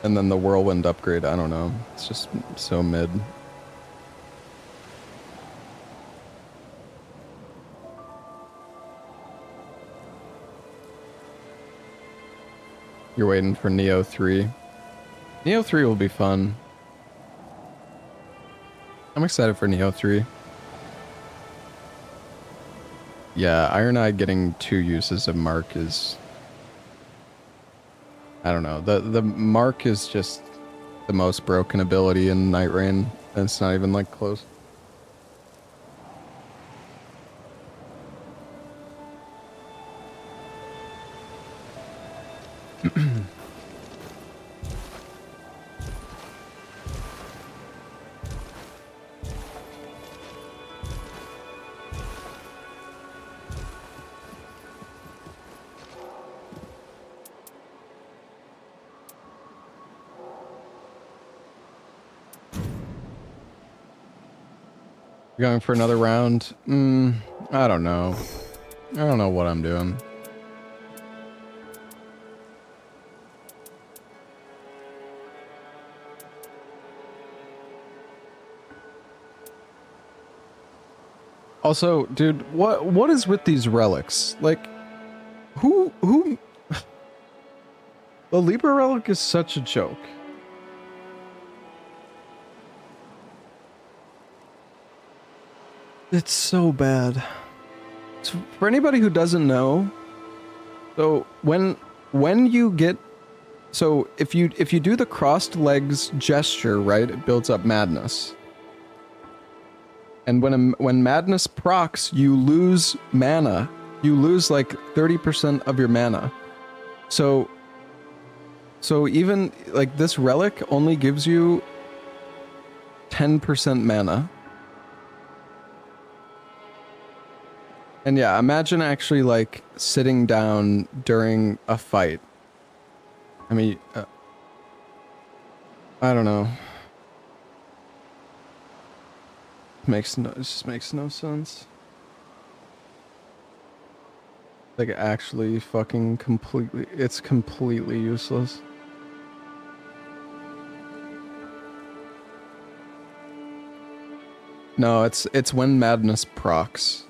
And then the Whirlwind upgrade, I don't know. It's just so mid. You're waiting for Neo 3. Neo 3 will be fun. I'm excited for Neo 3. Yeah, Iron Eye getting 2 uses of Mark is... I don't know. The Mark is just the most broken ability in Night Rain, and it's not even like close. Going for another round? I don't know. I don't know what I'm doing. Also, dude, what is with these relics? Like, who the Libra relic is such a joke. It's so bad. So for anybody who doesn't know, so when you get, so if you do the crossed legs gesture, right, it builds up madness. And when madness procs, you lose mana. You lose like 30% of your mana. So even like this relic only gives you 10% mana. And yeah, imagine actually like sitting down during a fight. I mean, I don't know. It just makes no sense. Like actually fucking it's completely useless. No, it's when madness procs.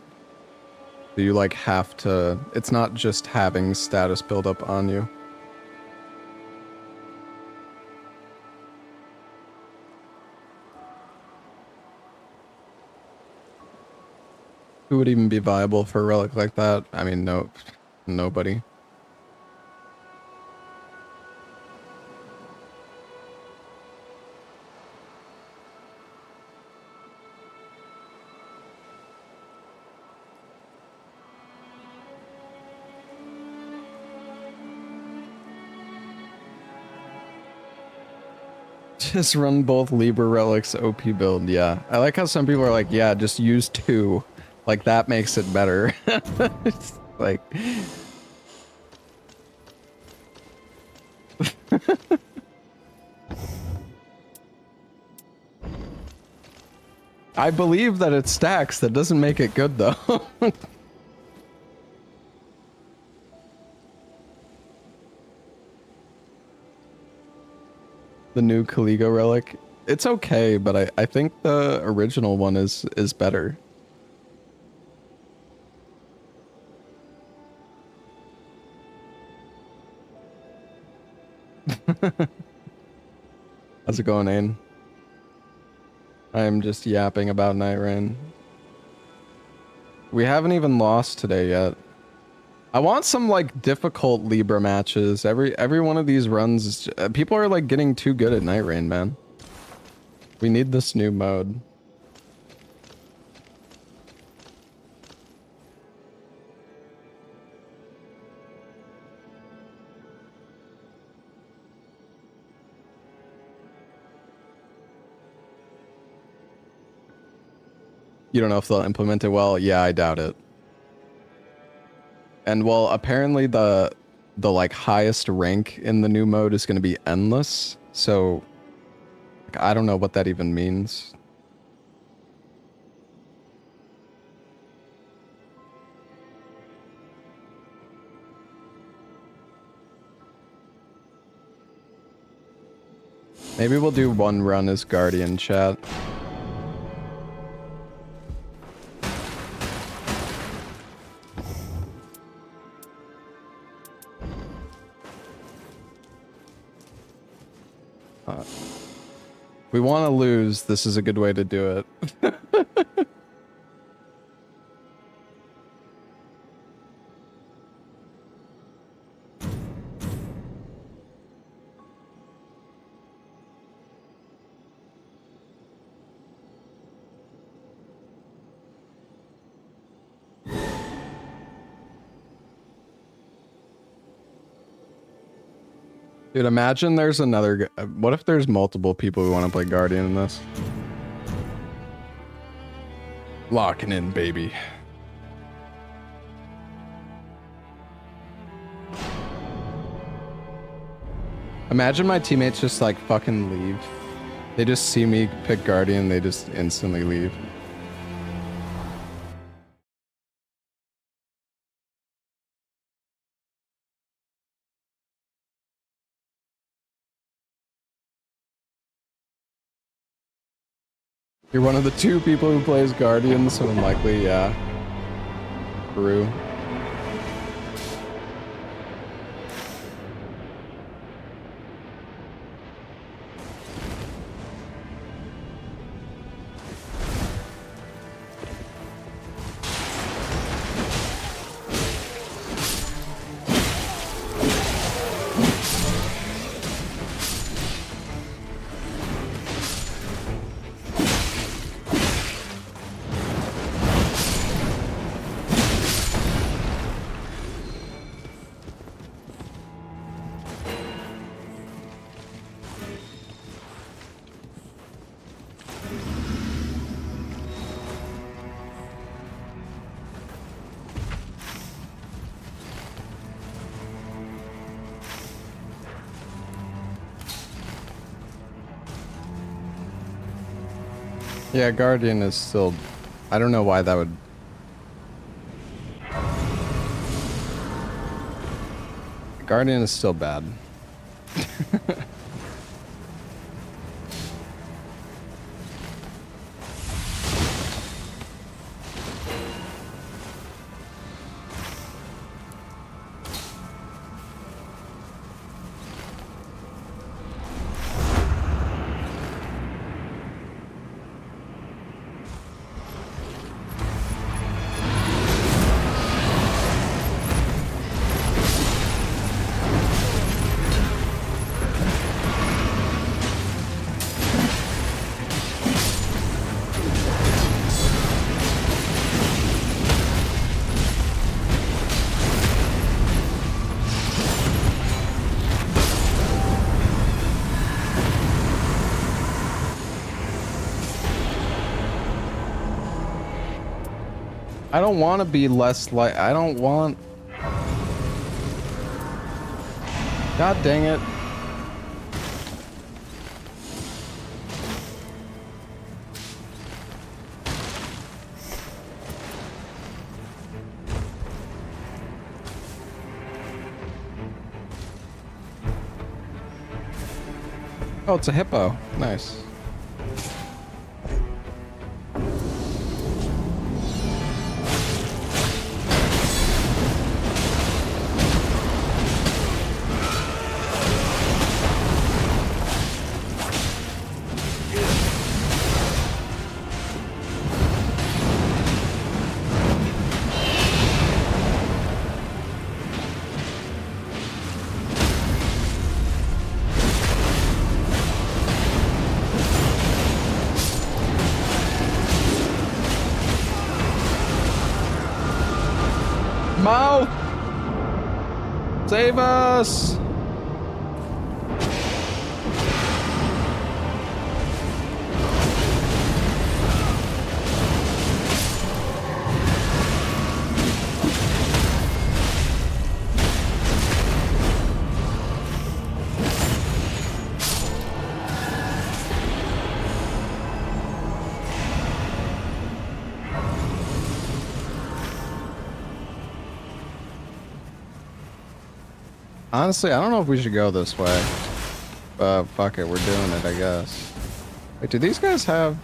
So you like have to, it's not just having status build up on you. Who would even be viable for a relic like that? I mean, no, nobody. Just run both Libra relics OP build, yeah. I like how some people are like, yeah, just use 2. Like, that makes it better. It's like... I believe that it stacks. That doesn't make it good, though. The new Caligo relic. It's okay, but I think the original one is better. How's it going, Ain? I'm just yapping about Night Rain. We haven't even lost today yet. I want some like difficult Libra matches. Every one of these runs is people are like getting too good at Night Rain, man. We need this new mode. You don't know if they'll implement it well? Yeah, I doubt it. And well, apparently the like highest rank in the new mode is going to be endless. So like, I don't know what that even means. Maybe we'll do one run as Guardian, chat. We want to lose. This is a good way to do it. Dude, imagine there's another... What if there's multiple people who want to play Guardian in this? Locking in, baby. Imagine my teammates just like fucking leave. They just see me pick Guardian, they just instantly leave. You're one of the 2 people who plays Guardian, so unlikely, yeah. True. Yeah, Guardian is still... I don't know why that would... Guardian is still bad. I don't want to be less like... I don't want... God dang it. Oh, it's a hippo. Nice. Mo! Save us! Honestly, I don't know if we should go this way. But fuck it, we're doing it, I guess. Wait, do these guys have...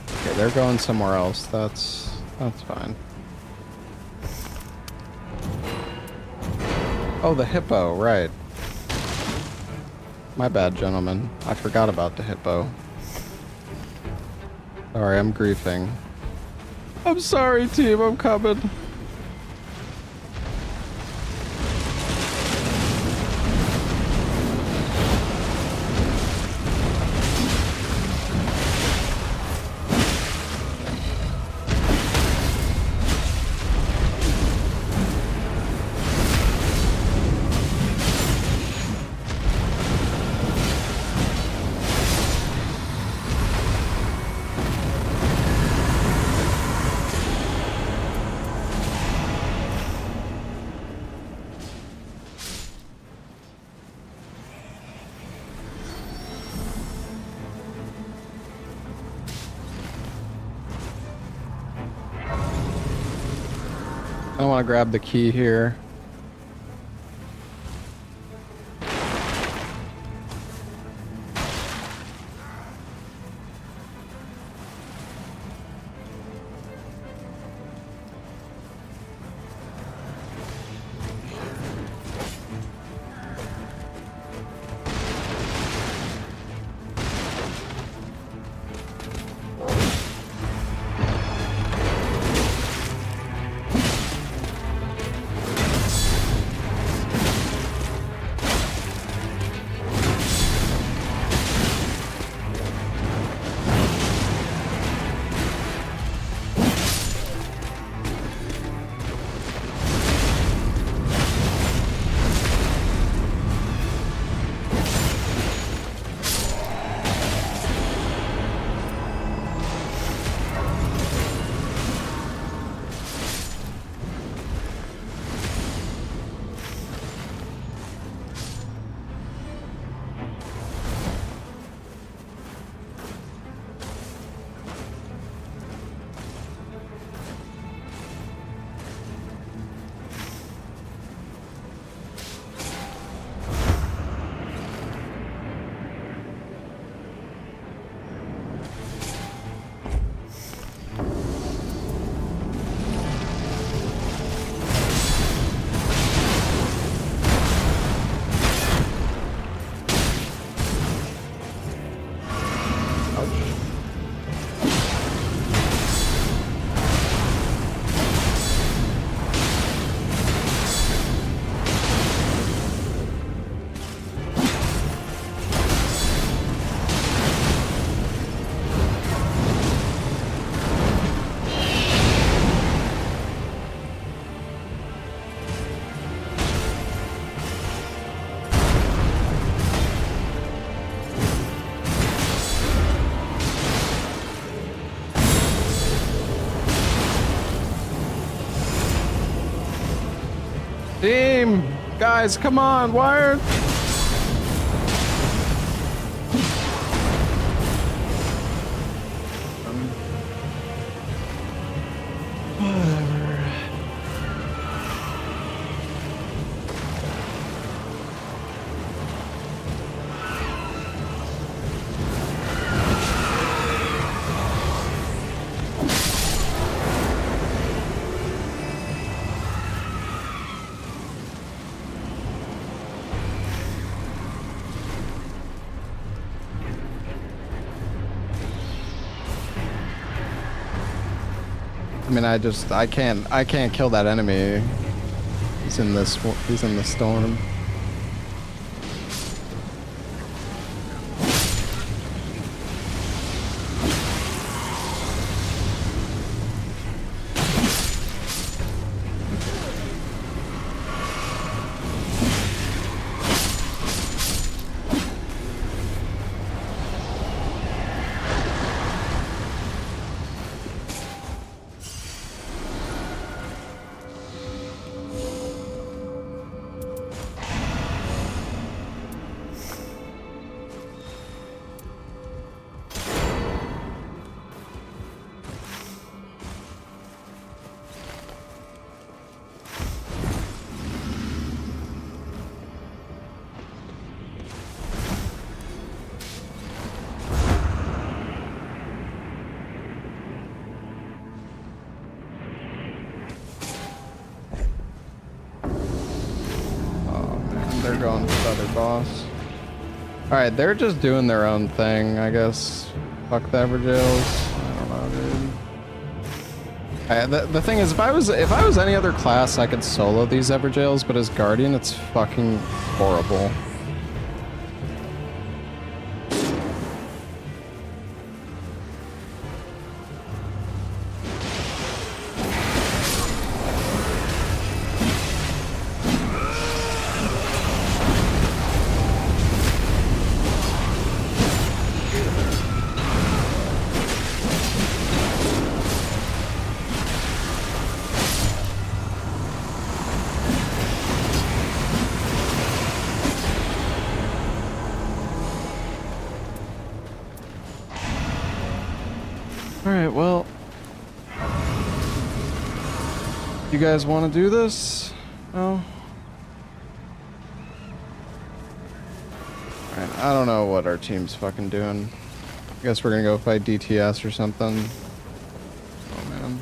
Okay, they're going somewhere else. That's fine. Oh, the hippo, right. My bad, gentlemen. I forgot about the hippo. Sorry, I'm griefing. I'm sorry, team. I'm coming. I want to grab the key here. Team! Guys, come on! Wire! Whatever. mean, I can't kill that enemy. He's in this. He's in the storm. They're going with the other boss. Alright, they're just doing their own thing, I guess. Fuck the Evergails. I don't know, dude. The thing is, if I was any other class, I could solo these Evergails, but as Guardian, it's fucking horrible. Alright, well... You guys want to do this? No? Alright, I don't know what our team's fucking doing. I guess we're gonna go fight DTS or something. Oh, man.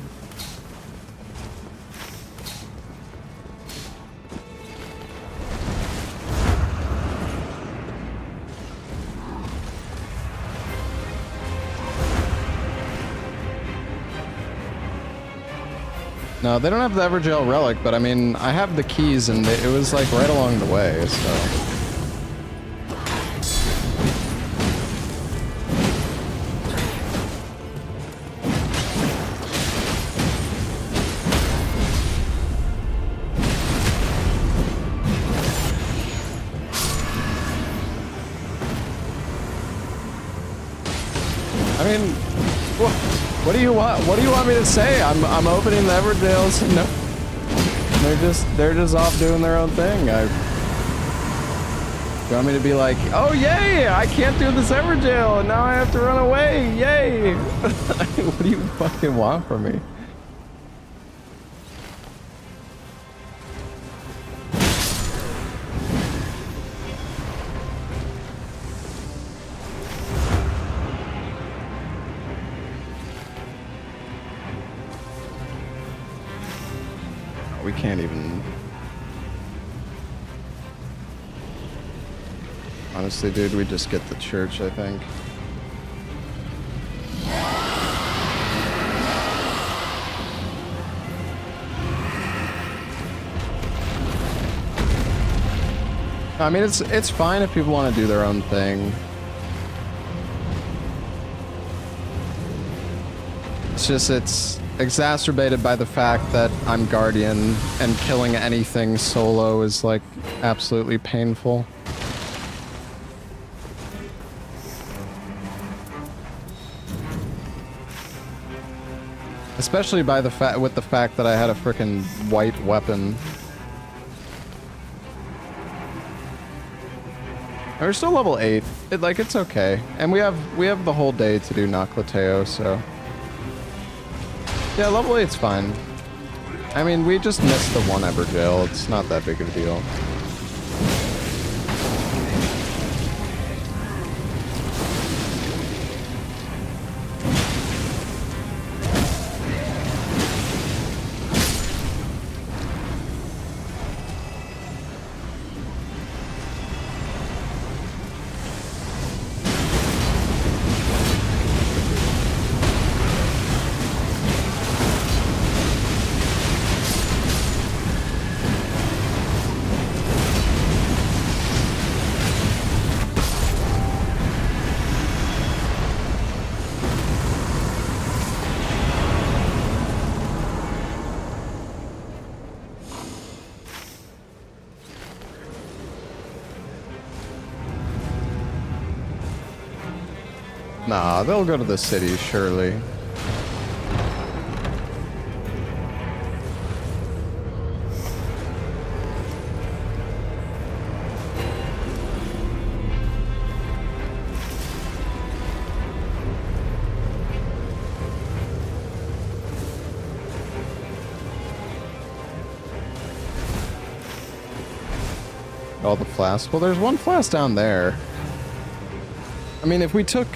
No, they don't have the Evergaol relic, but I mean, I have the keys and it was like right along the way, so... I mean, what do you want? What do you want me to say? I'm opening the Evergails. No, they're just off doing their own thing. You want me to be like, oh yay! I can't do this Evergail, and now I have to run away. Yay! What do you fucking want from me? We can't even... Honestly, dude, we just get the church, I think. I mean, it's fine if people want to do their own thing. It's just, it's exacerbated by the fact that I'm Guardian and killing anything solo is like absolutely painful. Especially by the with the fact that I had a frickin' white weapon. We're still level 8. It's okay. And we have the whole day to do Noclateo, so yeah, level 8's fine. I mean, we just missed the one Evergaol. It's not that big of a deal. Nah, they'll go to the city, surely. All the flasks. Well, there's one flask down there. I mean, if we took...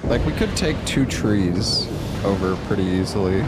Like, we could take 2 trees over pretty easily.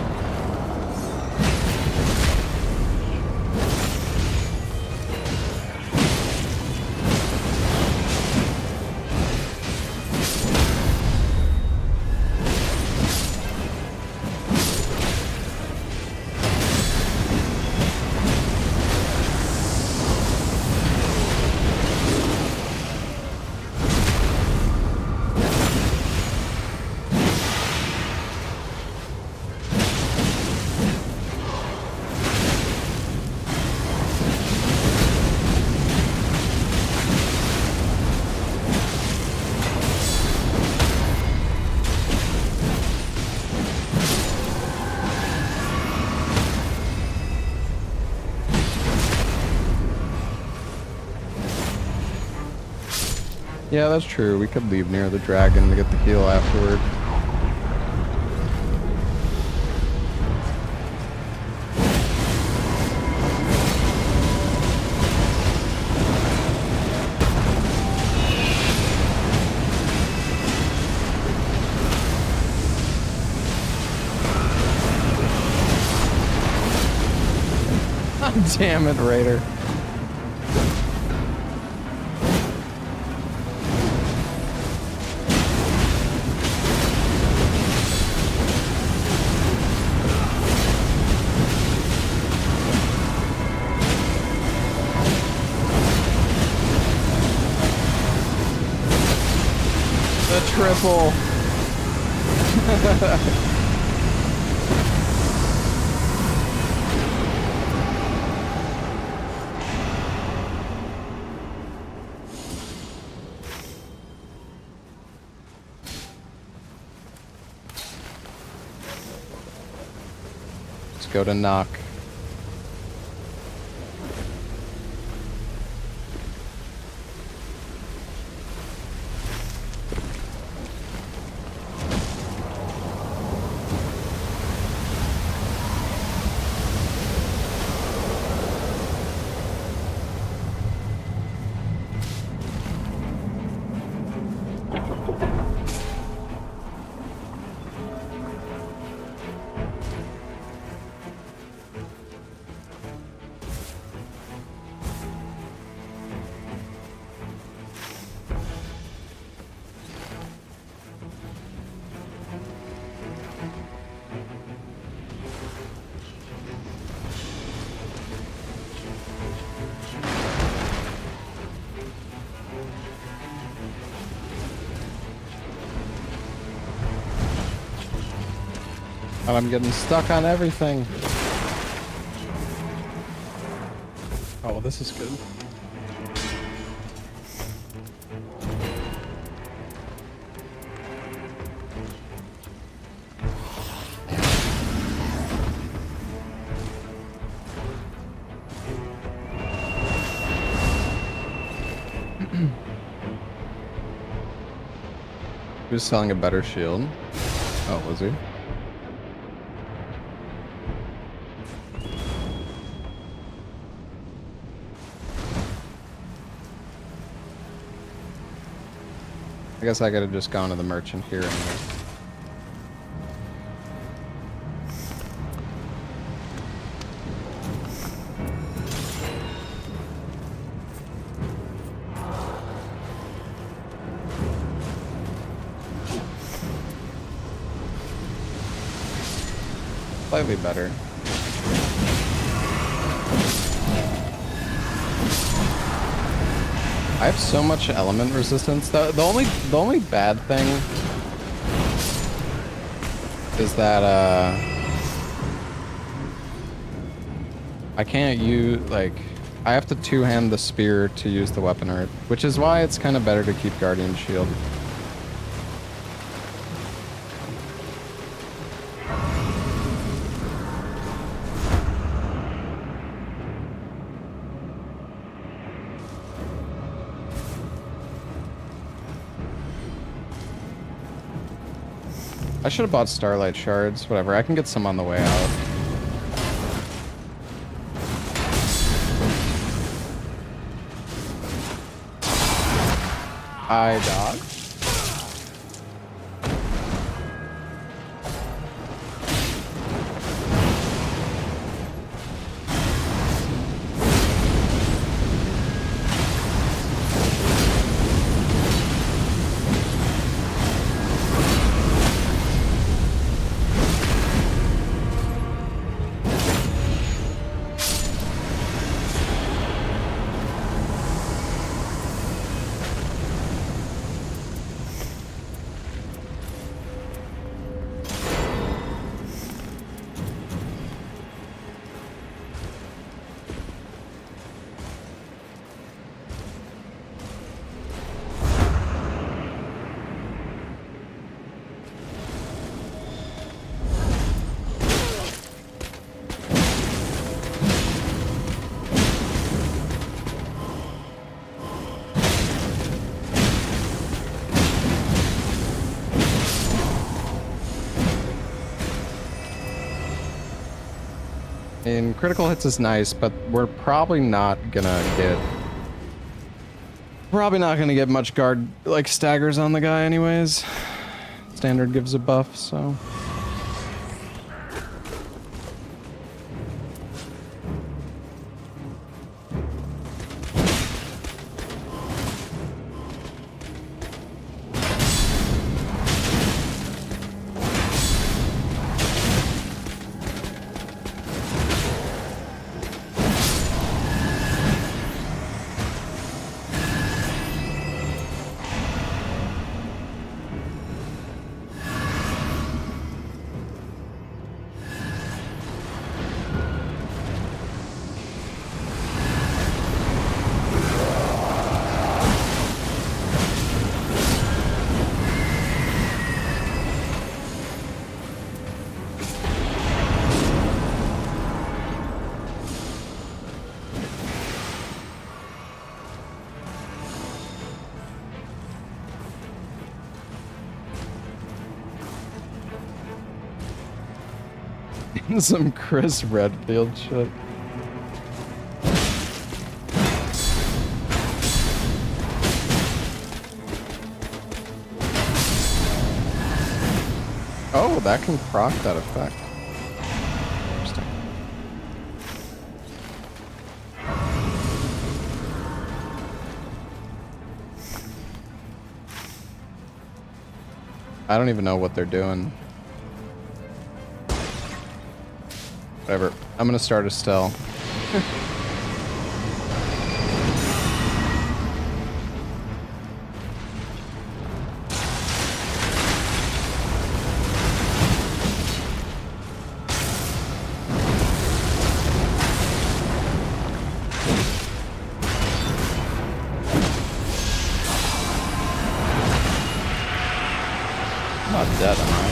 Yeah, that's true. We could leave near the dragon to get the heal afterward. Damn it, Raider. Triple. Let's go to knock. And I'm getting stuck on everything. Oh, well, this is good. He was selling a better shield. Oh, was he? I guess I could have just gone to the merchant here anyway. Slightly better. I have so much element resistance. The only bad thing is that I can't use, like, I have to two-hand the spear to use the weapon art, which is why it's kind of better to keep Guardian Shield. I should have bought Starlight Shards. Whatever, I can get some on the way out. I dodge. And critical hits is nice, but we're probably not gonna get much guard like staggers on the guy anyways. Standard gives a buff, so some Chris Redfield shit. Oh, that can proc that effect. Interesting. I don't even know what they're doing. Whatever. I'm gonna start a stell. I'm not dead, am I?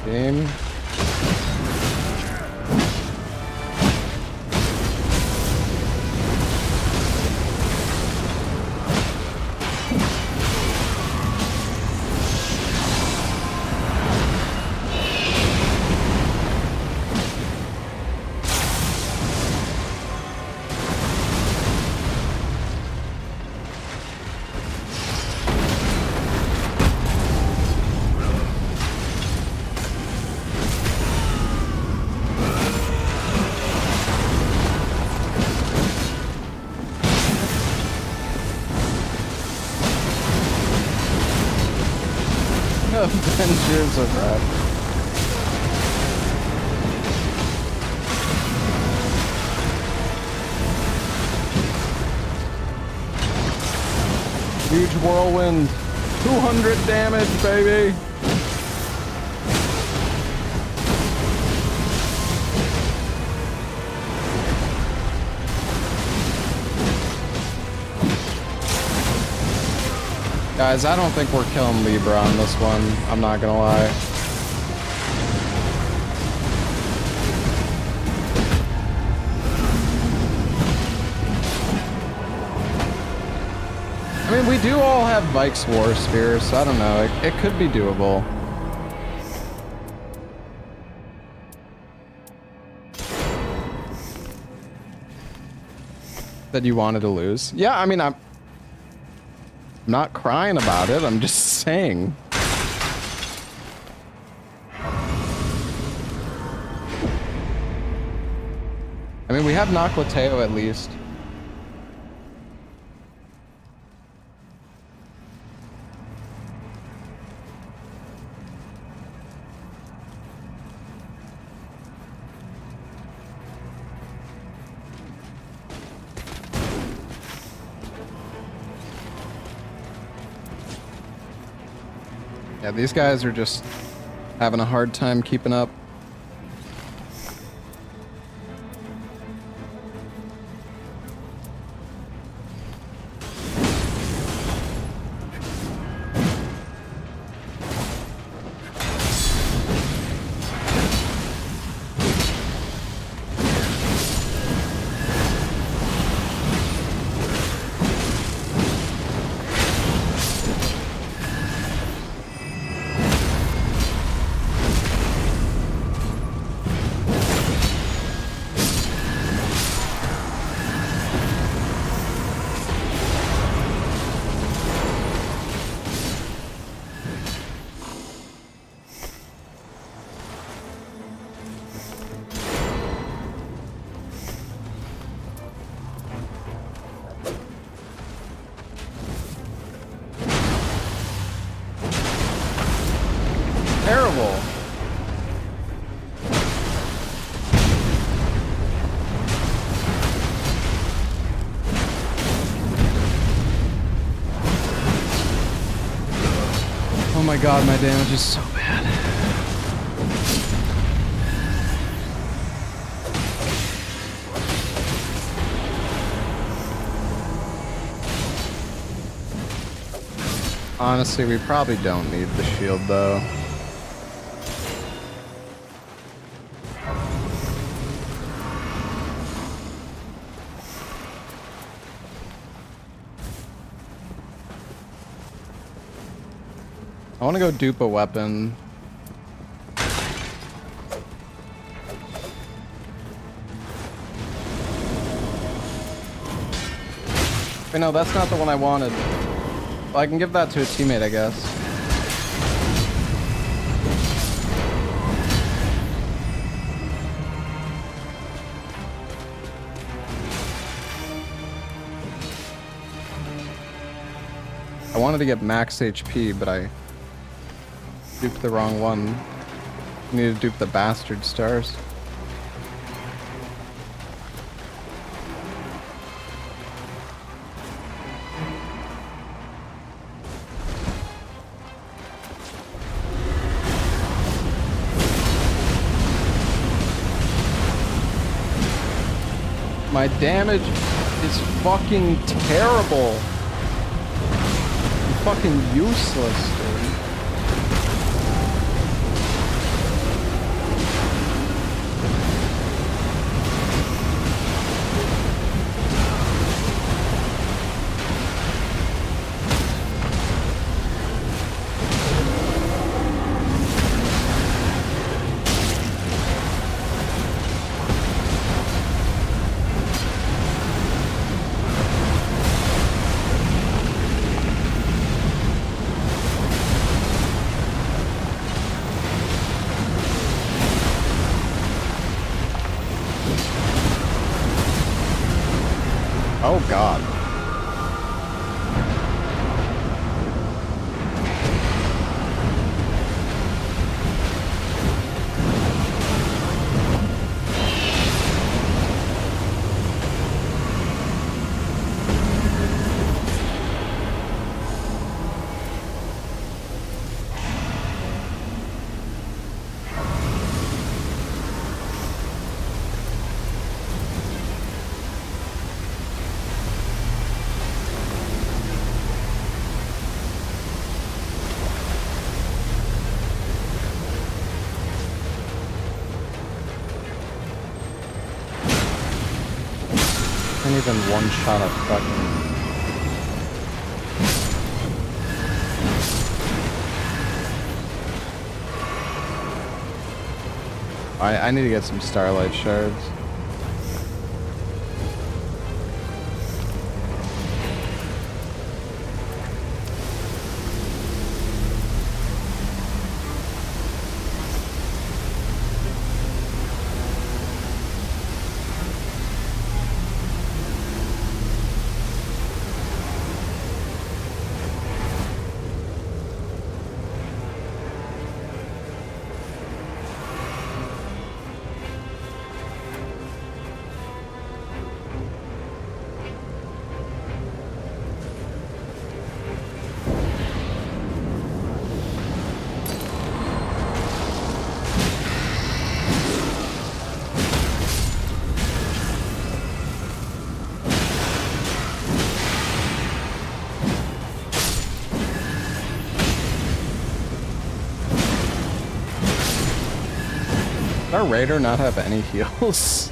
Game. Avengers of Rap. Huge whirlwind. 200 damage, baby. Guys, I don't think we're killing Libra on this one. I'm not gonna lie. I mean, we do all have Vike's War Spears, so I don't know. It could be doable. That you wanted to lose? Yeah, I mean, I'm not crying about it. I'm just saying. I mean, we have Noclateo at least. Yeah, these guys are just having a hard time keeping up. Terrible. Oh my god, my damage is so bad. Honestly, we probably don't need the shield though. I want to go dupe a weapon. Wait, no, that's not the one I wanted. Well, I can give that to a teammate, I guess. I wanted to get max HP, but I duped the wrong one. I need to dupe the bastard stars. My damage is fucking terrible. I'm fucking useless, dude. Oh god. even one-shot a fucking... I need to get some Starlight Shards. Does our Raider not have any heals?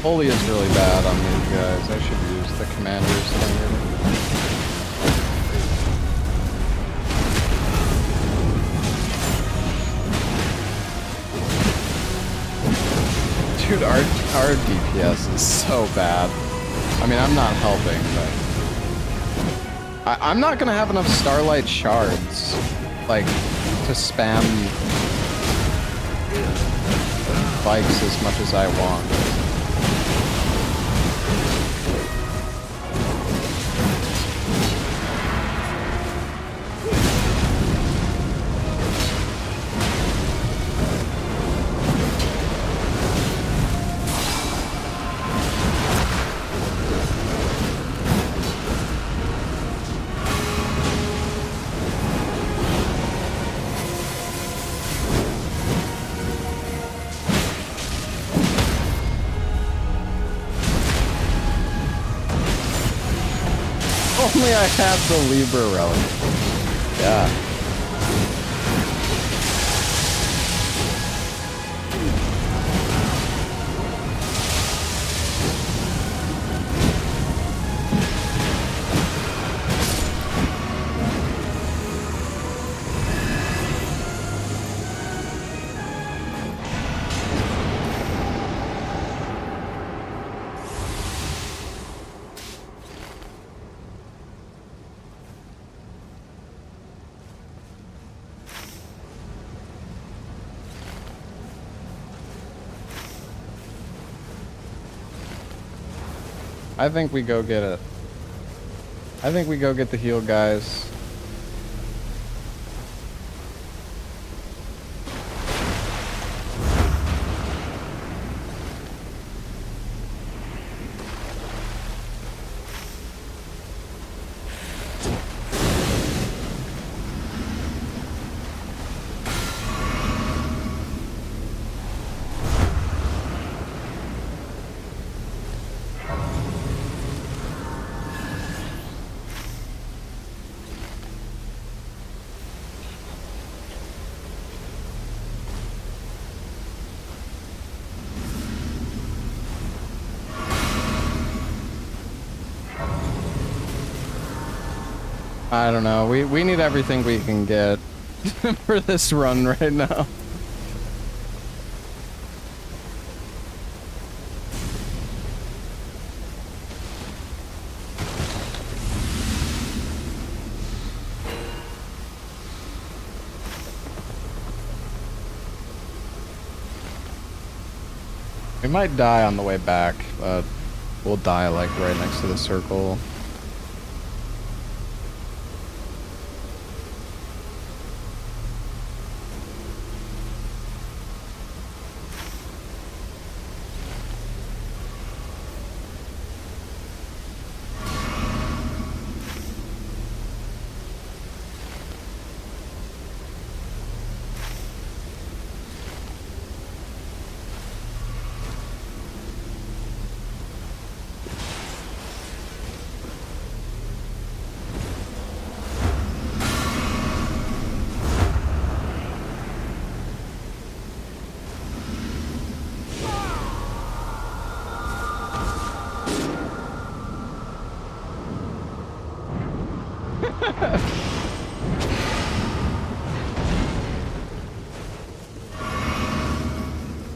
Holy is really bad on these guys. I should use the commander's standard. Dude, our DPS is so bad. I mean, I'm not helping, but... I'm not gonna have enough Starlight Shards, like, to spam bikes as much as I want. Only I had the Libra relic. Yeah. I think we go get it. I think we go get the heal guys. I don't know. We need everything we can get for this run right now. We might die on the way back, but we'll die like right next to the circle.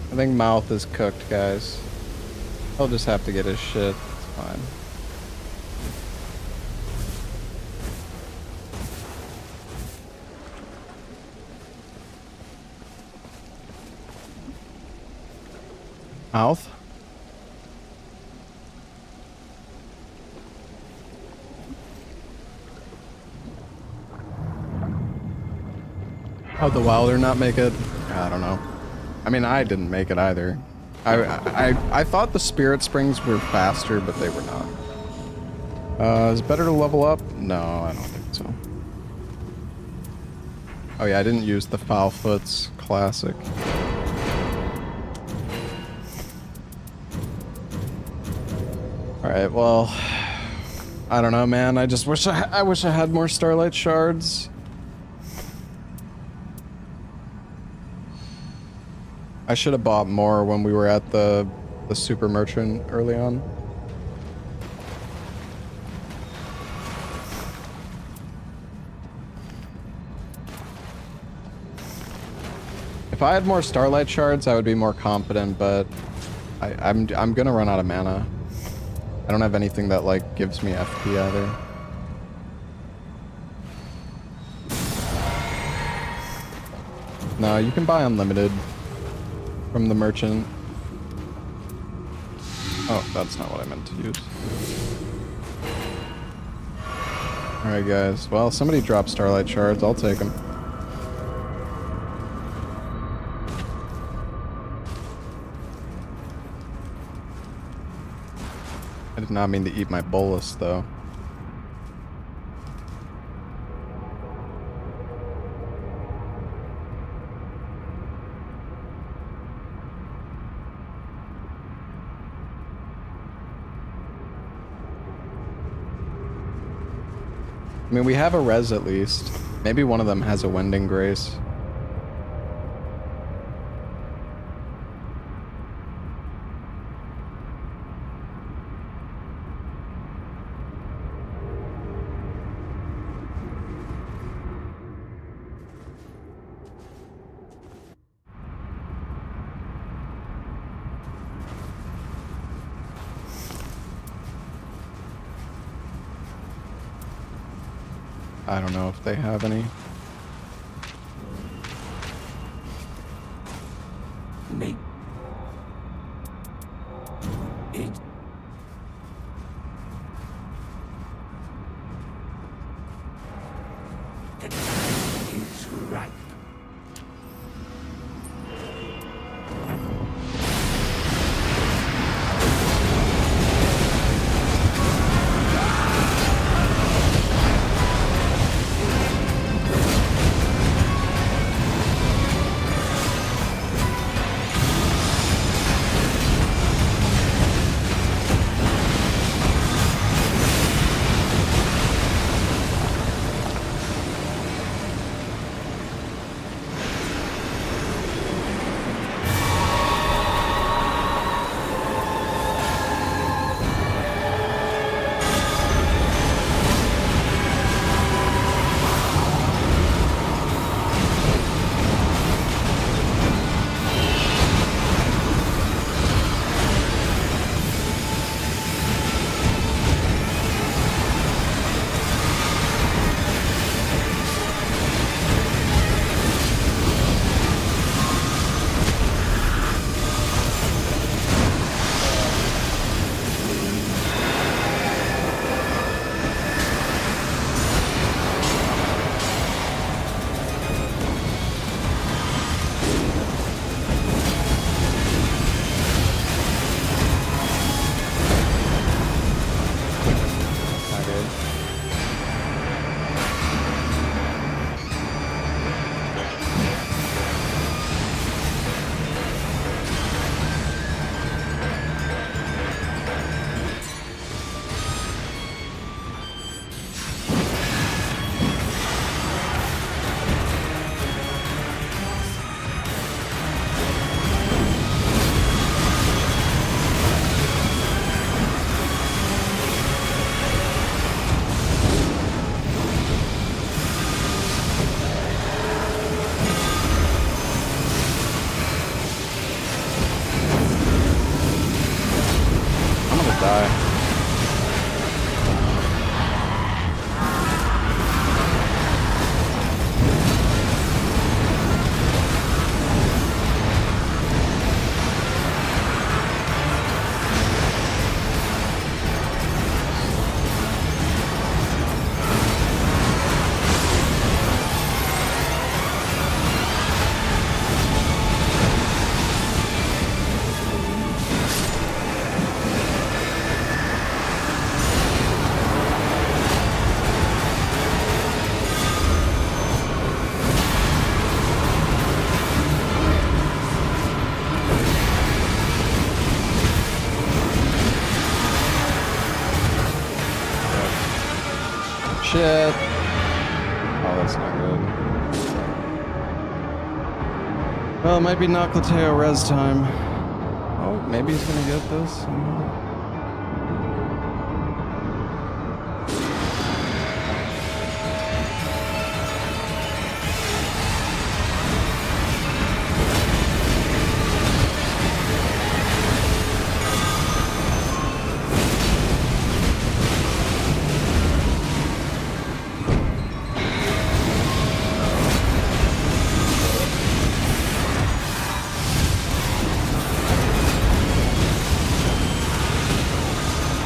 I think Mouth is cooked, guys. He'll just have to get his shit. It's fine. Mouth? How'd the Wilder not make it? I don't know. I mean, I didn't make it either. I thought the Spirit Springs were faster, but they were not. Is it better to level up? No, I don't think so. Oh yeah, I didn't use the Foulfoot's Classic. Alright, well... I don't know, man. I just wish I wish I had more Starlight Shards. I should have bought more when we were at the Super Merchant early on. If I had more Starlight Shards, I would be more confident, but I'm gonna run out of mana. I don't have anything that like gives me FP either. No, you can buy unlimited from the merchant. Oh, that's not what I meant to use. Alright guys, well somebody drop Starlight Shards, I'll take them. I did not mean to eat my bolus though. I mean, we have a res at least. Maybe one of them has a Wending Grace. I don't know if they have any. Make it the time is ripe. good. Well, it might be Noclateo res time. Oh, maybe he's gonna get this.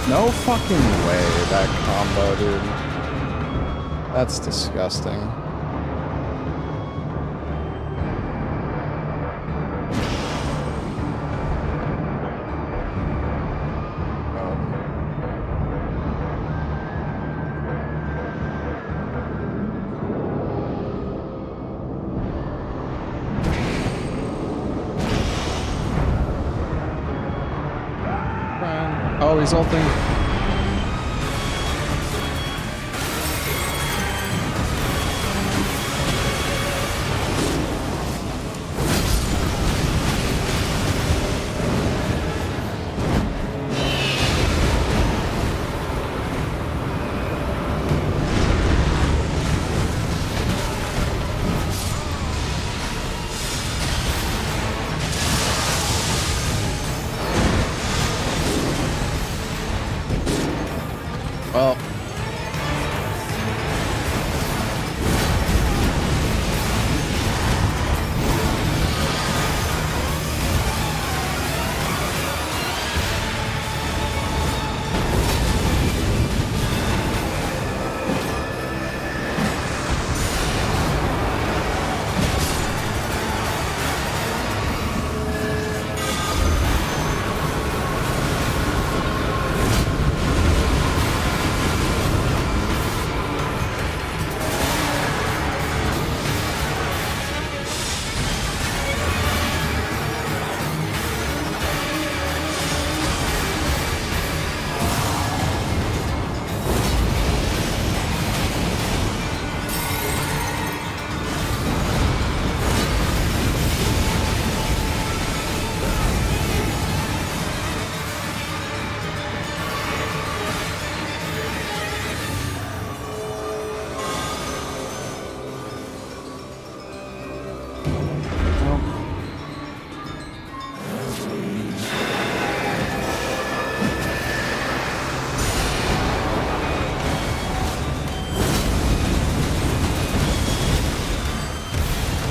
No fucking way, that combo, dude. That's disgusting. Oh, he's ulting.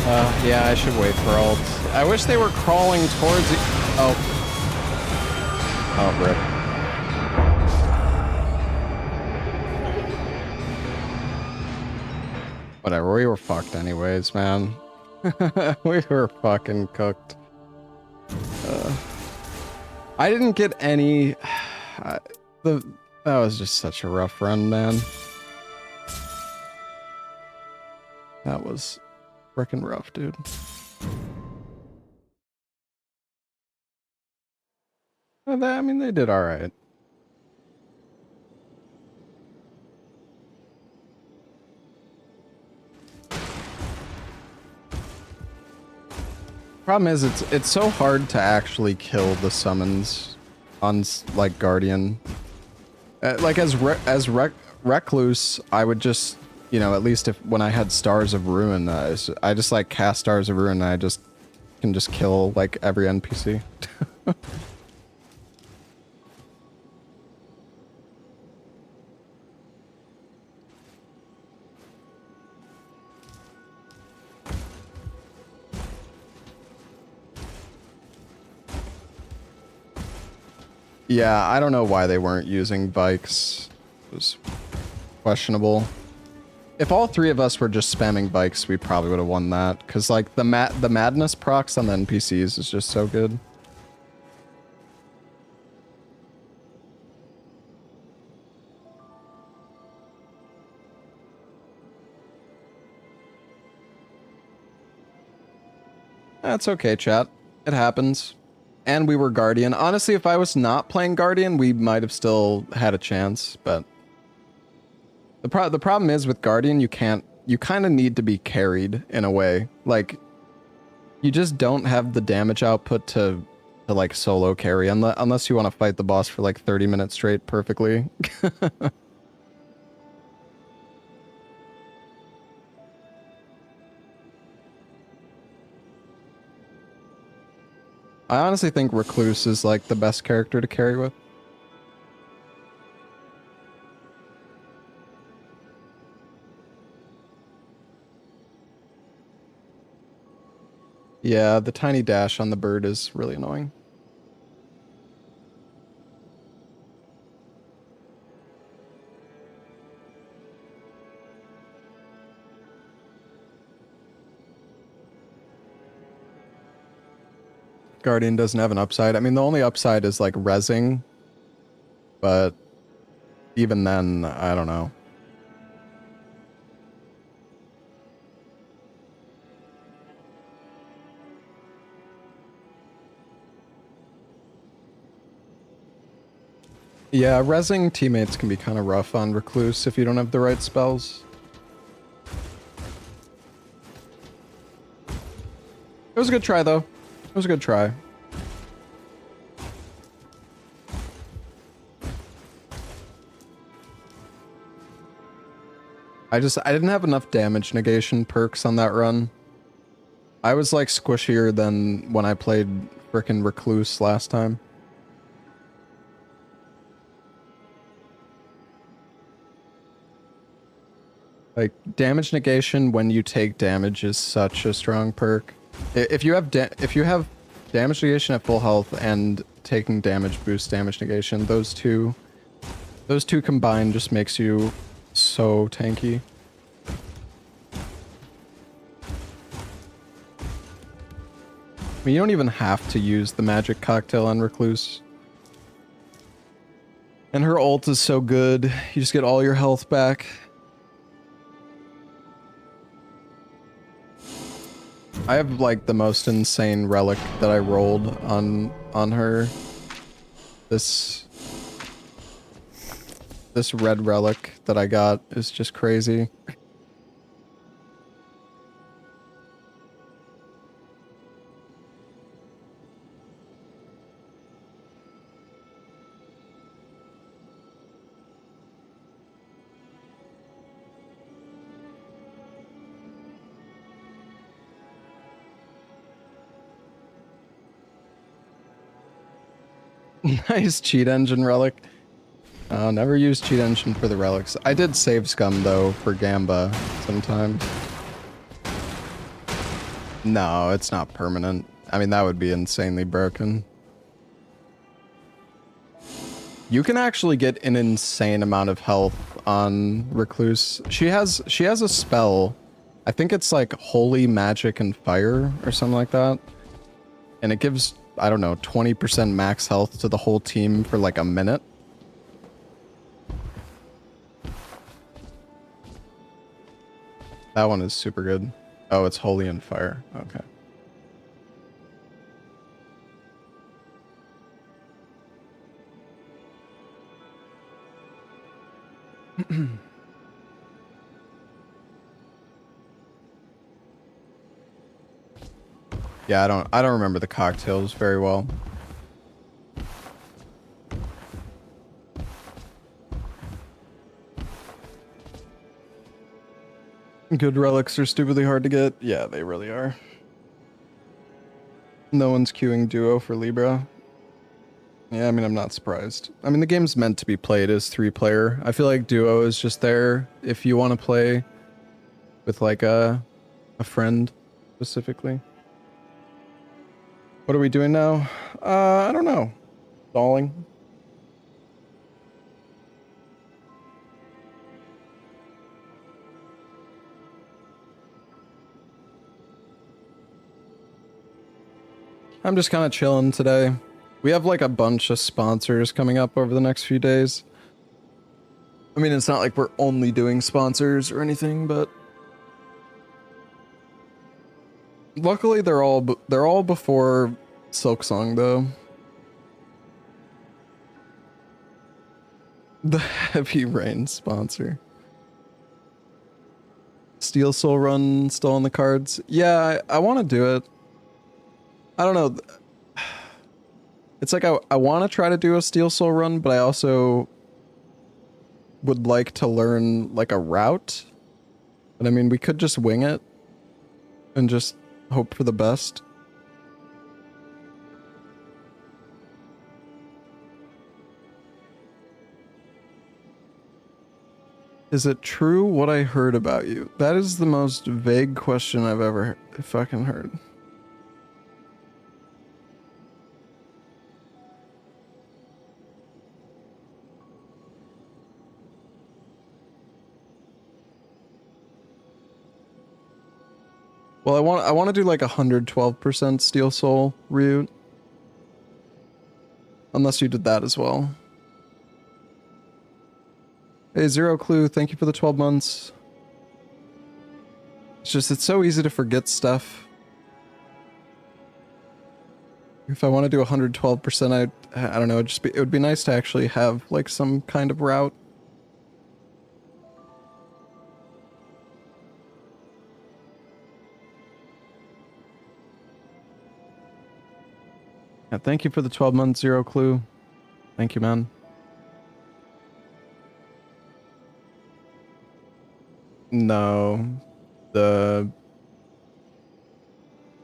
Well, yeah, I should wait for ult. I wish they were crawling towards it. Oh. Oh, rip. Whatever, we were fucked anyways, man. We were fucking cooked. I didn't get any... that was just such a rough run, man. That was freaking rough, dude. I mean, they did alright. Problem is, it's so hard to actually kill the summons on like Guardian. Like as Recluse, I would just, you know, at least if when I had Stars of Ruin, I just like cast Stars of Ruin and I just can just kill like every NPC. Yeah, I don't know why they weren't using bikes. It was questionable. If all three of us were just spamming bikes, we probably would have won that. Because, like, the madness procs on the NPCs is just so good. That's okay, chat. It happens. And we were Guardian. Honestly, if I was not playing Guardian, we might have still had a chance, but... The problem is with Guardian, you can't you kind of need to be carried in a way. Like, you just don't have the damage output to like solo carry unless you want to fight the boss for like 30 minutes straight perfectly. I honestly think Recluse is like the best character to carry with. Yeah, the tiny dash on the bird is really annoying. Guardian doesn't have an upside. I mean, the only upside is like rezzing, but even then, I don't know. Yeah, rezzing teammates can be kind of rough on Recluse if you don't have the right spells. It was a good try, though. It was a good try. I didn't have enough damage negation perks on that run. I was like squishier than when I played frickin' Recluse last time. Like, damage negation when you take damage is such a strong perk. If you have damage negation at full health and taking damage boosts damage negation, those two combined just makes you so tanky. I mean, you don't even have to use the magic cocktail on Recluse. And her ult is so good, you just get all your health back. I have like the most insane relic that I rolled on her. This red relic that I got is just crazy. Nice cheat engine relic. Never used cheat engine for the relics. I did save scum though for Gamba sometimes. No, it's not permanent. I mean, that would be insanely broken. You can actually get an insane amount of health on Recluse. She has a spell. I think it's like Holy Magic and Fire or something like that. And it gives, I don't know, 20% max health to the whole team for like a minute. That one is super good. Oh, it's Holy and Fire. Okay. Yeah, I don't remember the cocktails very well. Good relics are stupidly hard to get. Yeah, they really are. No one's queuing duo for Libra. Yeah, I mean, I'm not surprised. I mean, the game's meant to be played as 3-player. I feel like duo is just there if you want to play with like a friend specifically. What are we doing now? I don't know. Stalling. I'm just kind of chilling today. We have like a bunch of sponsors coming up over the next few days. I mean, it's not like we're only doing sponsors or anything, but luckily they're all before Silksong though. The Heavy Rain sponsor. Steel Soul run still on the cards? Yeah, I want to do it. I don't know. It's like I want to try to do a Steel Soul run, but I also would like to learn like a route. But I mean, we could just wing it and just hope for the best. Is it true what I heard about you? That is the most vague question I've ever fucking heard. Well, I want to do like 112% Steel Soul route. Unless you did that as well. Hey, Zero Clue, thank you for the 12 months. It's just, it's so easy to forget stuff. If I want to do 112%, I don't know, it would be nice to actually have like some kind of route. Yeah, thank you for the 12 months, Zero Clue. Thank you, man. No, the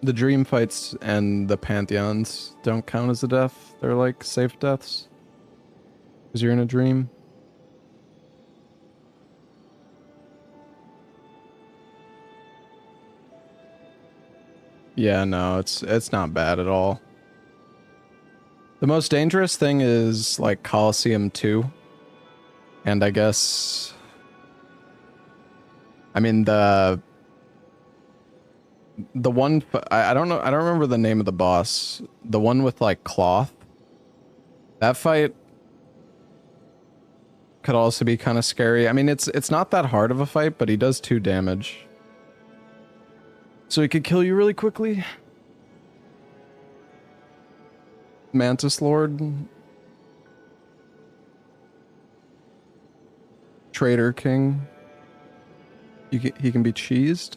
dream fights and the pantheons don't count as a death. They're like safe deaths. Because you're in a dream. Yeah, no, it's not bad at all. The most dangerous thing is like Colosseum 2. And I guess, I mean, the one, I don't know, I don't remember the name of the boss. The one with like cloth. That fight could also be kind of scary. I mean, it's not that hard of a fight, but he does 2 damage. So he could kill you really quickly. Mantis Lord. Traitor King. He can be cheesed.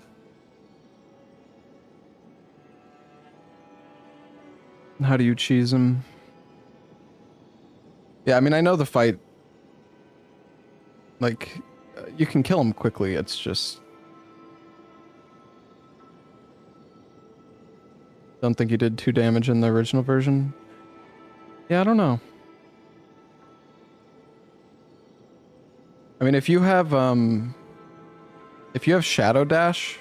How do you cheese him? Yeah, I mean, I know the fight. Like, you can kill him quickly. It's just... Don't think he did 2 damage in the original version. Yeah, I don't know. I mean, if you have Shadow Dash,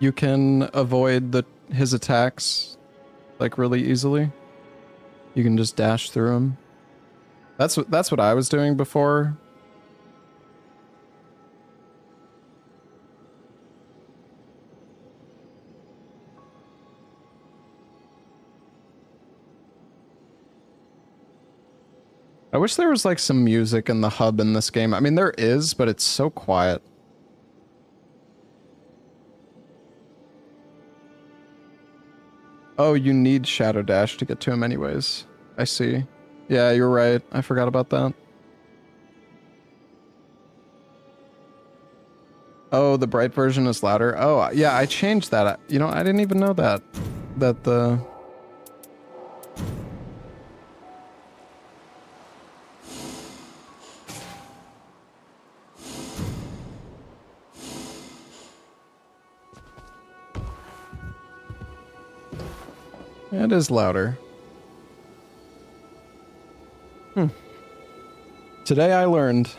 you can avoid his attacks like really easily. You can just dash through him. That's what I was doing before. I wish there was like some music in the hub in this game. I mean, there is, but it's so quiet. Oh, you need Shadow Dash to get to him anyways. I see. Yeah, you're right. I forgot about that. Oh, the bright version is louder. Oh, yeah, I changed that. You know, I didn't even know that. That the... It is louder. Today I learned.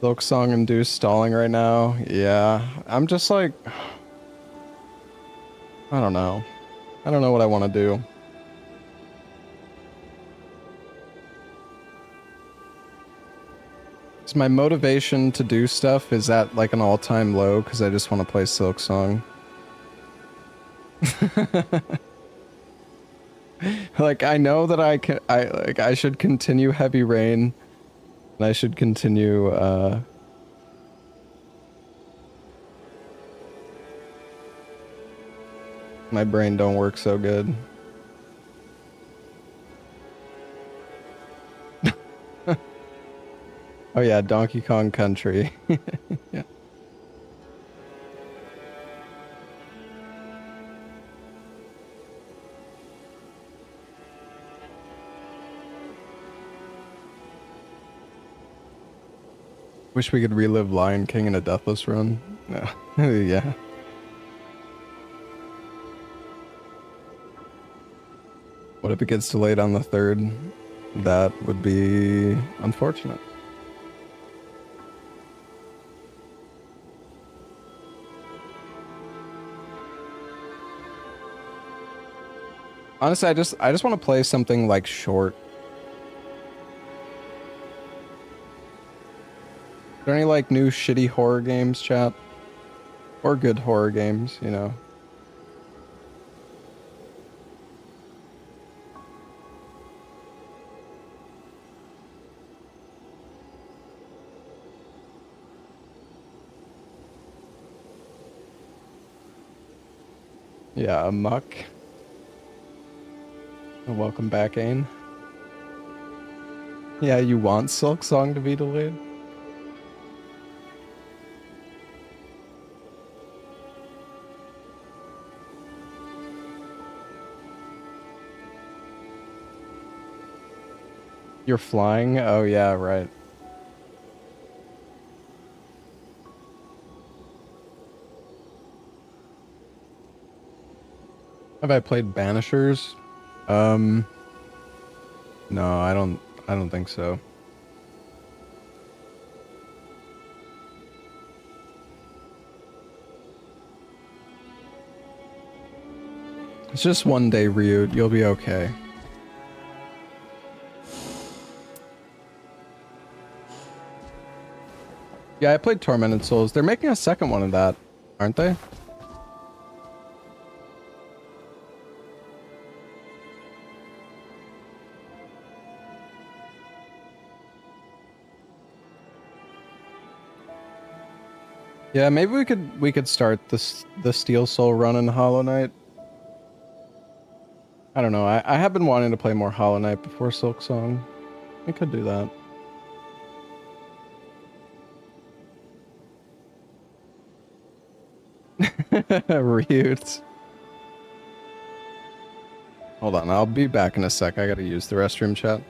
Silk Song induced stalling right now. Yeah, I'm just like... I don't know. I don't know what I want to do. So my motivation to do stuff is at like an all-time low because I just want to play Silk Song. Like I know that I should continue Heavy Rain and I should continue my brain don't work so good. Oh yeah, Donkey Kong Country. Yeah. Wish we could relive Lion King in a deathless run. No. Yeah. What if it gets delayed on the 3rd? That would be unfortunate. Honestly, I just want to play something like short. Are there any like new shitty horror games, chat? Or good horror games, you know? Yeah, Muck. Welcome back, Ain. Yeah, you want Silk Song to be delayed? You're flying? Oh yeah, right. Have I played Banishers? No, I don't think so. It's just one day, Ryut. You'll be okay. Yeah, I played Tormented Souls. They're making a second one of that, aren't they? Yeah, maybe we could start the Steel Soul run in Hollow Knight. I don't know. I have been wanting to play more Hollow Knight before Silk Song. We could do that. Ryut. Hold on, I'll be back in a sec. I gotta use the restroom, chat.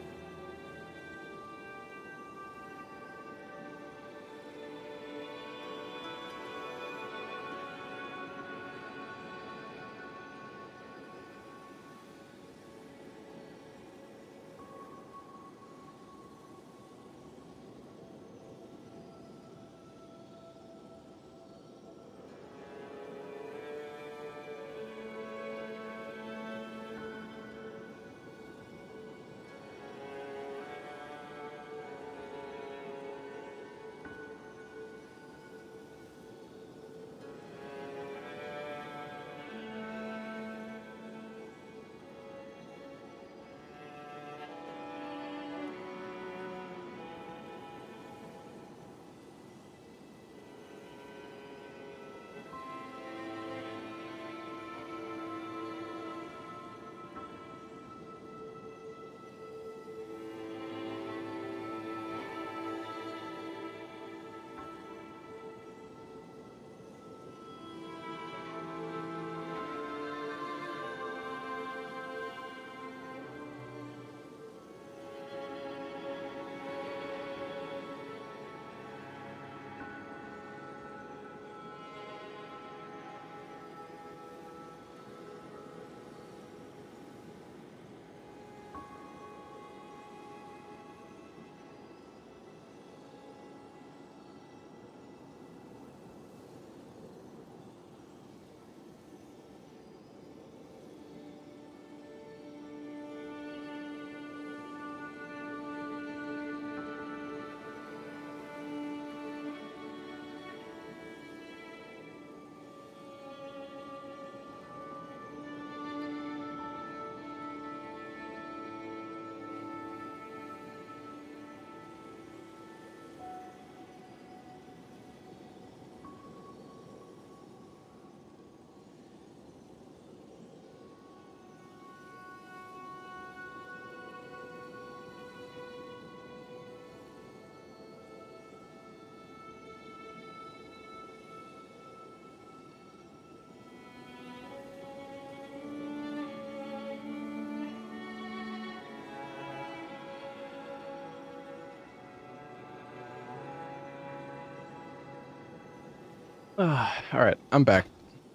Alright, I'm back.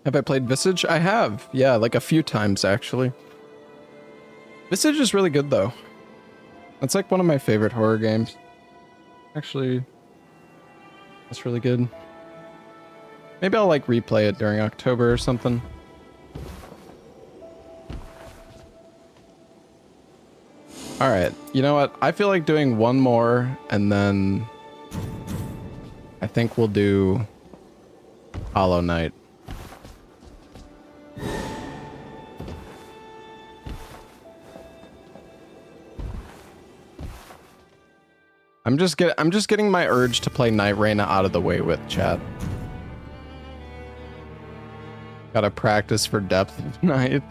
Have I played Visage? I have. Yeah, like a few times actually. Visage is really good though. It's like one of my favorite horror games. Actually, that's really good. Maybe I'll like replay it during October or something. Alright, you know what? I feel like doing one more and then I think we'll do Hollow Knight. I'm just getting my urge to play Night Reina out of the way with chat. Gotta practice for depth tonight.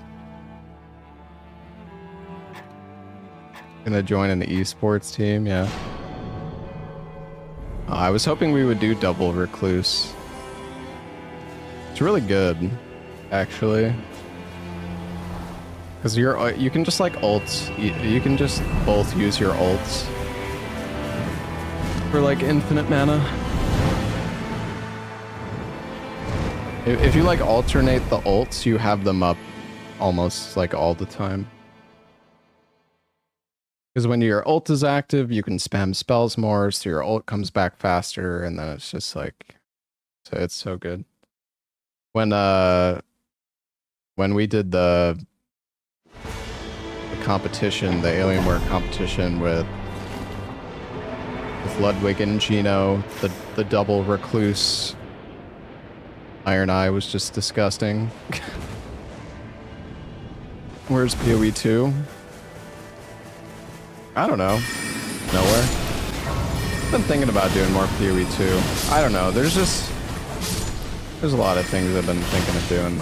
Gonna join an esports team, yeah. I was hoping we would do double Recluse. It's really good, actually. Cause you can just like ults. You can just both use your ults for like infinite mana. If you like alternate the ults, you have them up almost like all the time. Because when your ult is active, you can spam spells more, so your ult comes back faster, and then it's just like, so it's so good. When we did the competition, the Alienware competition with Ludwig and Gino, the double Recluse Iron Eye was just disgusting. Where's PoE 2? I don't know. Nowhere. I've been thinking about doing more PoE 2. I don't know. There's a lot of things I've been thinking of doing.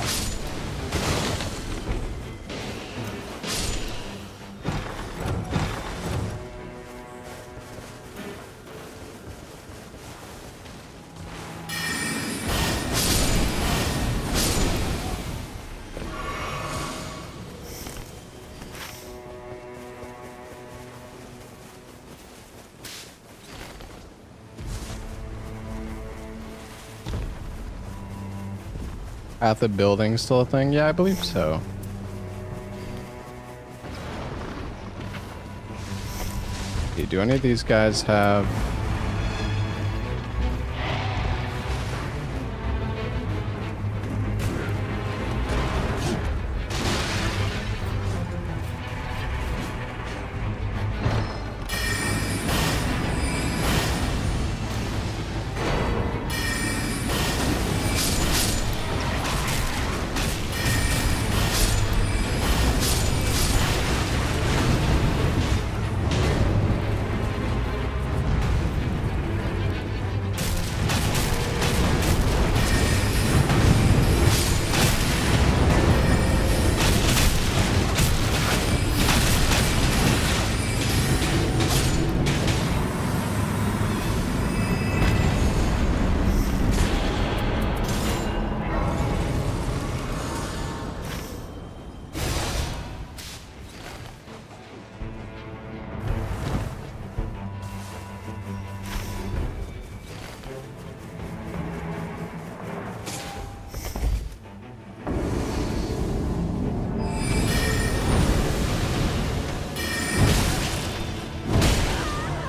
Path of Building still a thing? Yeah, I believe so. Do any of these guys have...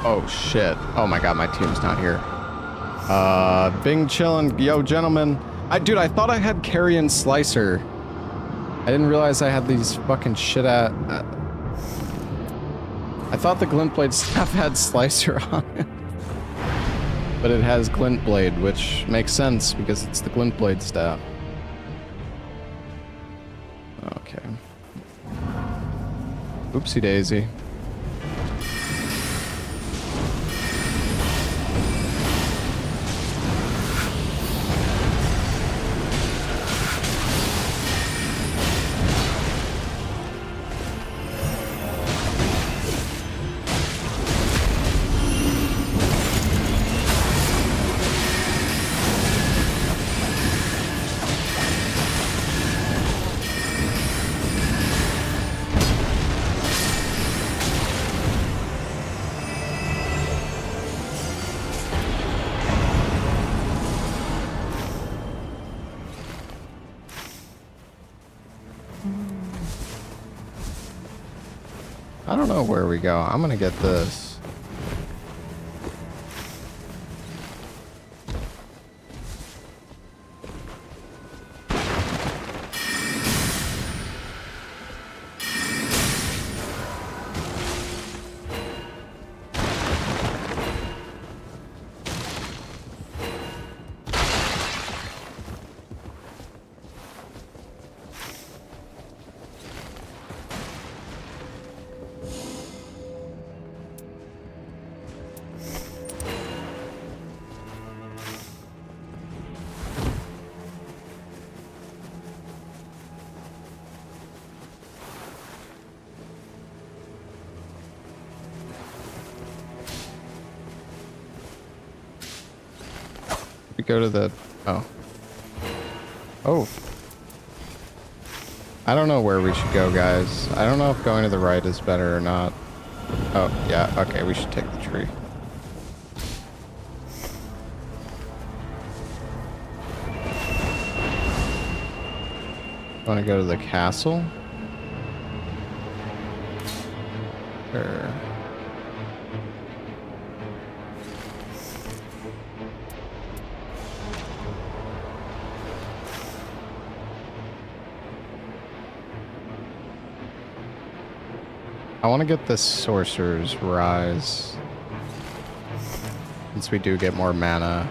Oh shit. Oh my god, my team's not here. Bing chillin'. Yo, gentlemen. Dude, I thought I had Carrion Slicer. I didn't realize I had these fucking shit at... I thought the Glintblade staff had Slicer on it. But it has Glintblade, which makes sense because it's the Glintblade staff. Okay. Oopsie daisy. I don't know where we go. I'm gonna get this. We go to the... Oh. Oh. I don't know where we should go, guys. I don't know if going to the right is better or not. Oh, yeah. Okay, we should take the tree. Want to go to the castle? Sure. I want to get this Sorcerer's Rise. Since we do get more mana.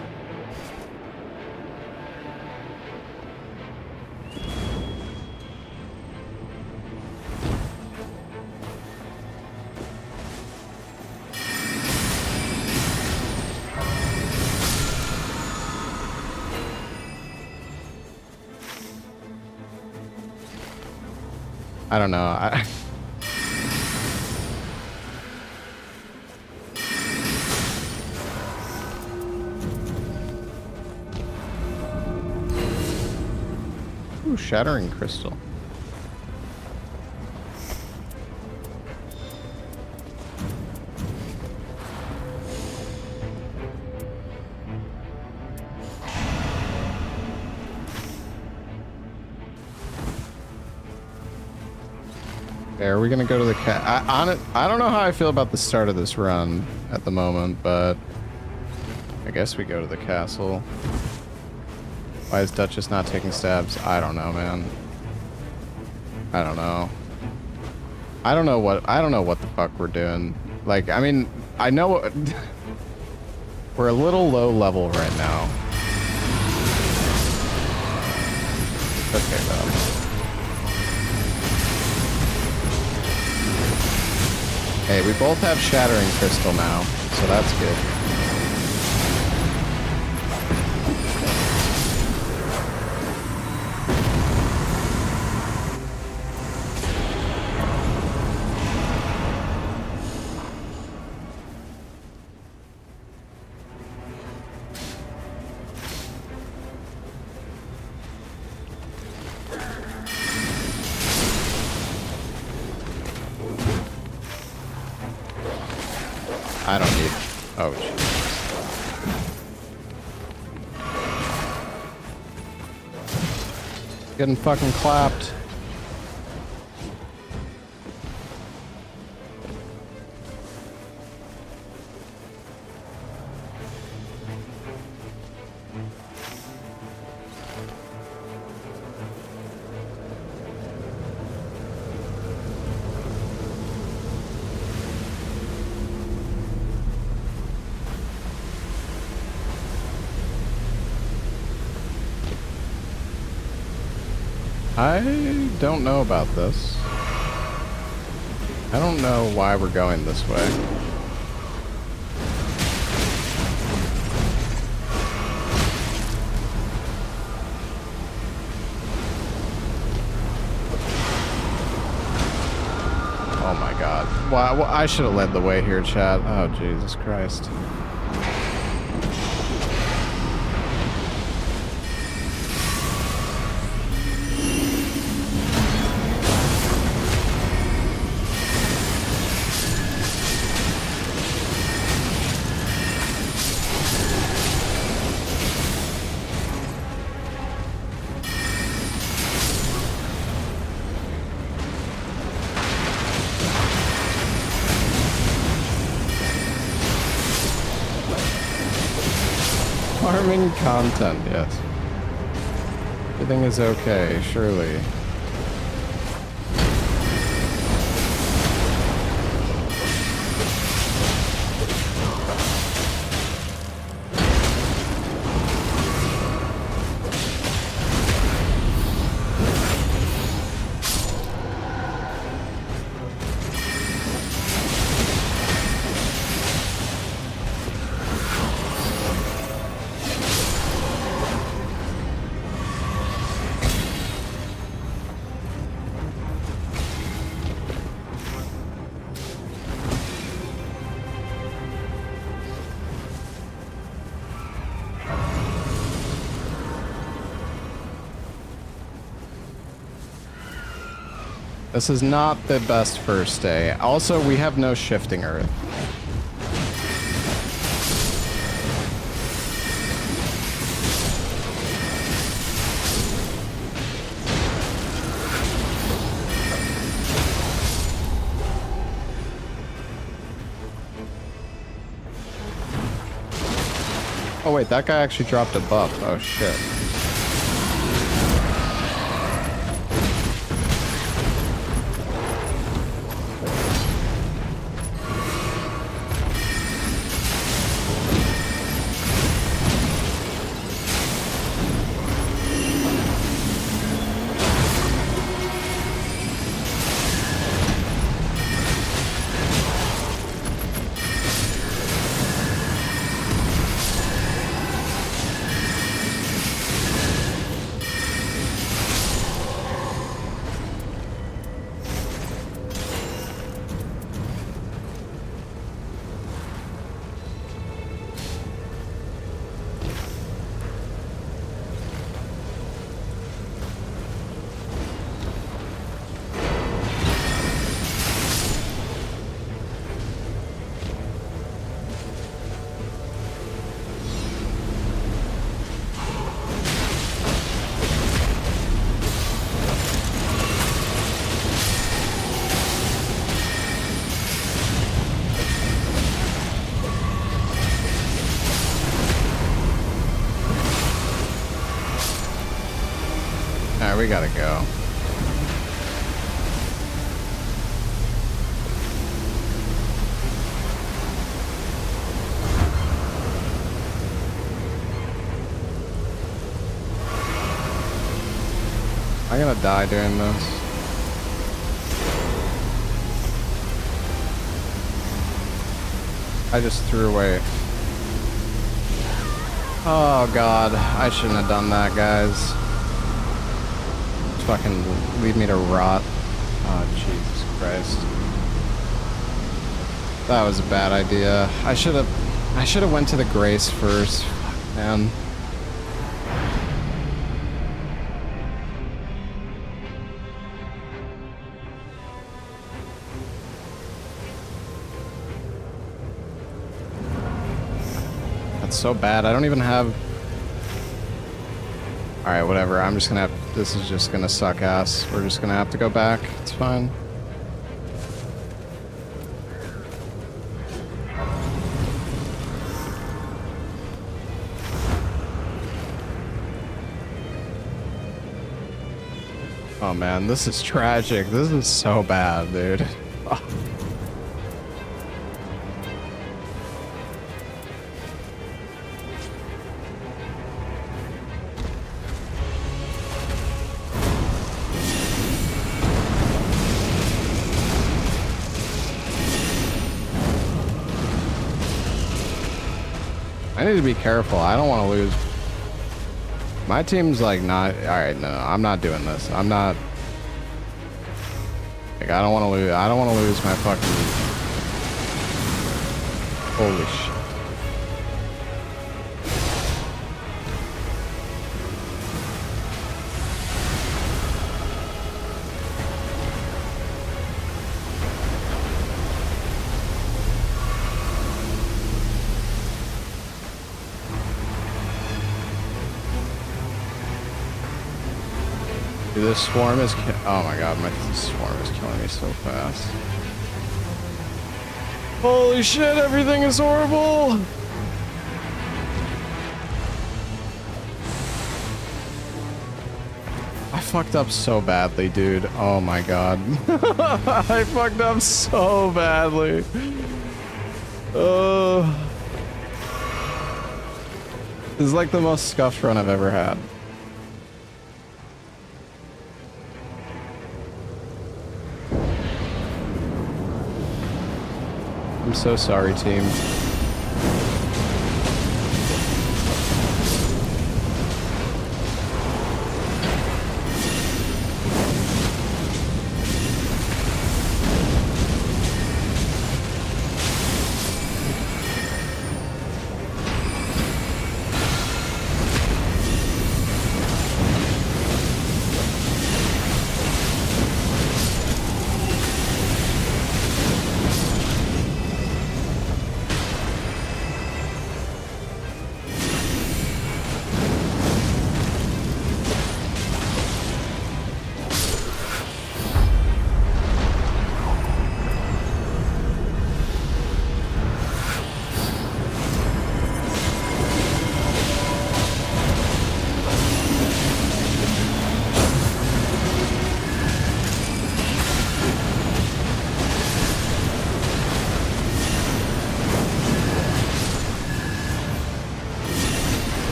I don't know. Ooh, Shattering Crystal. Okay, are we gonna go to the I don't know how I feel about the start of this run at the moment, but I guess we go to the castle. Why is Duchess not taking stabs? I don't know, man. I don't know. I don't know what the fuck we're doing. Like, I mean, I know what we're a little low level right now. Okay, though. Hey, we both have Shattering Crystal now, so that's good. I don't need... Oh, shit. Getting fucking clapped. I don't know about this. I don't know why we're going this way. Oh my god. Well, I should have led the way here, chat. Oh, Jesus Christ. Farming content, yes. Everything is okay, surely. This is not the best first day. Also, we have no shifting earth. Oh wait, that guy actually dropped a buff. Oh shit. Alright, we gotta go. I'm gonna die doing this. I just threw away. Oh god, I shouldn't have done that, guys. Fucking leave me to rot. Oh, Jesus Christ. That was a bad idea. I should have went to the Grace first. Fuck, man. That's so bad. I don't even have... Alright, whatever. I'm just gonna have... This is just gonna suck ass. We're just gonna have to go back. It's fine. Oh man, this is tragic. This is so bad, dude. I need to be careful. I don't want to lose. My team's like not... Alright, no, I'm not doing this. I'm not... Like, I don't want to lose. I don't want to lose my fucking... Holy shit. Dude, this swarm is... Oh my god, my swarm is killing me so fast. Holy shit, everything is horrible! fucked up so badly, dude. Oh my god. I fucked up so badly. This is like the most scuffed run I've ever had. I'm so sorry, team.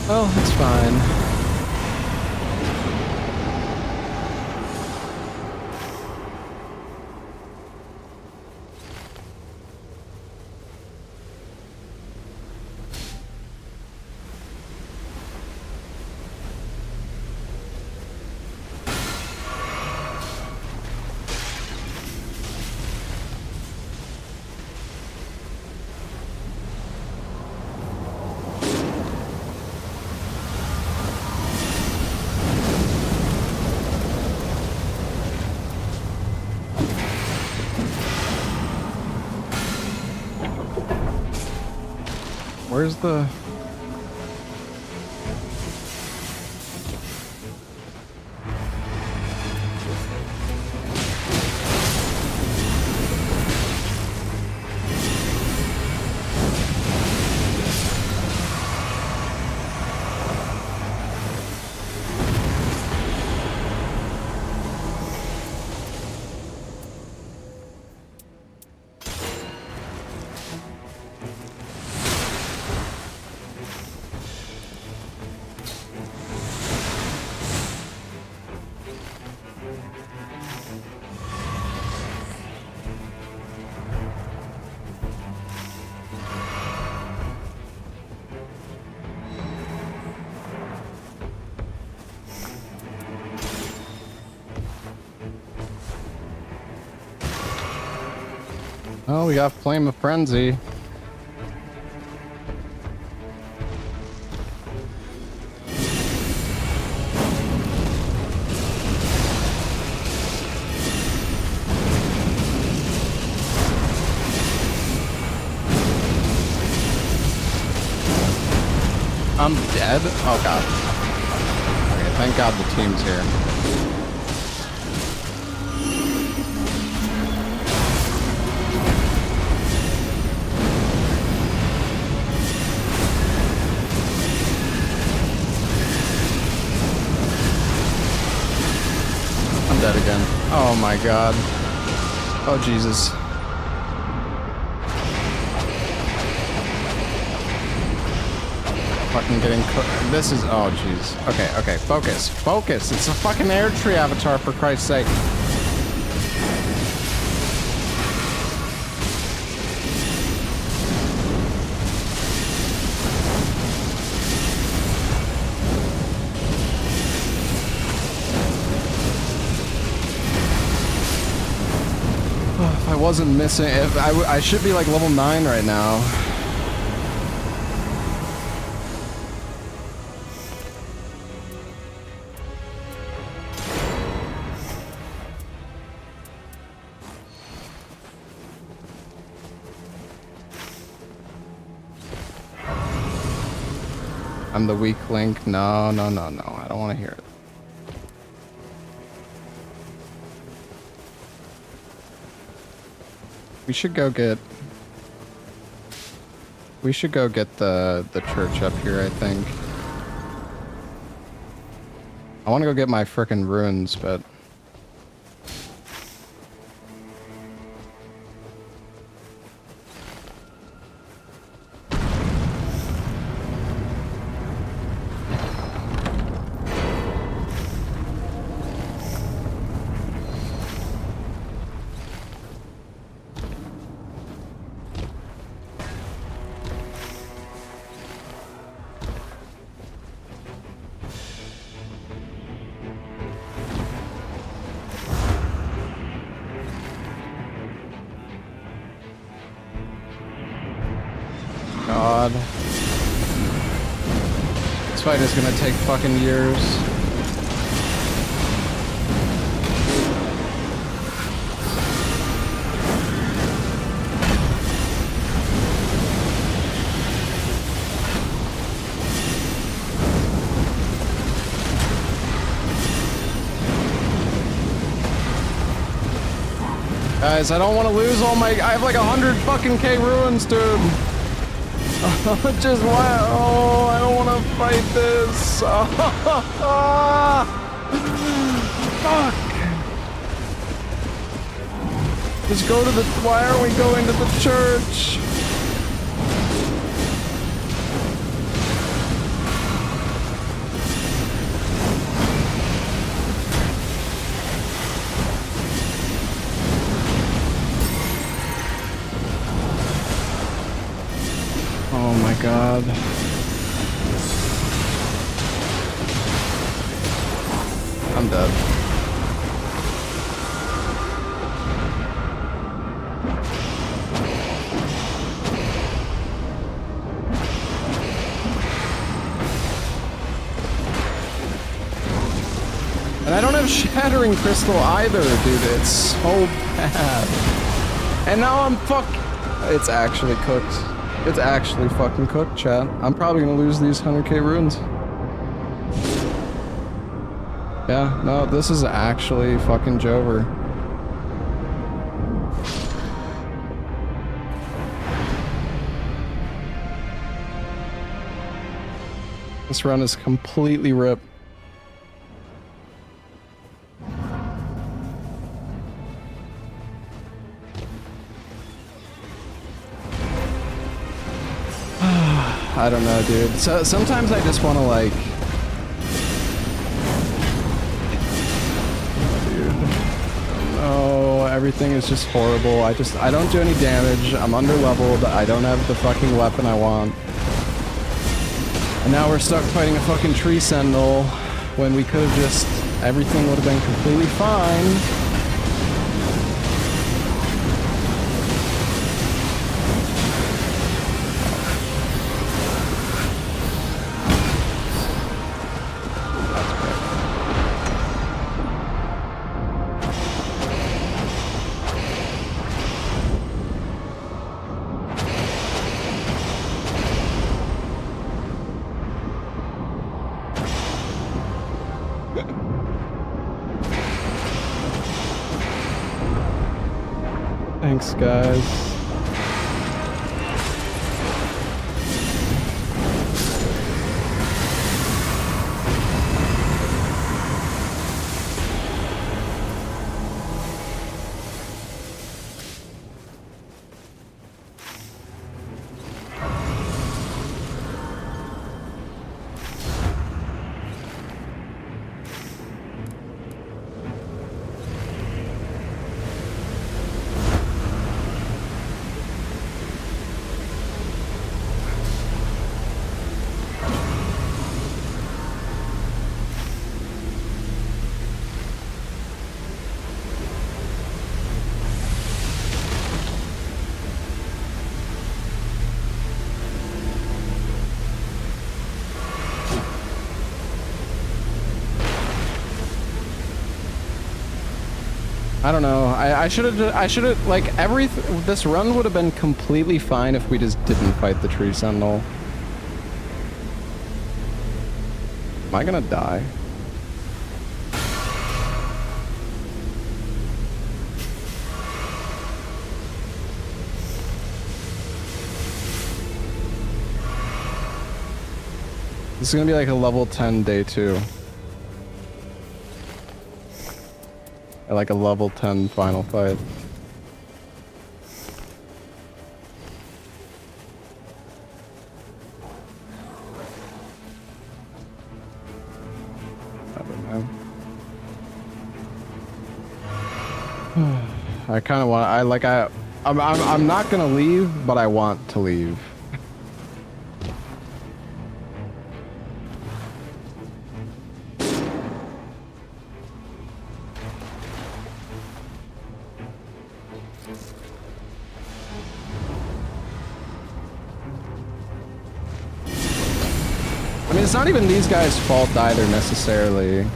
Well, it's fine. Where's the... Oh, we got Flame of Frenzy. I'm dead? Oh god. Okay, thank god the team's here. I'm dead again. Oh my god. Oh Jesus. Fucking getting this is oh jeez. Okay, okay, focus. Focus. It's a fucking air tree avatar for Christ's sake. If I wasn't missing, if I should be like level 9 right now. I'm the weak link. No, no, no, no. I don't want to hear it. We should go get... We should go get the church up here, I think. I want to go get my frickin' runes, but... God. This fight is gonna take fucking years. Guys, I don't want to lose all my... I have like 100 fucking K ruins, dude. Just why? Oh, I don't want to fight this. Fuck. Just go to the. Why aren't we going to the church? Oh my God. I'm dead. And I don't have Shattering Crystal either, dude. It's so bad. And now I'm It's actually cooked. It's actually fucking cooked, chat. I'm probably gonna lose these 100k runes. Yeah, no, this is actually fucking Jover. This run is completely ripped. I don't know, dude. So sometimes I just want to like... Dude. Oh, everything is just horrible. I don't do any damage. I'm under-leveled. I don't have the fucking weapon I want. And now we're stuck fighting a fucking tree sentinel when we could have just... Everything would have been completely fine. Thanks, guys. I don't know. I should have, like, this run would have been completely fine if we just didn't fight the tree sentinel. I gonna die? This is gonna be like a level 10 day 2. Like a level 10 final fight. I don't know. I kind of want. I'm not gonna leave, but I want to leave. I mean, it's not even these guys' fault either, necessarily.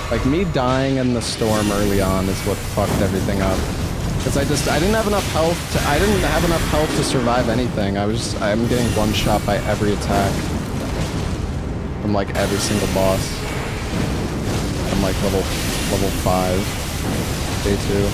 Like, me dying in the storm early on is what fucked everything up. Because I didn't have enough health I didn't have enough health to survive anything. I'm getting one shot by every attack. From, like, every single boss. I'm, like, level 5. Day 2.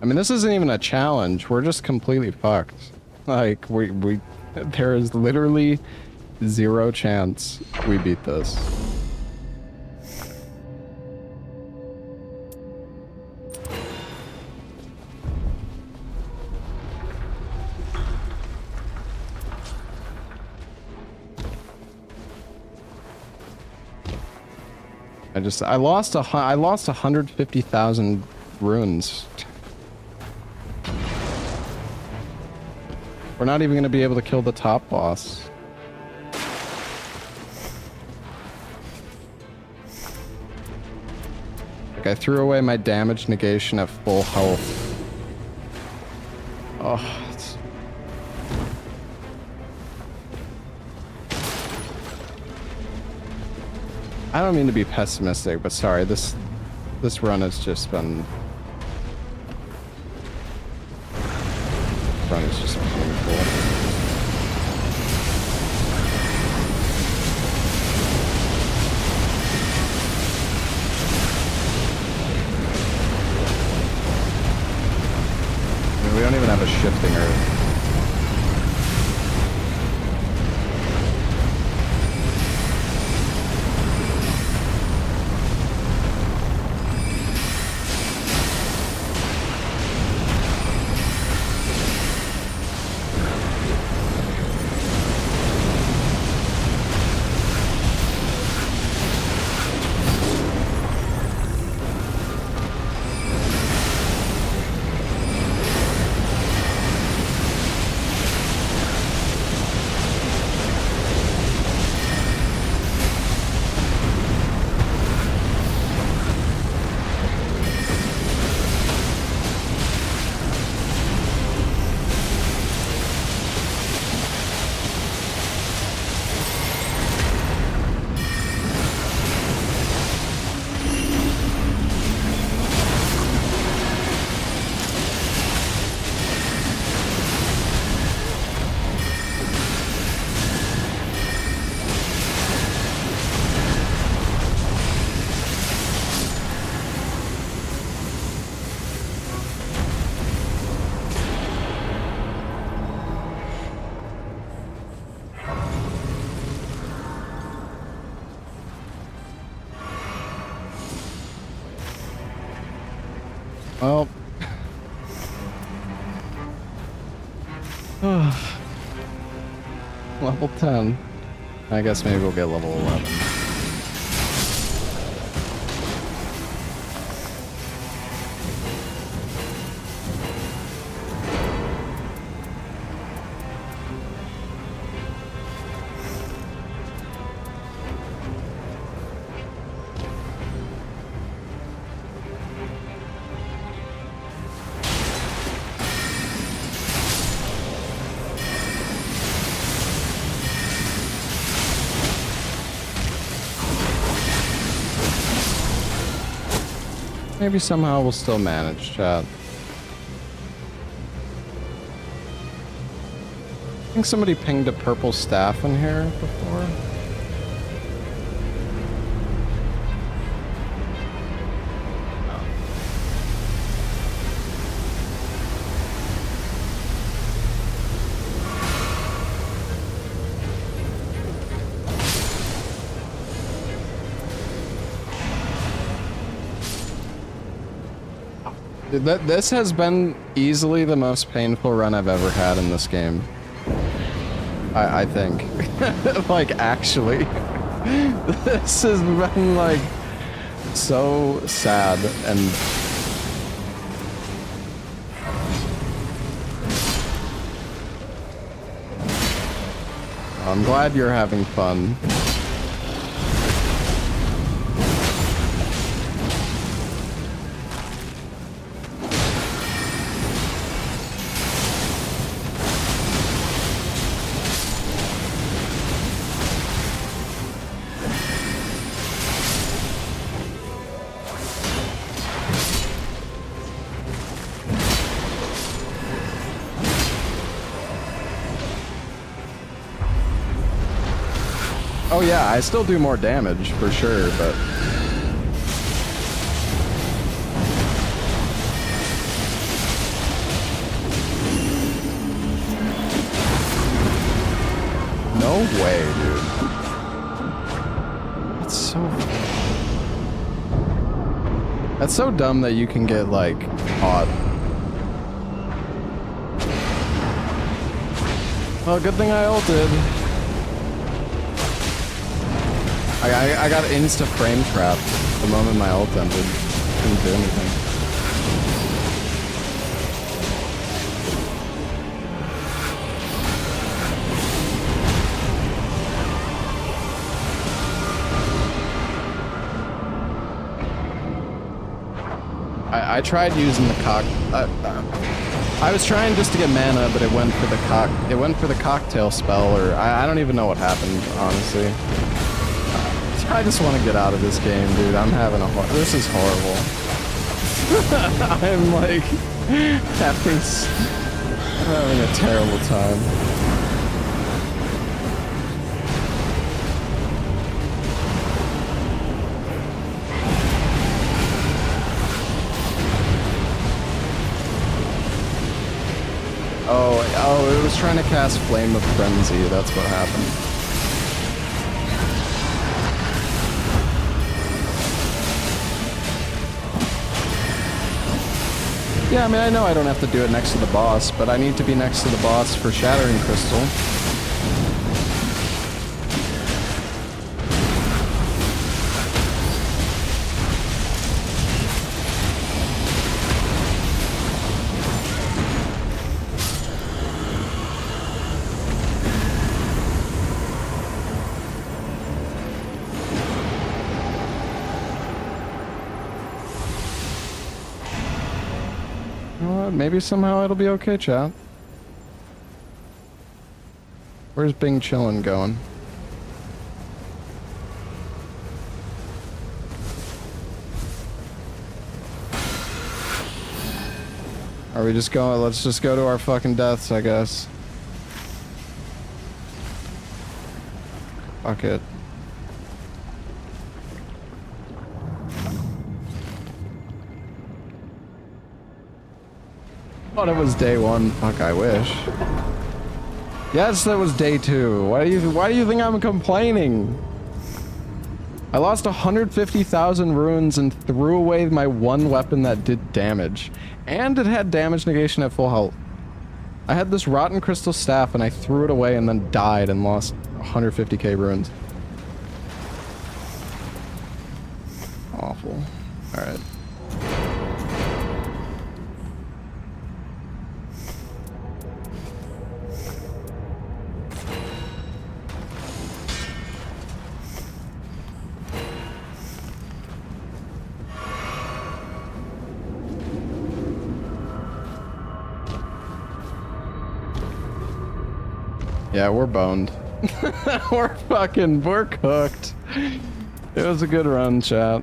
I mean, this isn't even a challenge. We're just completely fucked. Like, there is literally 0 chance we beat this. I lost 150,000 runes. We're not even going to be able to kill the top boss. Like, I threw away my damage negation at full health. Oh, I don't mean to be pessimistic, but sorry, this run has just been... Run has just been painful. I mean, we don't even have a shifting earth. Well, level 10. I guess maybe we'll get level 11. Maybe somehow we'll still manage, chat. I think somebody pinged a purple staff in here before. This has been easily the most painful run I've ever had in this game. I think. Like, actually. This has been, like, so sad and... I'm glad you're having fun. Oh yeah, I still do more damage, for sure, but... No way, dude. That's so... That's so dumb that you can get, like, caught. Well, good thing I ulted. I got insta-frame trapped the moment my ult ended. Couldn't do anything. I tried using the cock... I was trying just to get mana, but it went for the cocktail spell, or... I don't even know what happened, honestly. I just want to get out of this game, dude. I'm having this is horrible. I'm like having a terrible time. Oh, it was trying to cast Flame of Frenzy. That's what happened. Yeah, I mean, I know I don't have to do it next to the boss, but I need to be next to the boss for Shattering Crystal. Maybe somehow it'll be okay, chat. Where's Bing Chillin' going? Are we just going? Let's just go to our fucking deaths, I guess. Fuck it. Thought it was day one. Fuck, I wish. Yes, that was day two. Why do you think I'm complaining? I lost 150,000 runes and threw away my one weapon that did damage. And it had damage negation at full health. I had this rotten crystal staff and I threw it away and then died and lost 150k runes. Awful. Alright. Yeah, we're boned. we're cooked. It was a good run, chat.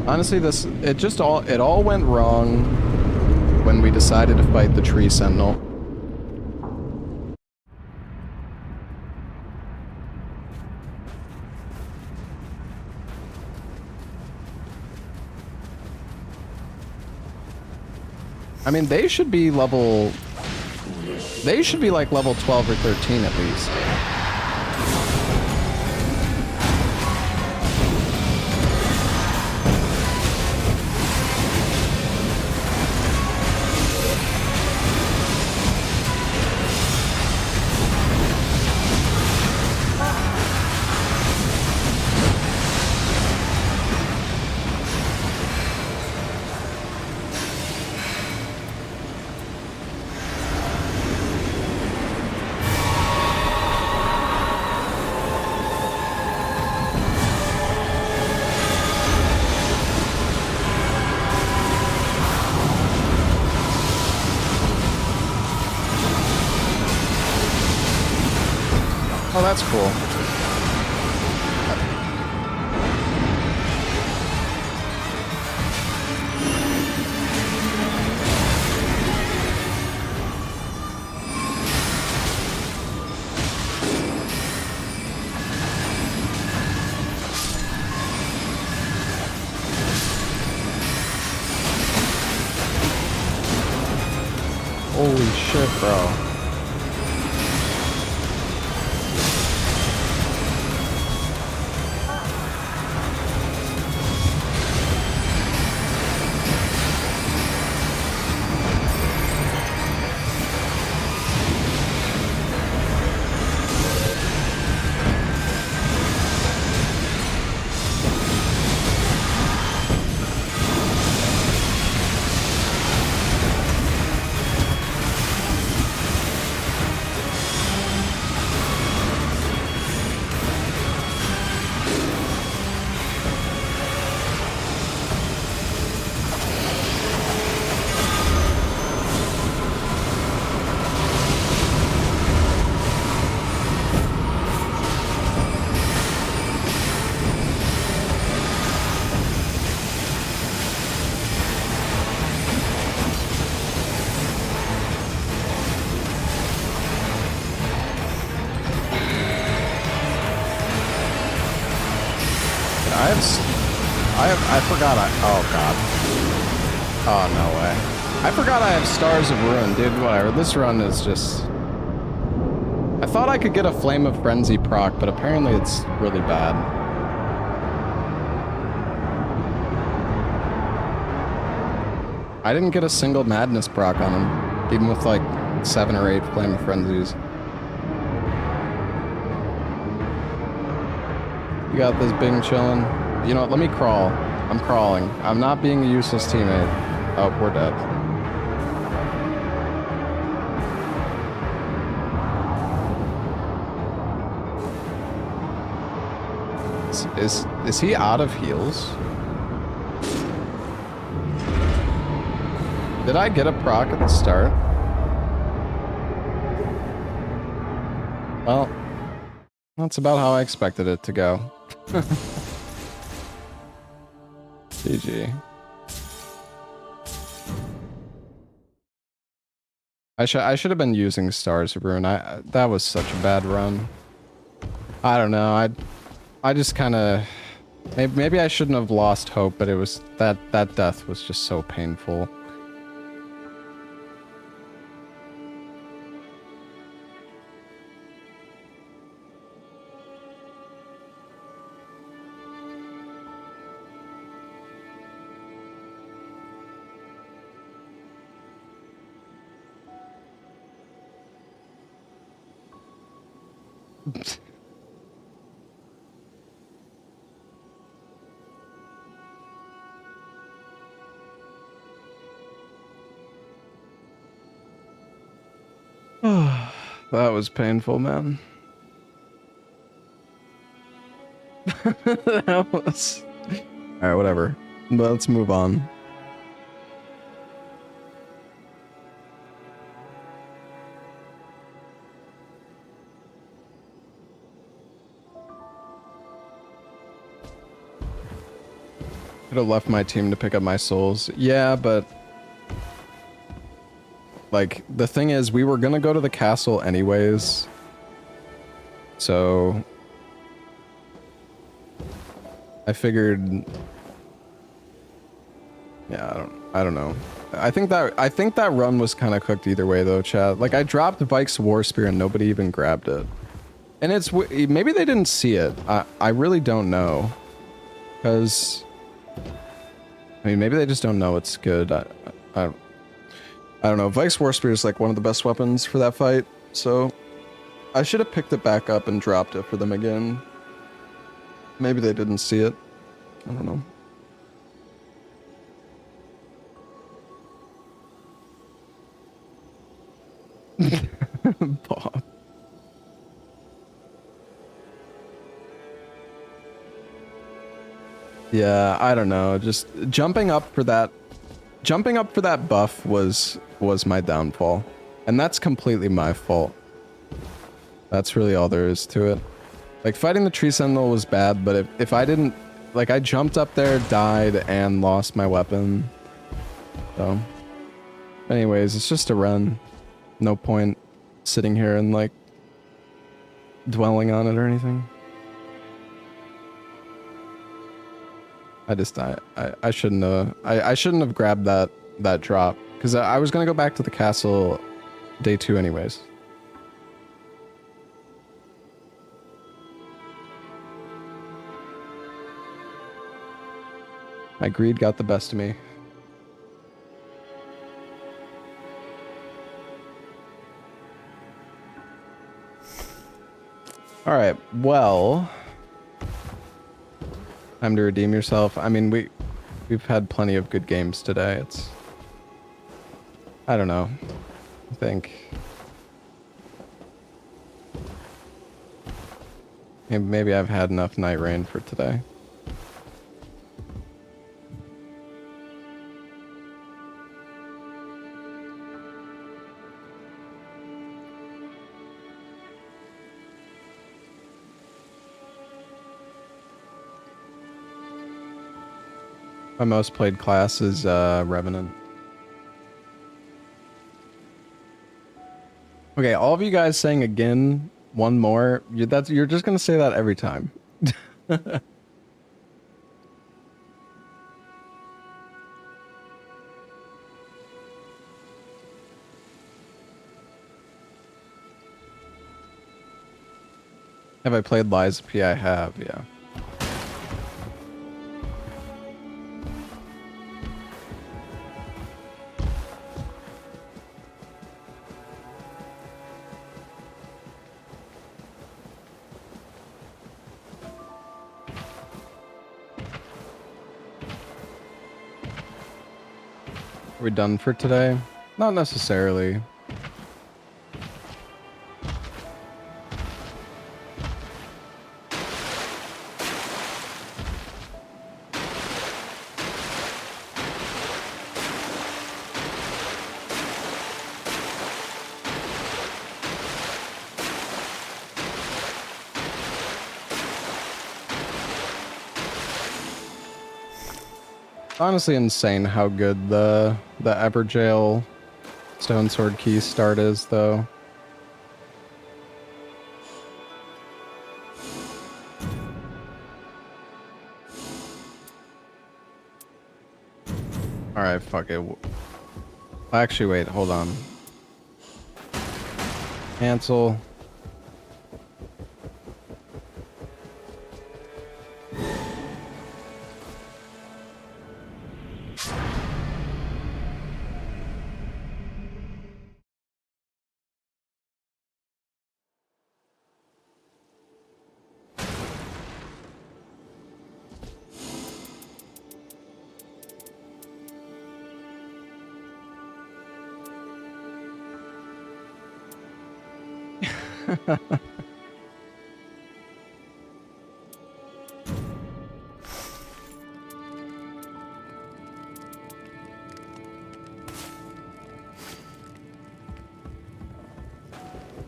Honestly, it all went wrong when we decided to fight the tree sentinel. I mean, they should be like level 12 or 13 at least. Oh, that's cool. Holy shit, bro. I forgot oh god. Oh, no way. I forgot I have Stars of Ruin, dude, whatever. This run is just... I thought I could get a Flame of Frenzy proc, but apparently it's really bad. I didn't get a single Madness proc on him, even with like 7 or 8 Flame of Frenzies. You got this Bing chillin'. You know what, let me crawl. I'm crawling. I'm not being a useless teammate. Oh, we're dead. Is he out of heals? Did I get a proc at the start? Well, that's about how I expected it to go. GG. I should have been using Stars of Ruin. That was such a bad run. I don't know. I just kind of maybe I shouldn't have lost hope, but it was that death was just so painful. That was painful, man. That was... Alright, whatever. Let's move on. Could have left my team to pick up my souls. Yeah, but like the thing is, we were gonna go to the castle anyways. So I figured, yeah, I don't know. I think that run was kind of cooked either way though, chat. Like I dropped Vike's War Spear and nobody even grabbed it. And it's maybe they didn't see it. I really don't know. Cuz I mean, maybe they just don't know it's good. I don't know. Vike's War Spear is like one of the best weapons for that fight. So I should have picked it back up and dropped it for them again. Maybe they didn't see it. I don't know. Bob. Yeah, I don't know. Just jumping up for that buff was my downfall. And that's completely my fault. That's really all there is to it. Like fighting the Tree Sentinel was bad, but if I didn't, like I jumped up there, died, and lost my weapon. So anyways, it's just a run. No point sitting here and like dwelling on it or anything. I shouldn't have grabbed that drop because I was gonna go back to the castle day 2 anyways. My greed got the best of me. All right, well, time to redeem yourself. I mean, we've had plenty of good games today. I don't know. I think maybe I've had enough Night Rain for today. My most played class is Revenant. Okay, all of you guys saying again, one more. You're just gonna say that every time. Have I played Lies of P? I have, yeah. Are we done for today? Not necessarily. Honestly insane how good the Everjail Stone Sword Key start is, though. Alright, fuck it. Actually, wait, hold on. Cancel.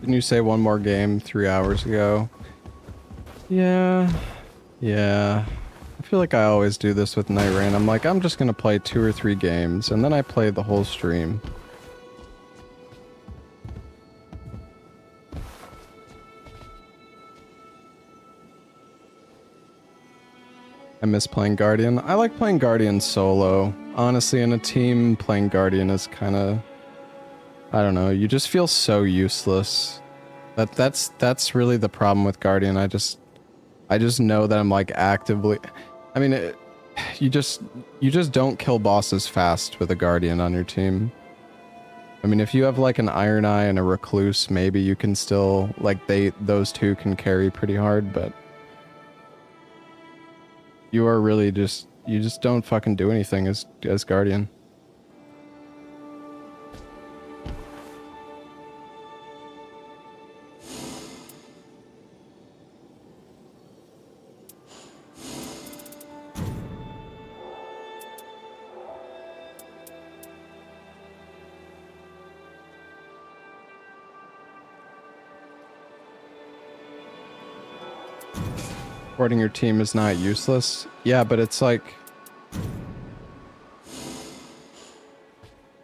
Didn't you say one more game 3 hours ago? Yeah. feel like I always do this with Night Rain. I'm like, I'm just gonna play 2 or 3 games, and then I play the whole stream. I miss playing Guardian. I like playing Guardian solo. Honestly, in a team, playing Guardian is kind of... I don't know, you just feel so useless. That's really the problem with Guardian. I just know that I'm like actively... I mean, you just don't kill bosses fast with a Guardian on your team. I mean, if you have like an Iron Eye and a Recluse, maybe you can still... Like, those two can carry pretty hard, but... You are really just... You just don't fucking do anything as Guardian. Supporting your team is not useless. Yeah, but it's like...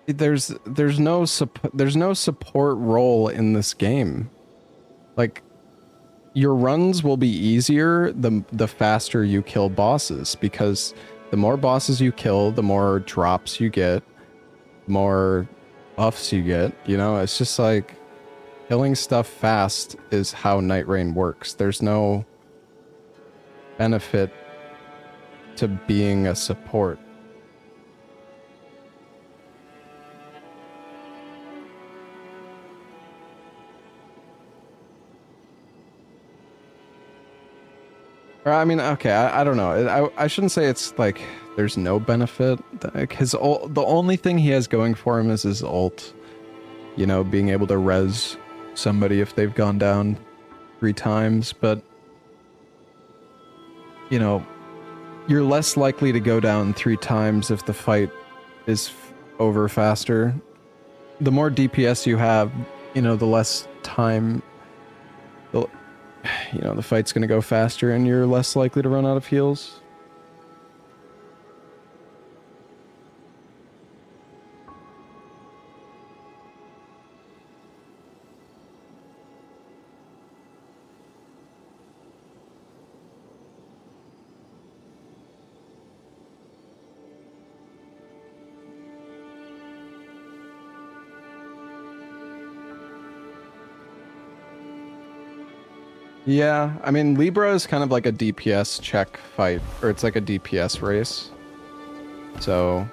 There's no support role in this game. Like, your runs will be easier the faster you kill bosses, because the more bosses you kill, the more drops you get, more buffs you get, you know? It's just like, killing stuff fast is how Night Rain works. There's no benefit to being a support. Or, I mean, okay, I don't know. I shouldn't say it's like there's no benefit. The only thing he has going for him is his ult. You know, being able to res somebody if they've gone down 3 times, but you know, you're less likely to go down 3 times if the fight is over faster. The more DPS you have, you know, the less time, you know, the fight's gonna go faster and you're less likely to run out of heals. Yeah, I mean, Libra is kind of like a DPS check fight, or it's like a DPS race. So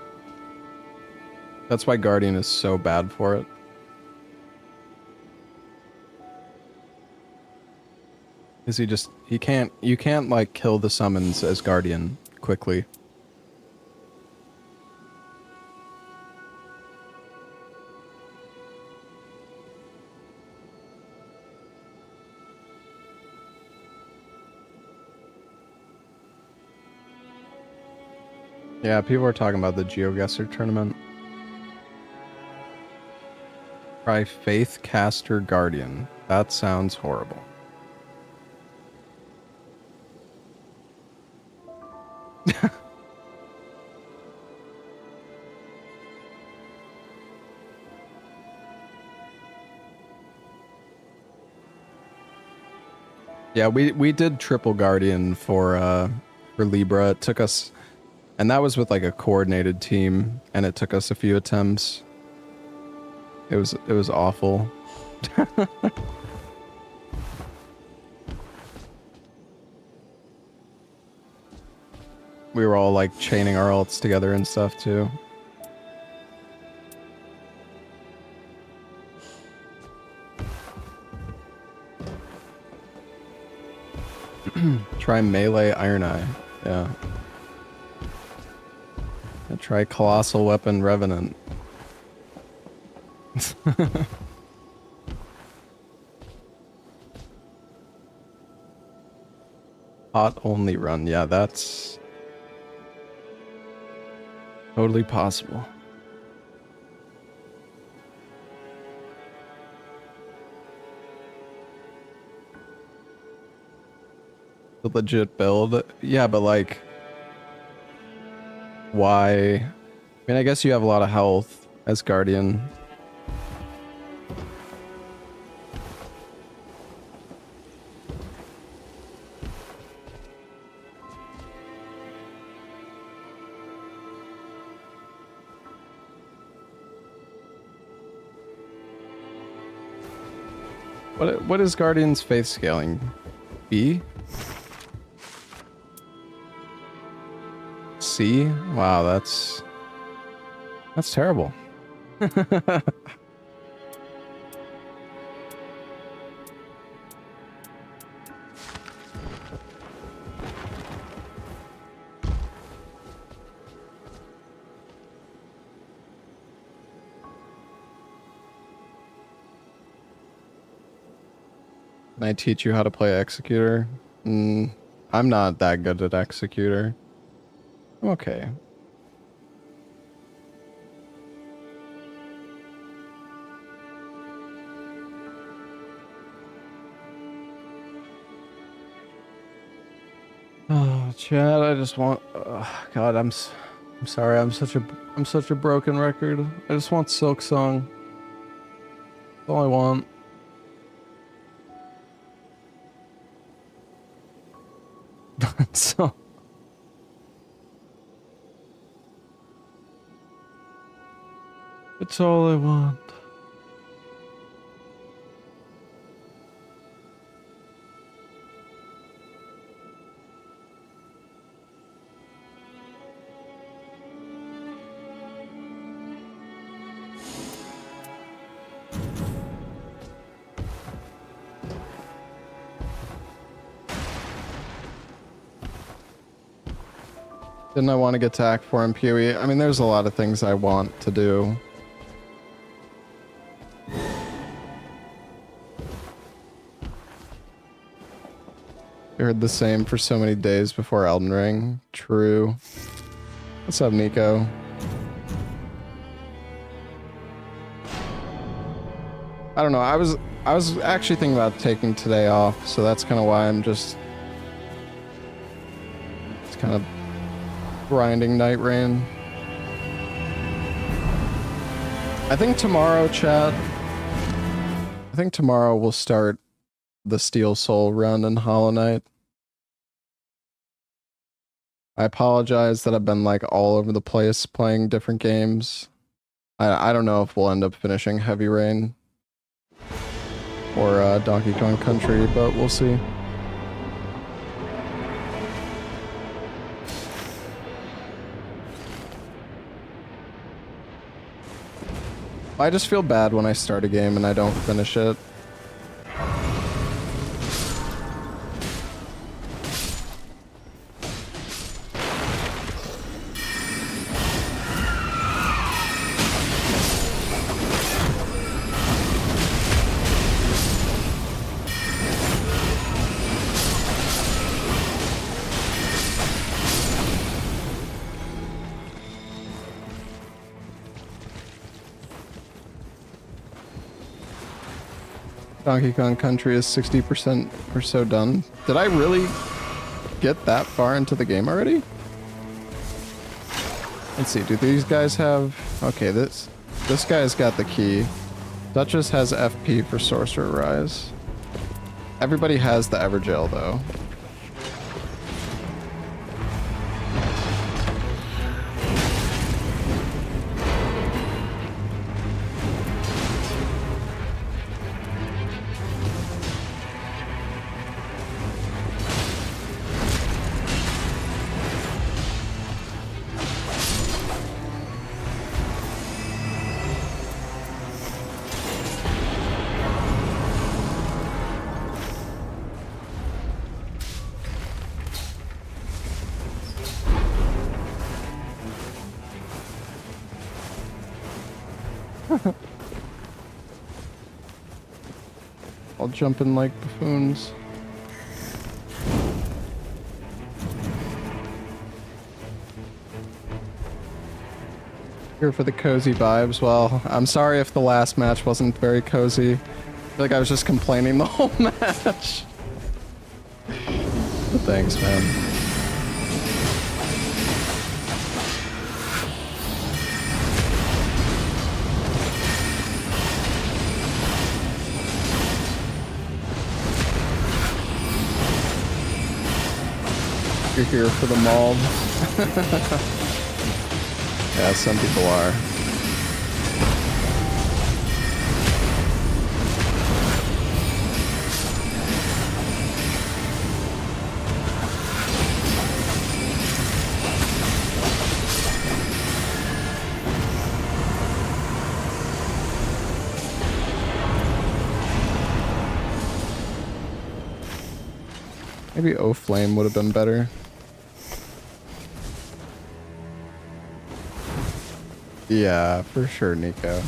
that's why Guardian is so bad for it. Because you can't like kill the summons as Guardian quickly. Yeah, people are talking about the GeoGuessr tournament. Try Faith Caster Guardian. That sounds horrible. Yeah, we did triple Guardian for Libra. It took us... And that was with like a coordinated team, and it took us a few attempts. It was awful. We were all like chaining our ults together and stuff too. Try melee Iron Eye. Yeah. Try Colossal Weapon Revenant. Hot only run. Yeah, that's totally possible. The legit build. Yeah, but like why. I mean, I guess you have a lot of health as Guardian. What is Guardian's faith scaling? B? C? Wow, that's terrible. Can I teach you how to play Executor? I'm not that good at Executor. I'm okay. Oh, Chad, I just want. God, I'm sorry. I'm such a broken record. I just want Silk Song. That's all I want. So. It's all I want. Didn't I want to get to Act 4 in PoE? I mean, there's a lot of things I want to do. I heard the same for so many days before Elden Ring. True. What's up, Nico? I don't know. I was actually thinking about taking today off, so that's kind of why I'm just kind of grinding Night Rain. I think tomorrow, chat. I think tomorrow we'll start the Steel Soul run in Hollow Knight. I apologize that I've been like all over the place playing different games. I don't know if we'll end up finishing Heavy Rain or Donkey Kong Country, but we'll see. I just feel bad when I start a game and I don't finish it. Donkey Kong Country is 60% or so done. Did I really get that far into the game already? Let's see, do these guys have... Okay, this guy's got the key. Duchess has FP for Sorcerer Rise. Everybody has the Evergel though. I'll jump in like buffoons. Here for the cozy vibes. Well, I'm sorry if the last match wasn't very cozy. I feel like I was just complaining the whole match. But thanks, man. You're here for the mauled. Yeah, some people are. Maybe O-Flame would have been better. Yeah, for sure, Nico.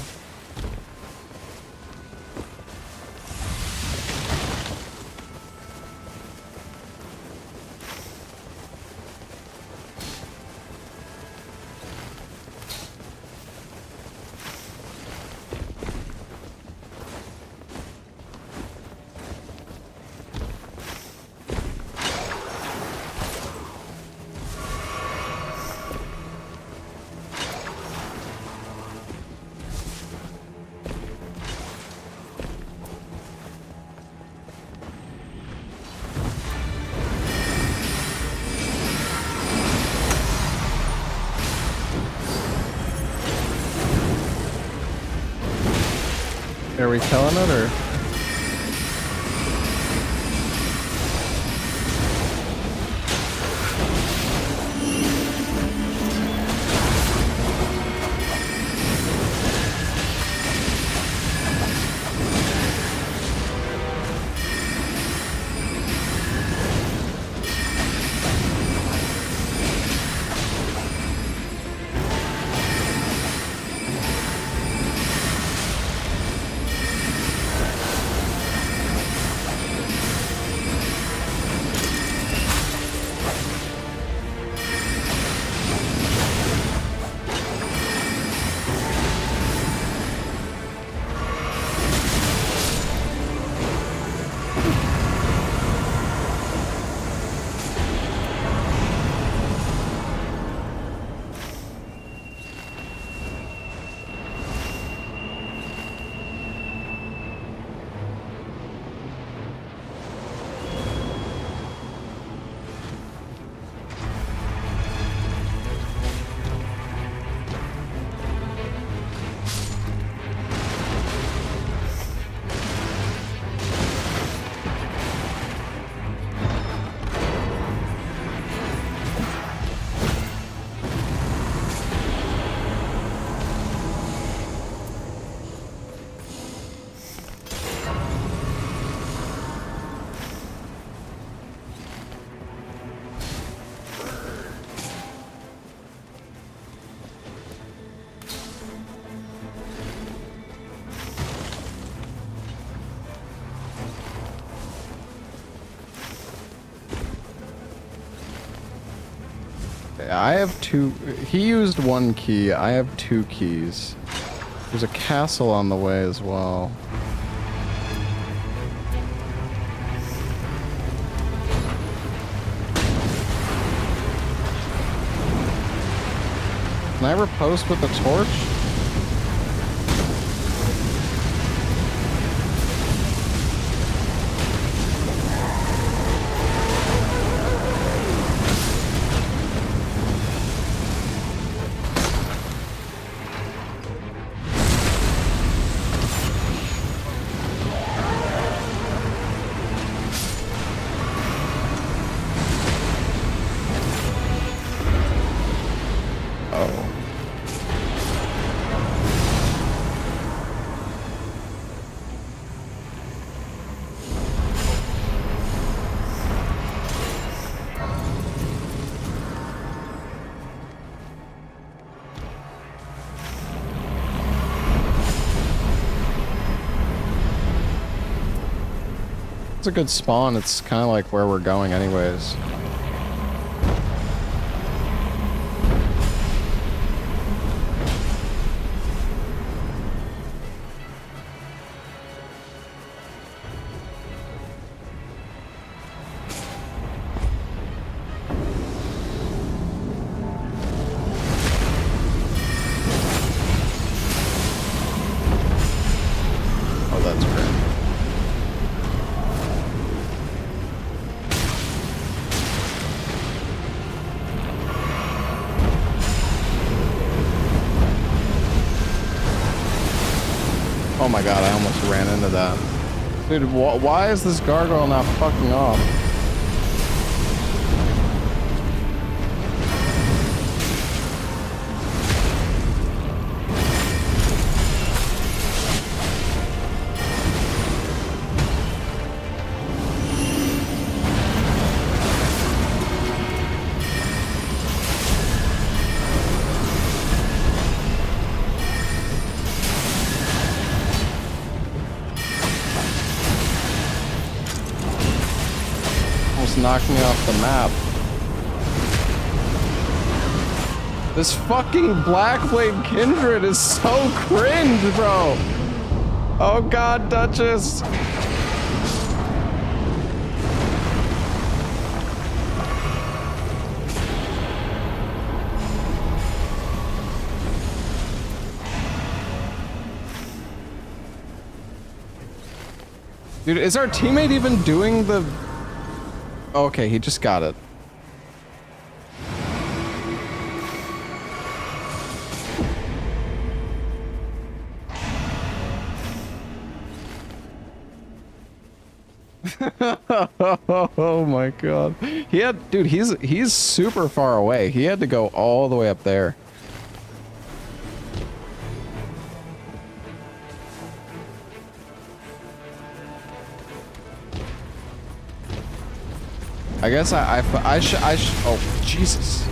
Are we killing it or? I have two. He used one key. I have two keys. There's a castle on the way as well. Can I riposte with the torch? It's a good spawn. It's kind of like where we're going anyways. Oh, that's great. Oh my god, I almost ran into that. Dude, why is this gargoyle not fucking off? Knocked me off the map. This fucking Blackblade Kindred is so cringe, bro. Oh god, Duchess. Dude, is our teammate even doing the... Okay, he just got it. Oh my god. He had, dude, he's super far away. He had to go all the way up there. I guess I should, oh, Jesus.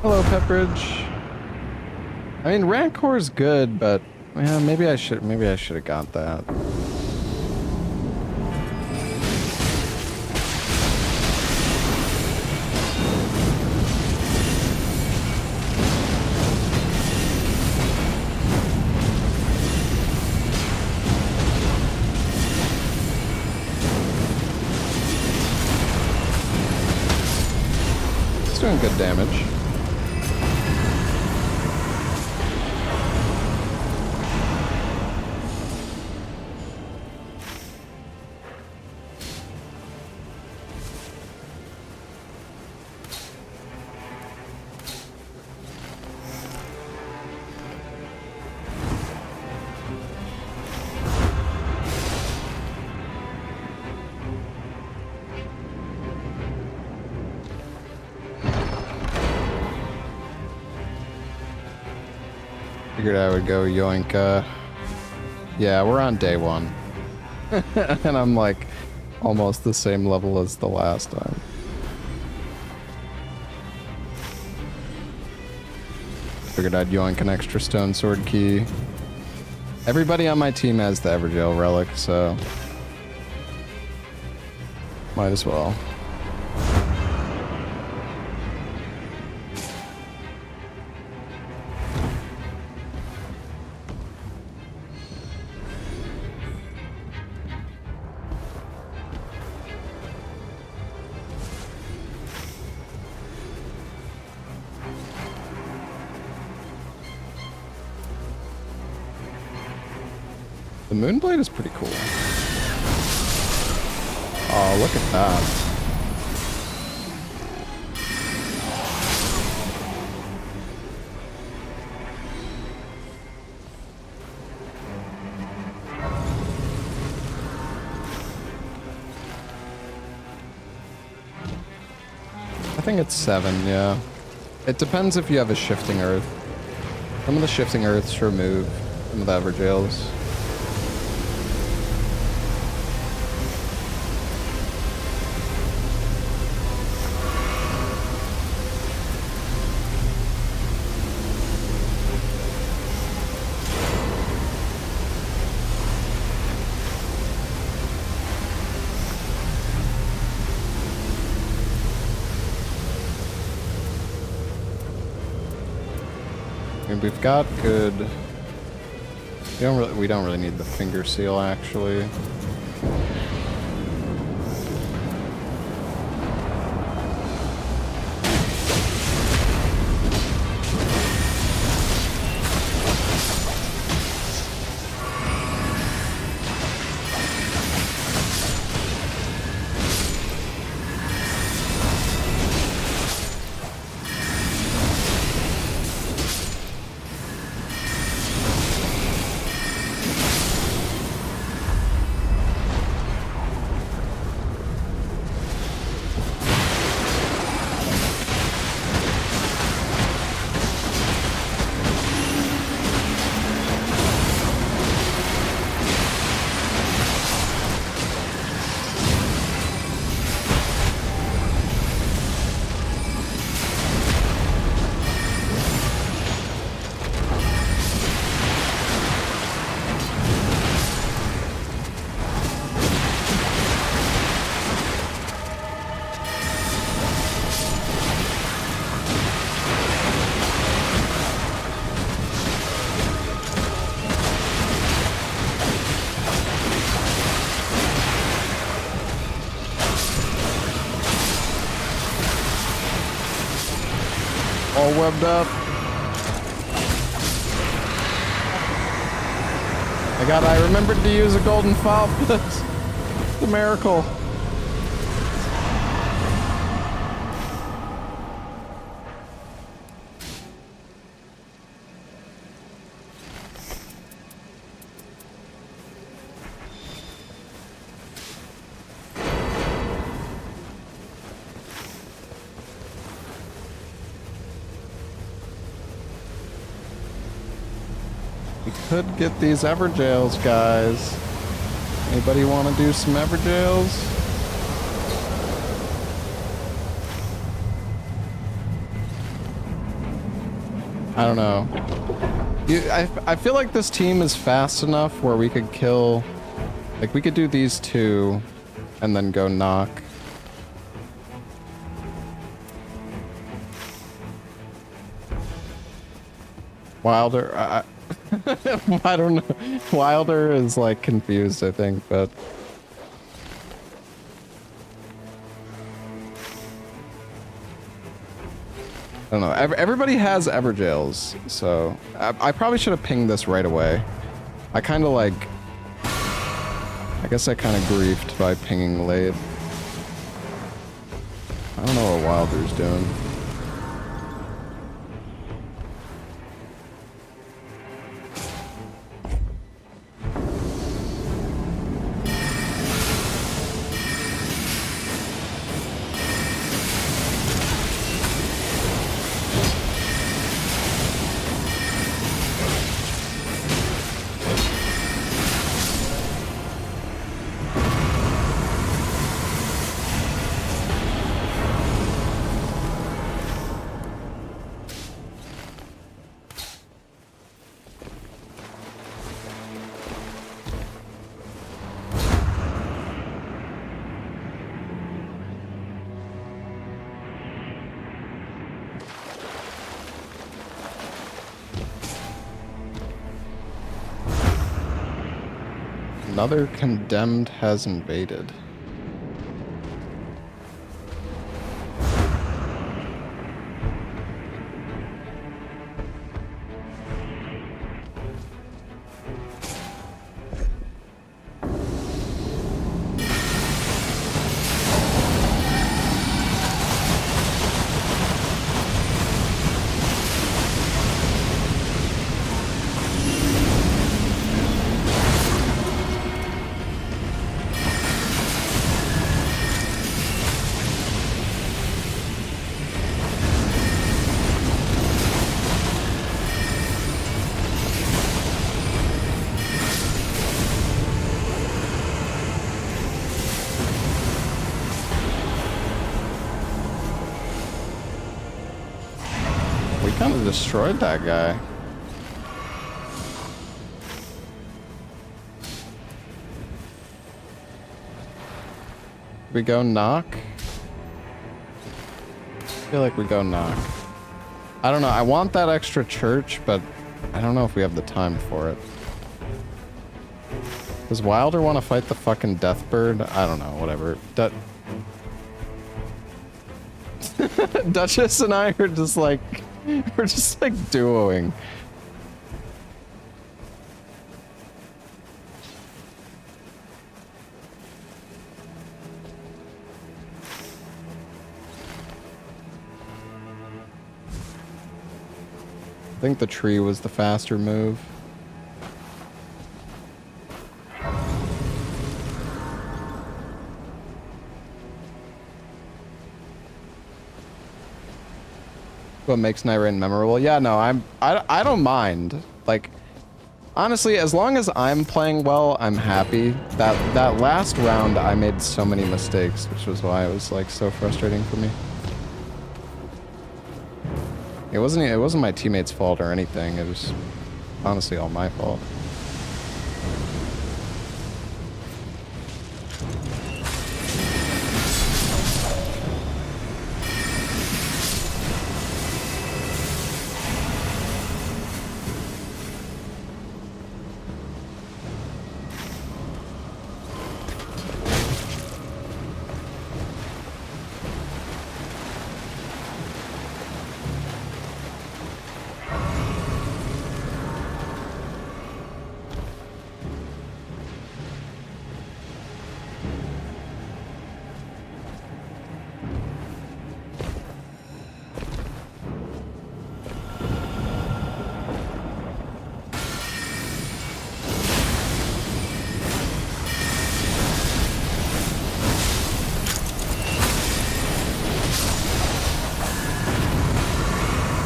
Hello, Pepperidge. I mean, Rancor's good, but yeah, maybe I should have got that. It's doing good damage. Figured I would go Yoinka. Yeah, we're on day one. And I'm like almost the same level as the last time. Figured I'd yoink an extra stone sword key. Everybody on my team has the Evergale relic, so might as well. The Moonblade is pretty cool. Oh, look at that. I think it's 7, yeah. It depends if you have a Shifting Earth. Some of the Shifting Earths remove some of the Evergails. We've got good. We don't really need the Finger Seal actually. All webbed up. I remembered to use a golden fob for this. It's a miracle. Could get these Evergails, guys. Anybody want to do some Evergails? I don't know. I feel like this team is fast enough where we could kill... Like, we could do these two and then go knock. Wilder... I don't know. Wilder is like confused, I think, but I don't know. Everybody has Evergails, so I probably should have pinged this right away. I kind of like, I guess I kind of griefed by pinging late. I don't know what Wilder's doing. Another condemned has invaded. kind of destroyed that guy. We go knock? I feel like we go knock. I don't know. I want that extra church, but I don't know if we have the time for it. Does Wilder want to fight the fucking Deathbird? I don't know. Whatever. Duchess and I are just like... We're just like duoing. I think the tree was the faster move. What makes Night Rain memorable? Yeah, no, I don't mind. Like, honestly, as long as I'm playing well, I'm happy. That last round, I made so many mistakes, which was why it was like so frustrating for me. It wasn't my teammates' fault or anything. It was honestly all my fault.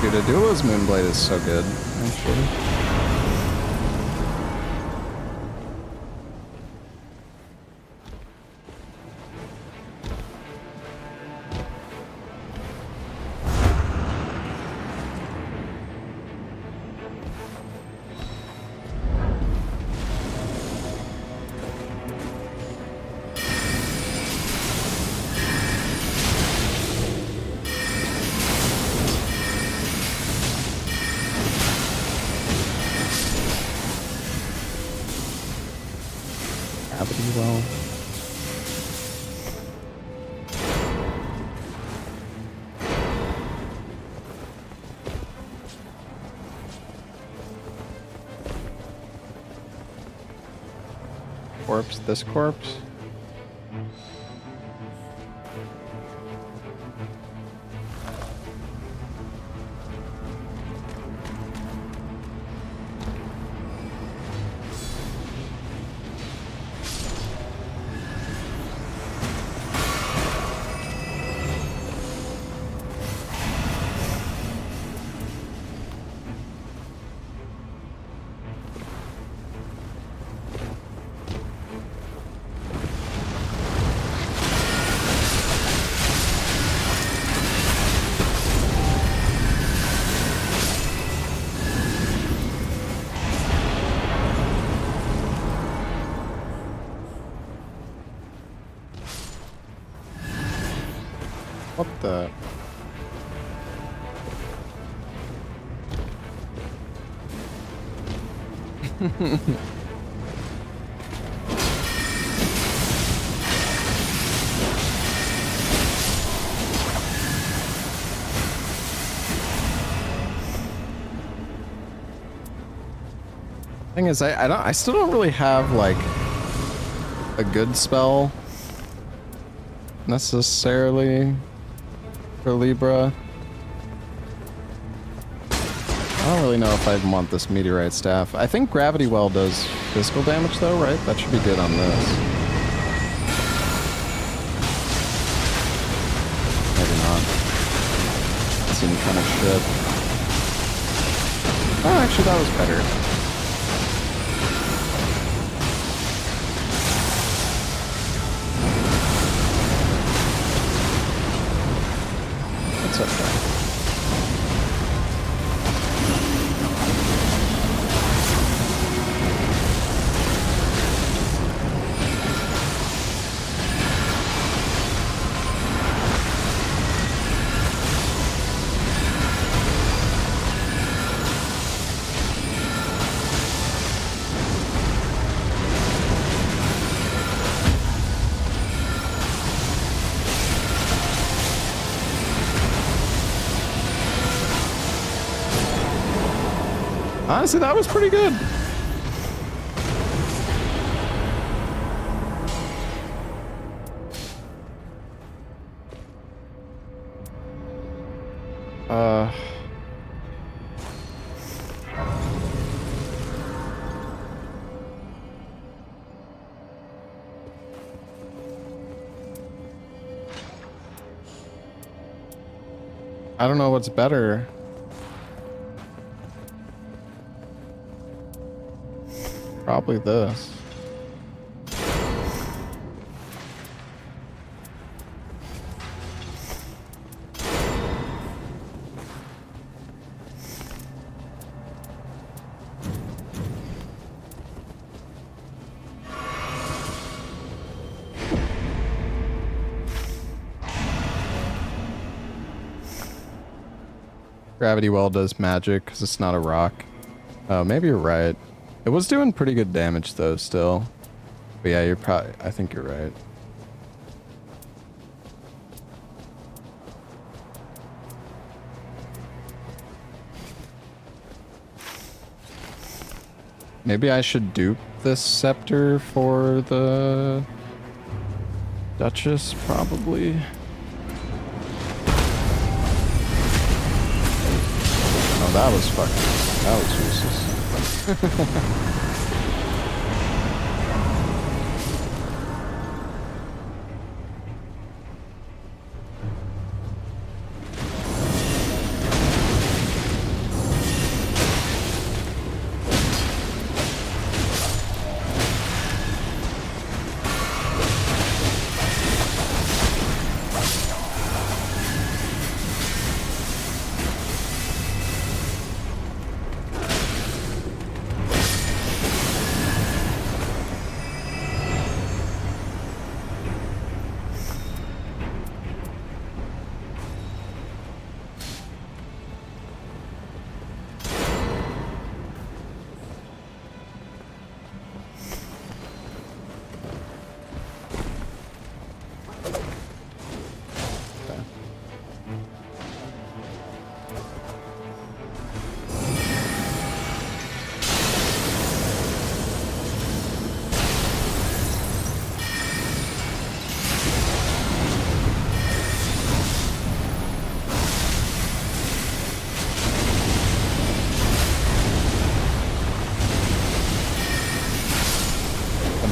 Dude, Adula's Moonblade is so good, actually. Well. Corpse, this corpse? What the? Thing is, I still don't really have like a good spell necessarily for Libra. I don't really know if I want this meteorite staff. I think Gravity Well does physical damage though, right? That should be good on this. Maybe not. Seemed kind of shit. Oh, actually that was better. It's okay. Honestly, that was pretty good. I don't know what's better. Probably this. Gravity Well does magic because it's not a rock. Oh, maybe you're right. It was doing pretty good damage though still. But yeah, you're probably, I think you're right. Maybe I should dupe this scepter for the Duchess, probably. Oh, that was useless.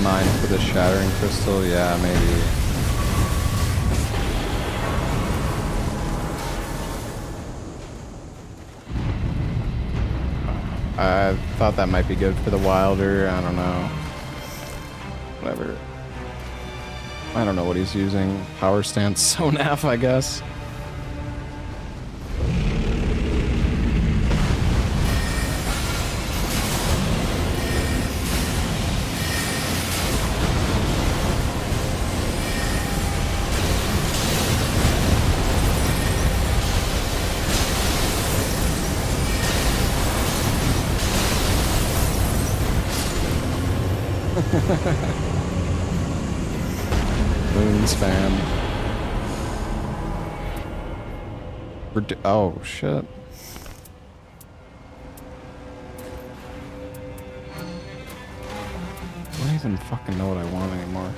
Mine for the Shattering Crystal, yeah, maybe. I thought that might be good for the Wilder, I don't know. Whatever. I don't know what he's using. Power stance Sonaf, I guess. Moon spam. Oh shit. I don't even fucking know what I want anymore.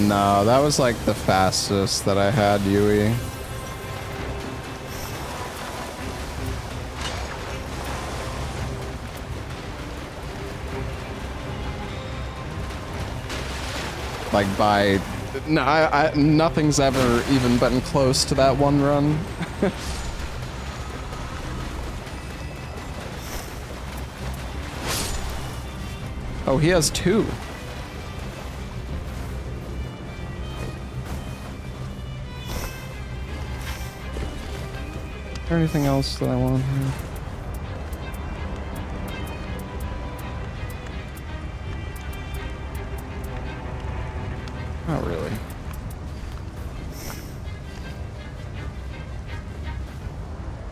No, that was like the fastest that I had, Yui. Like by, no, nothing's ever even been close to that one run. Oh, he has two. Is there anything else that I want here? Not really.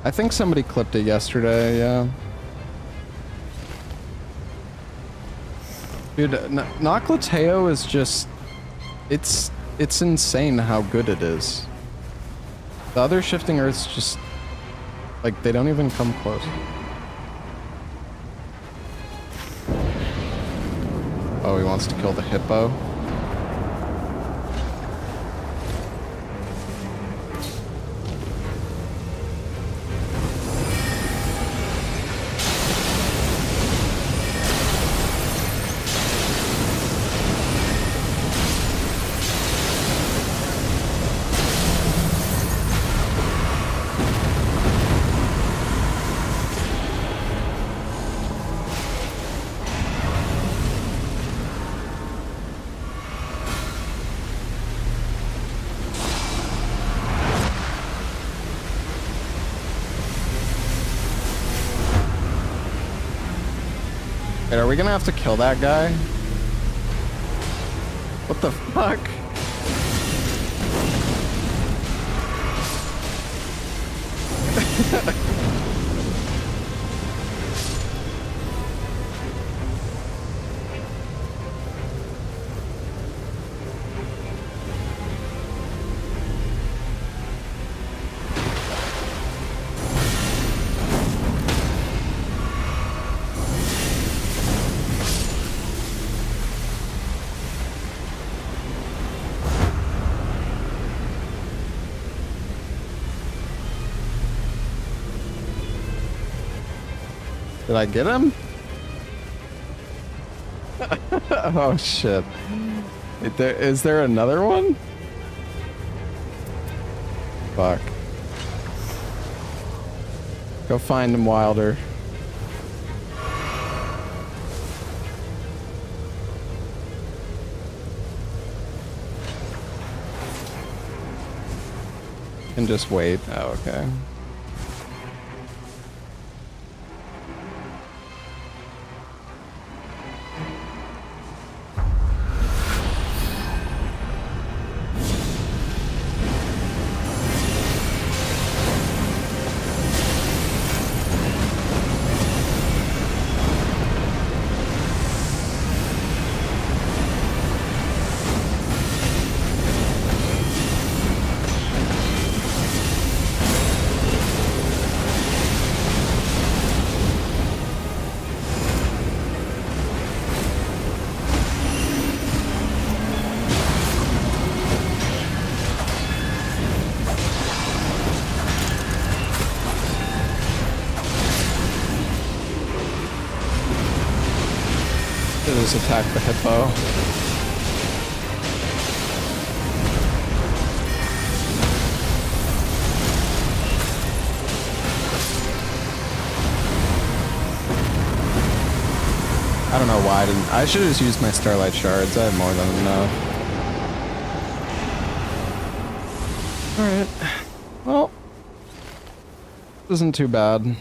I think somebody clipped it yesterday, yeah. Dude, Noclateo is just... It's insane how good it is. The other shifting earths just, like, they don't even come close. Oh, he wants to kill the hippo. Wait, are we gonna have to kill that guy? What the fuck? Did I get him? Oh shit. Is there another one? Fuck. Go find him, Wilder. And just wait. Oh, okay. Just attack the hippo. I don't know why I didn't. I should have just used my Starlight Shards. I have more than enough. Alright. Well, this isn't too bad.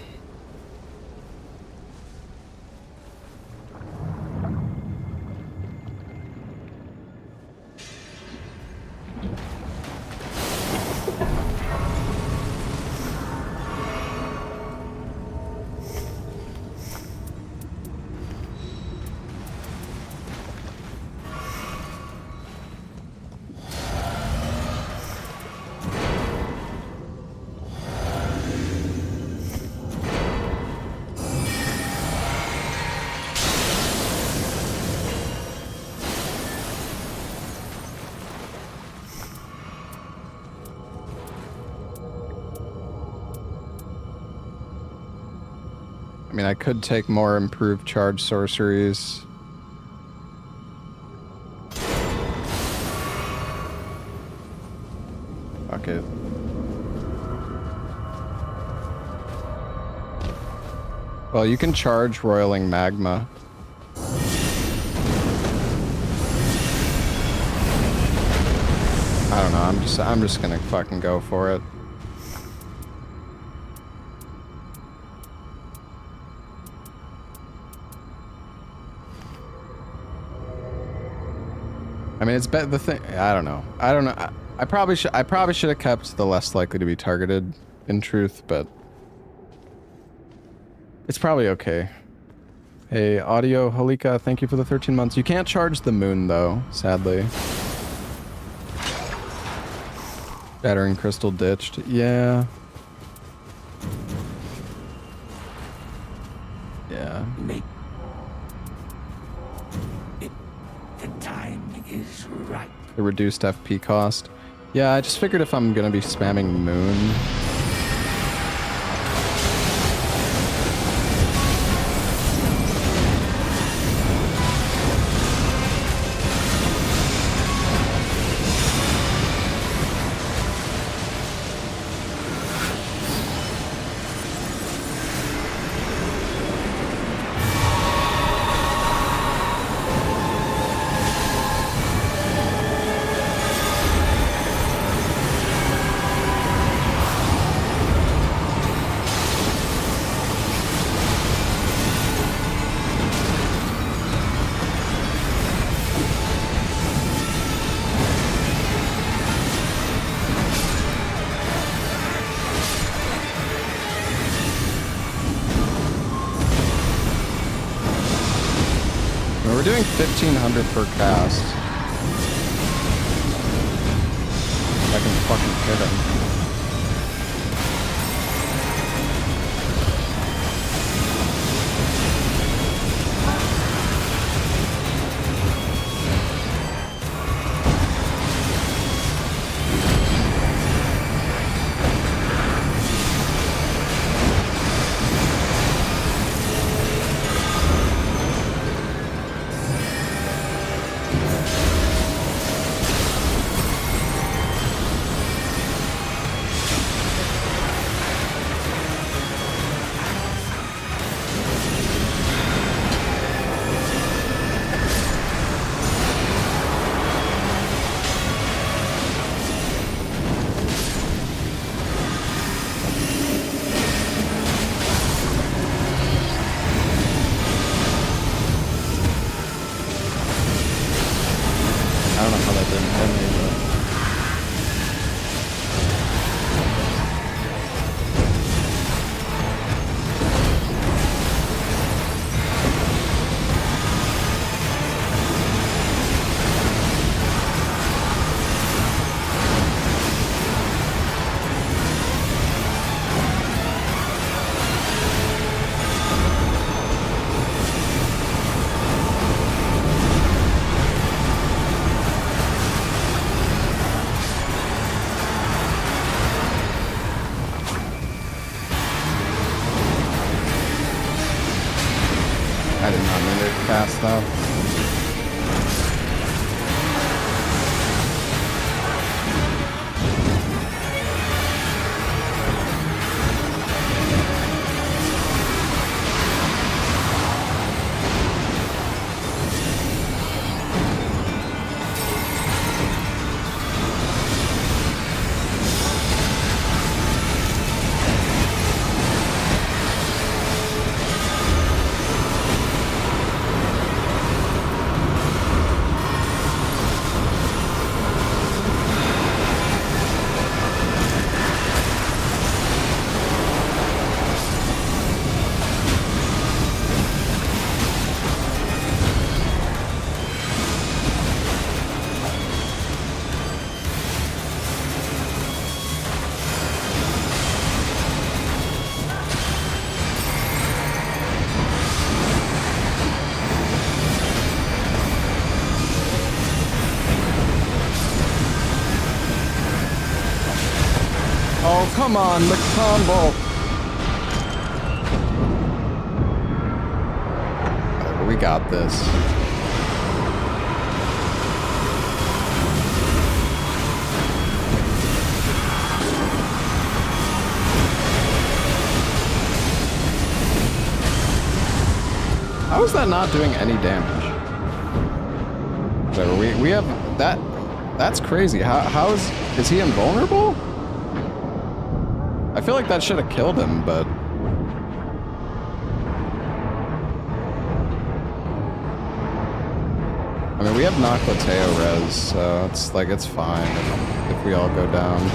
I mean, I could take more improved charge sorceries. Fuck it. Well, you can charge Roiling Magma. I don't know, I'm just gonna fucking go for it. I mean, it's the thing. I don't know. I probably should have kept the less likely to be targeted, in truth, but it's probably okay. Hey, Audio Halika, thank you for the 13 months. You can't charge the moon though, sadly. Shattering crystal ditched. Yeah. Yeah. Make it. The time is right. The reduced FP cost. Yeah, I just figured if I'm gonna be spamming Moon. We're doing 1,500 per cast. I can fucking hit him. I don't know how that didn't hit me, but... I did not mean to cast though. Oh, come on, the combo! Whatever, we got this. How is that not doing any damage? Whatever, we have that. That's crazy. How is he invulnerable? I feel like that should have killed him, but... I mean, we have Noclateo res, so it's like, it's fine if we all go down.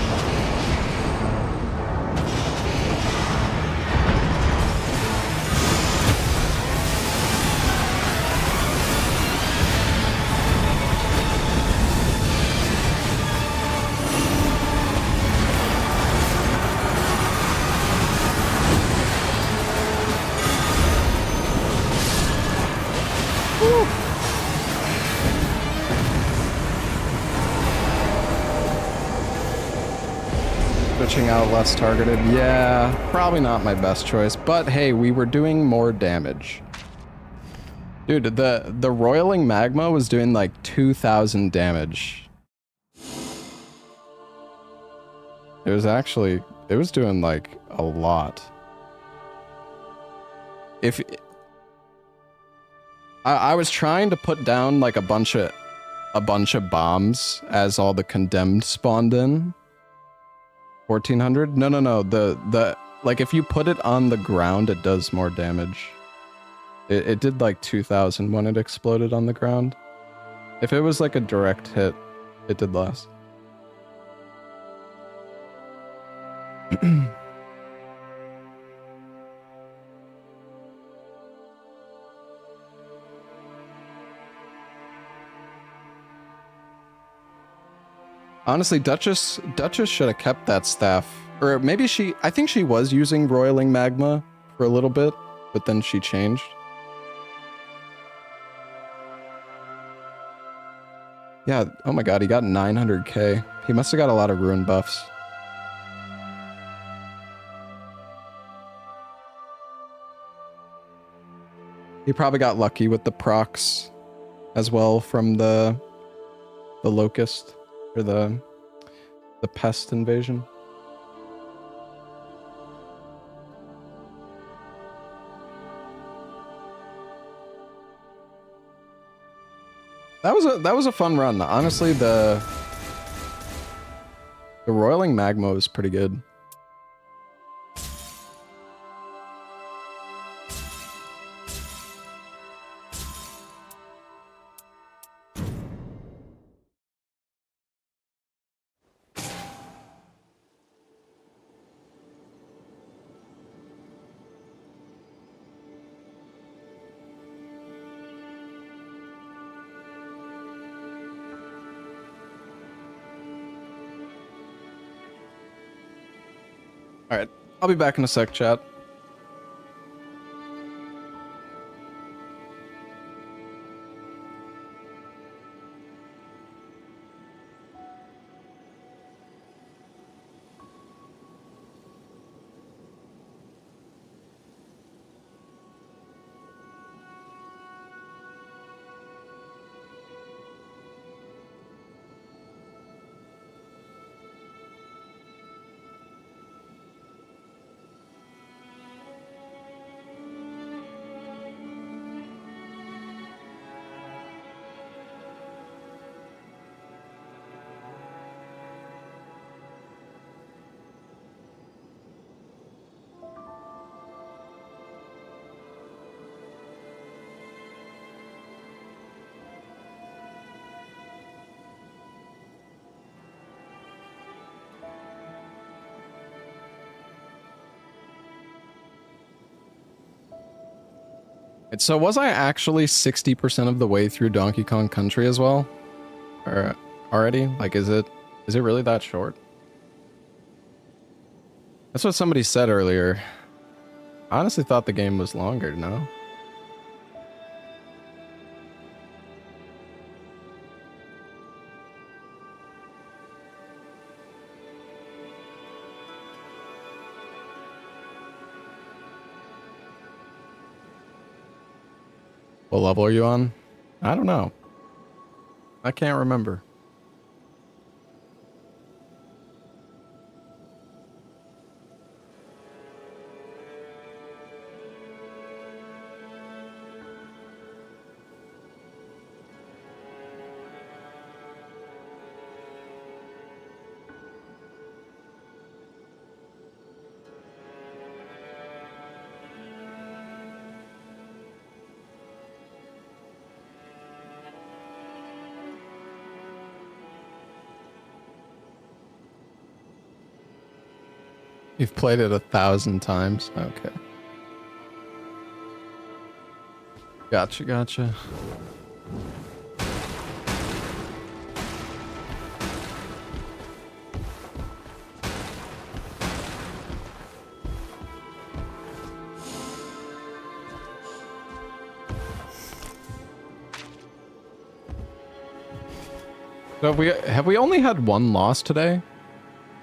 switching out less targeted. Yeah, probably not my best choice, but hey, we were doing more damage. Dude, the roiling magma was doing like 2,000 damage. It was doing like a lot. If I was trying to put down like a bunch of bombs as all the condemned spawned in. 1400? No. The like if you put it on the ground, it does more damage. It did like 2,000 when it exploded on the ground. If it was like a direct hit, it did less. Honestly, Duchess should have kept that staff. Or maybe I think she was using roiling magma for a little bit, but then she changed. Yeah, oh my god, he got 900k. He must have got a lot of rune buffs. He probably got lucky with the procs as well from the locust or the pest invasion. That was a fun run. Honestly, the roiling magma was pretty good. Alright, I'll be back in a sec, chat. So was I actually 60% of the way through Donkey Kong Country as well? Or already? Like, is it really that short? That's what somebody said earlier. I honestly thought the game was longer, no? What level are you on? I don't know. I can't remember. You've played it 1,000 times? Okay. Gotcha. So have we only had one loss today?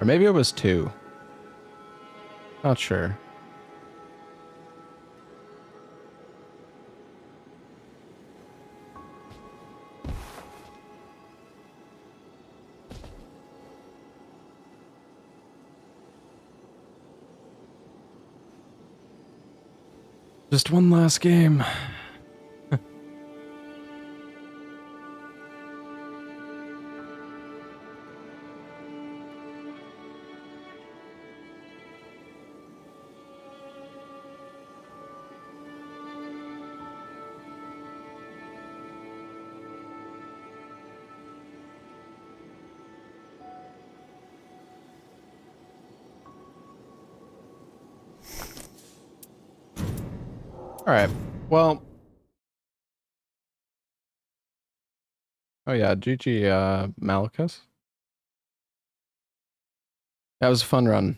Or maybe it was two. Not sure. Just one last game. All right. Well. Oh yeah, GG Malachus. That was a fun run.